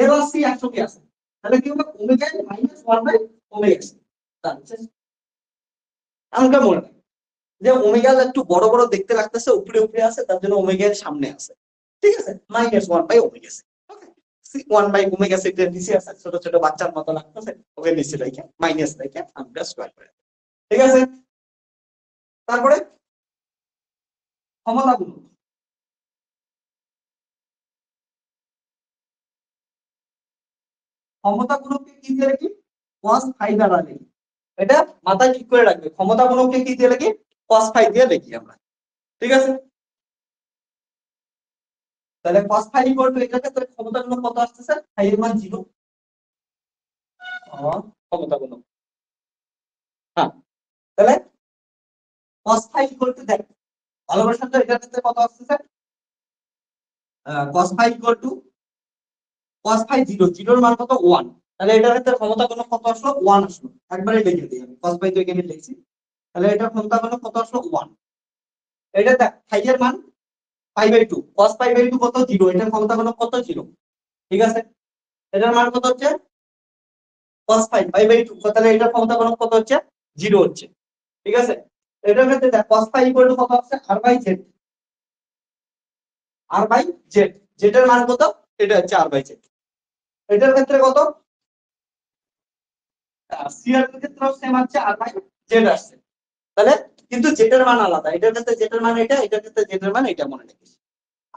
এল আর সি 100 কি আছে, তাহলে কি হবে omega minus 1 by omega X. তাহলে আমরা মনে রাখি যে ওমেগা একটু বড় বড় দেখতে লাগতেছে, উপরে উপরে আছে, তার জন্য ওমেগা এর সামনে আছে। ঠিক আছে, minus 1 by omega C. Okay, C 1 by omega C এর নিচে আছে, ছোট ছোট বাচ্চার মতো লাগতেছে, ওকে নিচে রাখা মাইনাস রাখা আমরা স্কয়ার করে। ঠিক আছে, তারপরে ক্ষমতাগুলো, ক্ষমতাগুলোকে কি দিয়ে লিখি, cos ফাই দ্বারা লিখি। এটা মাথায় ঠিক করে রাখবে, ক্ষমতাগুলোকে কি দিয়ে লিখি, cos ফাই দিয়ে লিখি আমরা। ঠিক আছে, তাহলে cos ফাই ইকুয়াল টু এটাকে, তাহলে ক্ষমতাগুলো কত আসতেছে, ফাই এর মান 0। ক্ষমতাগুলো হ্যাঁ, তাহলে cos ফাই ইকুয়াল টু দেখ ভালো করে শুনতে, এটার ক্ষেত্রে কত আসতেছে, cos phi equal to cos phi 0, 0 এর মান কত 1, তাহলে এটার ক্ষেত্রে ক্ষমতাগুলো কত আসলো 1 আসলো। একবারে লিখে দিই আমি, cos ফাই তো এখানে লিখছি, তাহলে এটার ক্ষমতাগুলো কত আসলো 1। এটা দেখ ফাই এর মান pi by 2, cos pi by 2 কত 0, এটার ক্ষমতাগুলো কত 0। ঠিক আছে, এটার মান কত হচ্ছে cos পাই বাই 2, তাহলে এটার ক্ষমতাগুলো কত হচ্ছে 0 হচ্ছে। ঠিক আছে, এটার ক্ষেত্রে দেখ cos পাই ইকুয়াল টু কত হচ্ছে r by z, r by z, z এর মান কত, এটা হচ্ছে r বাই z। এটার ক্ষেত্রে কত, c এর ক্ষেত্রে সেম আছে r বাই z আসছে, তাহলে কিন্তু z এর মান আলাদা, এটার ক্ষেত্রে z এর মান এটা, এটার ক্ষেত্রে z এর মান এটা, মনে রাখিস।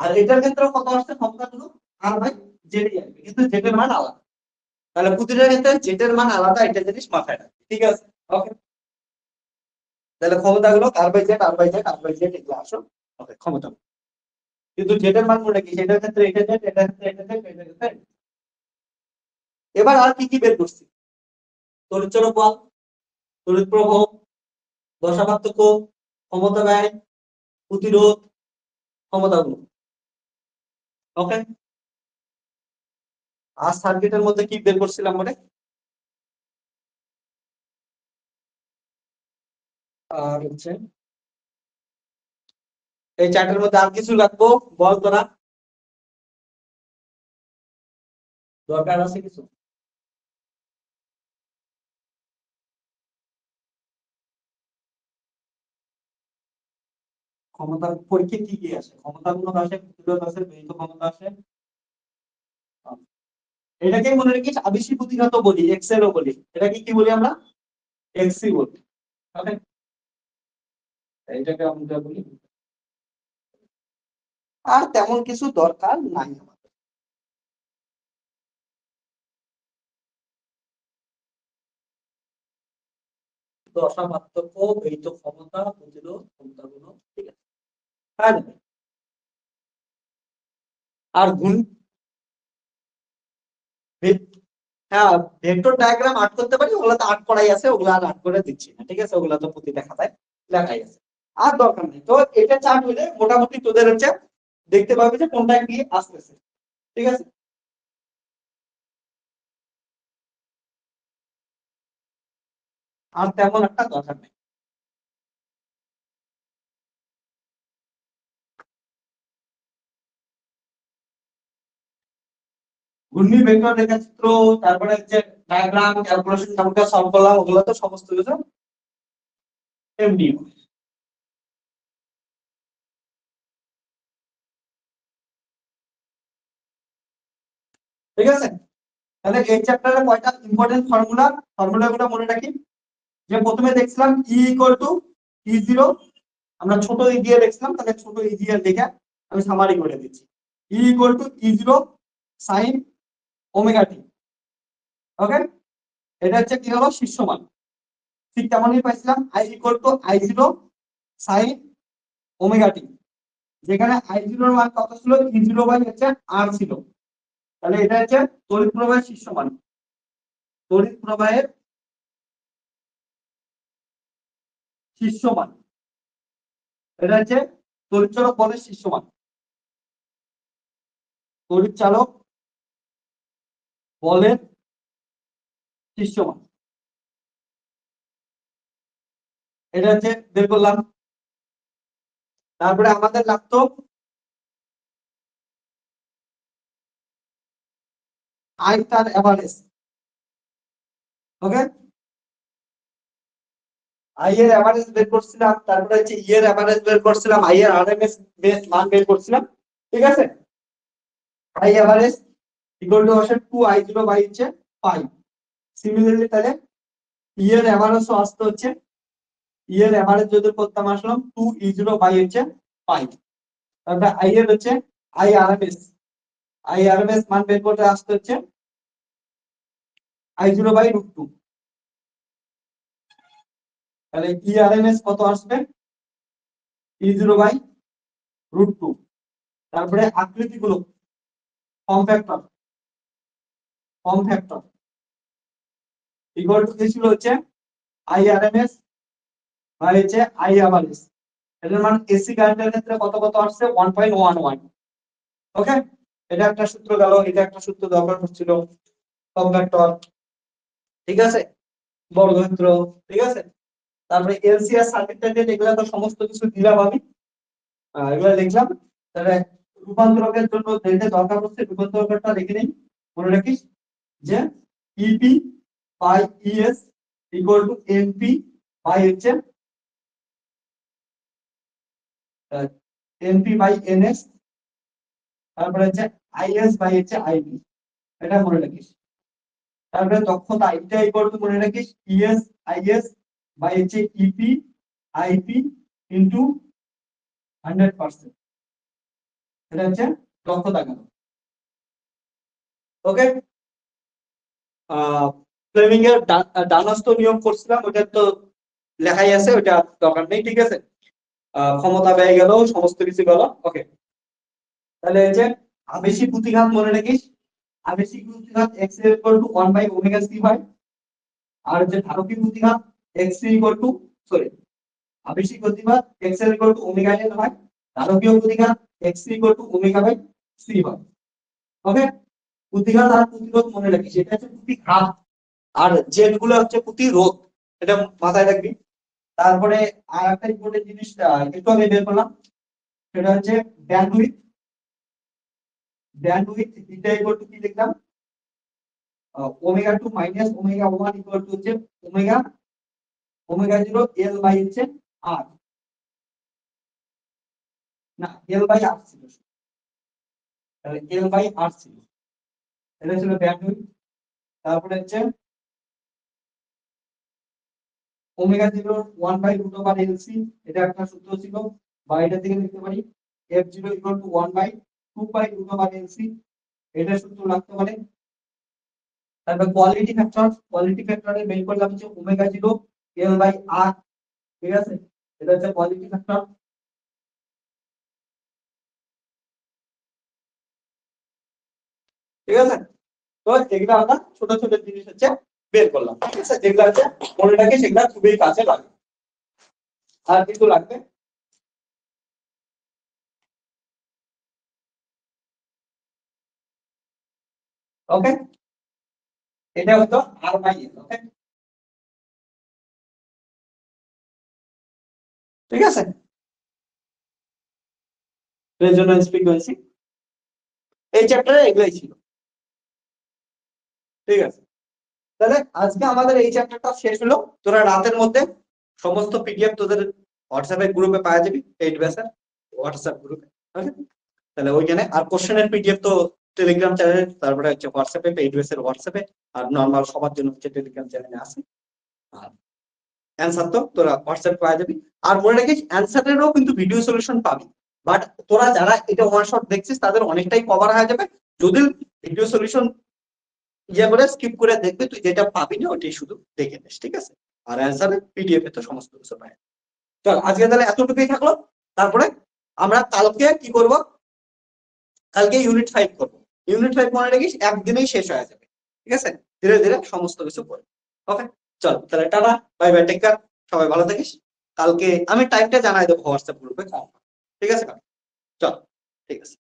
আর এটার ক্ষেত্রে কত আসছে ক্ষমতাগুলো r বাই z ই আসবে, কিন্তু z এর মান আলাদা। তাহলে প্রতিটার ক্ষেত্রে z এর মান আলাদা, এটা জিনিস মাথায় রাখবে। ঠিক আছে, ওকে, তাহলে ক্ষমতাগুলো r by z, r by z, r by z এগুলো আসো। ওকে, ক্ষমতা কিন্তু z এর মান মনে রাখি, এটার ক্ষেত্রে এটা z, এটার ক্ষেত্রে এটা z, এটার ক্ষেত্রে। এবার আর কি কি বের করছি, তড়িৎ চৌম্বক বল, তড়িৎ প্রবাহ, দশা পার্থক্য, ক্ষমতা ব্যয়, প্রতিরোধ, ক্ষমতাগুলো। ওকে, আর সার্কিটের মধ্যে কি বের করছিলাম মনে, আর হচ্ছে এই চার্টের মধ্যে আর কিছু রাখবো, বল তোরা, দরকার আছে কিছু। ক্ষমতার পরীক্ষা কি কি আসে, ক্ষমতাগুলো আসে, প্রতিরোধ আসে, ব্যয়িত ক্ষমতা আসে। এটাকে মনে রাখিস আবেশী প্রতিঘাত বলি, এক্সেলও বলি, এটাকে কি বলি আমরা, এক্সি বলি। ওকে, এইটাকে আমরা বলি। আর তেমন কিছু দরকার নাই আমাদের। দশা পার্থক্য, ব্যয়িত ক্ষমতা, প্রতিরোধ, ক্ষমতাগুলো। ঠিক আছে, আর আর গুণ, হ্যাঁ ভেক্টর ডায়াগ্রাম আর্ট করতে পারি, ওগুলো তো আর্ট করাই আছে, ওগুলো আর আর্ট করে দিচ্ছি না। ঠিক আছে, ওগুলো তো প্রতিটা খাতায় লেখাই আছে, আর দরকার নেই। তো এটা চার্ট হলে মোটামুটি তোদের হচ্ছে দেখতে পাবি যে কোনটা কি আসতেছে। ঠিক আছে, আর তেমন একটা দরকার নেই। ঘূর্ণি ভেক্টর রেখাচিত্র, তারপরে হচ্ছে ডায়াগ্রাম, ক্যালকুলেশন, ক্যালকুলাস সলভ করলাম, ওগুলো তো সমস্ত কিছু এমডি। ঠিক আছে, তাহলে এই চ্যাপ্টারে কয়টা ইম্পর্টেন্ট ফর্মুলা, ফর্মুলাগুলো মনে রাখি। যে প্রথমে দেখছিলাম ই ইকুয়াল টু ই জিরো, আমরা ছোট ই দিয়ে দেখছিলাম, তাহলে ছোট ই দিয়ে দেখে আমি সামারি করে দিচ্ছি। E equal to E zero sine omega T. Okay, এটা হচ্ছে কি হলো শীর্ষ মান। ঠিক তেমনই পাইছিলাম I equal to I zero sine omega T, যেখানে আই জিরোর মান কত ছিল, ই জিরো বাই হচ্ছে আর ছিল। তাহলে এটা হচ্ছে তড়িৎ প্রবাহের শীর্ষ মান, তড়িৎ প্রবাহের শীর্ষ মান, এটা হচ্ছে তড়িৎ চালক বলের শীর্ষ মান, তড়িৎ চালক বলের দৃশ্যমান, এটা হচ্ছে বের করলাম। তারপরে আমাদের লাগতো আই তার এভারেজ। ওকে, আই এর এভারেজ বের করছিলাম, তারপরে হচ্ছে ই এর এভারেজ বের করছিলাম, আই এর আরএমএস মান বের করছিলাম। ঠিক আছে, আই এভারেজ ইকুয়াল টু আসে 2i0 বাই হচ্ছে 5। সিমিলারলি তাহলে ই এর এভারেজ আসতে হচ্ছে, ই এর এভারেজ যদি করতাম আসলাম 2e0 বাই হচ্ছে 5। তারপরে আই এর হচ্ছে আই আরএমএস মান বের করতে আসতে হচ্ছে i0 বাই √2। তাহলে ই আরএমএস কত আসবে, e0 বাই √2। তারপরে আকৃতিগুলো ফর্ম ফ্যাক্টর ইকুয়াল টু কি ছিল হচ্ছে আই আরএমএস বাই হচ্ছে আই এভারেজ। এটার মান এসি কারেন্টের ক্ষেত্রে কত কত আসছে 1.11। ওকে, এটা একটা সূত্র গেল, এটা একটা সূত্র দরকার হচ্ছিল, ফর্ম ফ্যাক্টর। ঠিক আছে, বর্গক্ষেত্র। ঠিক আছে, তারপরে এলসিআর সার্কিট টার্কিট এগুলো তো সমস্ত কিছু দিলাম আমি, এগুলো লিখলাম। তাহলে রূপান্তরকের জন্য যেটা দরকার হচ্ছে রূপান্তরকটা লিখে নিই, মনে রাখিস যে EP by ES equal to NP by হচ্ছে এনপি বাই এনএস, তারপরে হচ্ছে আইএস বাই হচ্ছে আইপি, এটা মনে রাখিস। তারপরে দক্ষতা এটা ইকুয়াল টু মনে রাখিস ইএস আইএস বাই হচ্ছে ইপি আইপি ইনটু 100%, এটা হচ্ছে দক্ষতা গেল। ওকে, ফ্লেমিং এর ডানহস্ত নিয়ম করছিলাম, ওটা তো লেখাই আছে, ওটা দরকার নেই। ঠিক আছে, ক্ষমতা ব্যয় গেল, সমস্ত কিছু গেল। ওকে, তাহলে এই যে আবেশিক প্রতিঘাত মনে রাখিস, আবেশিক প্রতিঘাত x equal to 1 by omega c হয়। আর যে ধারকীয় প্রতিঘাত x ইকুয়াল টু সরি আবেশিক প্রতিঘাত x equal to omega n হয়, ধারকীয় প্রতিঘাত x equal to omega by c হয়। ওকে, প্রতিঘাত আর প্রতিরোধ মনে রাখিস, এটা হচ্ছে প্রতিঘাত আর যেগুলো হচ্ছে প্রতিরোধ, এটা মাথায় রাখবি। তারপরে আর একটা ইম্পর্টেন্ট জিনিস একটু আগে বের করলাম, সেটা হচ্ছে ব্যান্ডউইথ। ব্যান্ডউইথ এটা ইকুয়াল টু কি লিখলাম, omega 2 minus omega 1 equal to হচ্ছে ওমেগা ওমেগা 0 এল বাই হচ্ছে আর, না এল বাই আর ছিল, তাহলে এল বাই আর ছিল, এটা ছিল ব্যান্ডউইথ। তারপরে হচ্ছে omega 0 1 by root over LC, এটা একটা সূত্র ছিল, বা এটা থেকে লিখতে পারি f0 equal to 1 by 2 by root over LC, এটা সূত্র লাগতে পারে। তারপর কোয়ালিটি ফ্যাক্টরে বের করলাম হচ্ছে ওমেগা 0 এল বাই আর। ঠিক আছে, এটা হচ্ছে কোয়ালিটি ফ্যাক্টর। ঠিক আছে, তো এগুলো আমরা ছোট ছোট জিনিস হচ্ছে বের করলাম। ঠিক আছে, যেগুলো হচ্ছে মনে রাখি সেগুলো খুবই কাজে লাগে। আর কিছু লাগবে, ওকে, এটা হতো আর বাই এল। ওকে, ঠিক আছে, রেজোন্যান্স ফ্রিকোয়েন্সি এই চ্যাপ্টারে এগুলাই ছিল। ঠিক আছে, তাহলে আজকে আমাদের এই চ্যাপ্টারটা শেষ হলো। তোরা রাতের মধ্যে সমস্ত পিডিএফ তোদের হোয়াটসঅ্যাপের গ্রুপে পাওয়া যাবে, 8 ব্যাচের হোয়াটসঅ্যাপ গ্রুপে। ওকে, তাহলে ওইখানে আর কোশ্চেনের পিডিএফ তো টেলিগ্রাম চ্যানেলে, তারপরে হচ্ছে হোয়াটসঅ্যাপে, 8 ব্যাচের হোয়াটসঅ্যাপে, আর নরমাল সবার জন্য হচ্ছে টেলিগ্রাম চ্যানেলে আছে। আর অ্যানসার তো তোরা হোয়াটসঅ্যাপ পাওয়া যাবে। আর মনে রাখিস অ্যানসারেরও কিন্তু ভিডিও সলিউশন পাবি, বাট তোরা যারা এটা ওয়ান শট দেখছিস তাদের অনেকটাই কভার হয়ে যাবে যদি ভিডিও সলিউশন ইয়ে করে স্কিপ করে দেখবে, তুই যেটা পাবি না ওইটাই শুধু দেখে নিস। ঠিক আছে, আর অ্যান্সার পিডিএফ এ তো সমস্ত কিছু পাই। চল আজকে তাহলে এতটুকুই থাকলো। তারপরে আমরা কালকে কি করব, কালকে ইউনিট 5 করবো। ইউনিট 5 মনে রাখিস একদিনেই শেষ হয়ে যাবে। ঠিক আছে, ধীরে ধীরে সমস্ত কিছু করবো। ওকে, চল তাহলে tata, bye bye, take care, সবাই ভালো থাকিস। কালকে আমি টাইমটা জানাই দেবো হোয়াটসঅ্যাপ গ্রুপে। ঠিক আছে, চল, ঠিক আছে।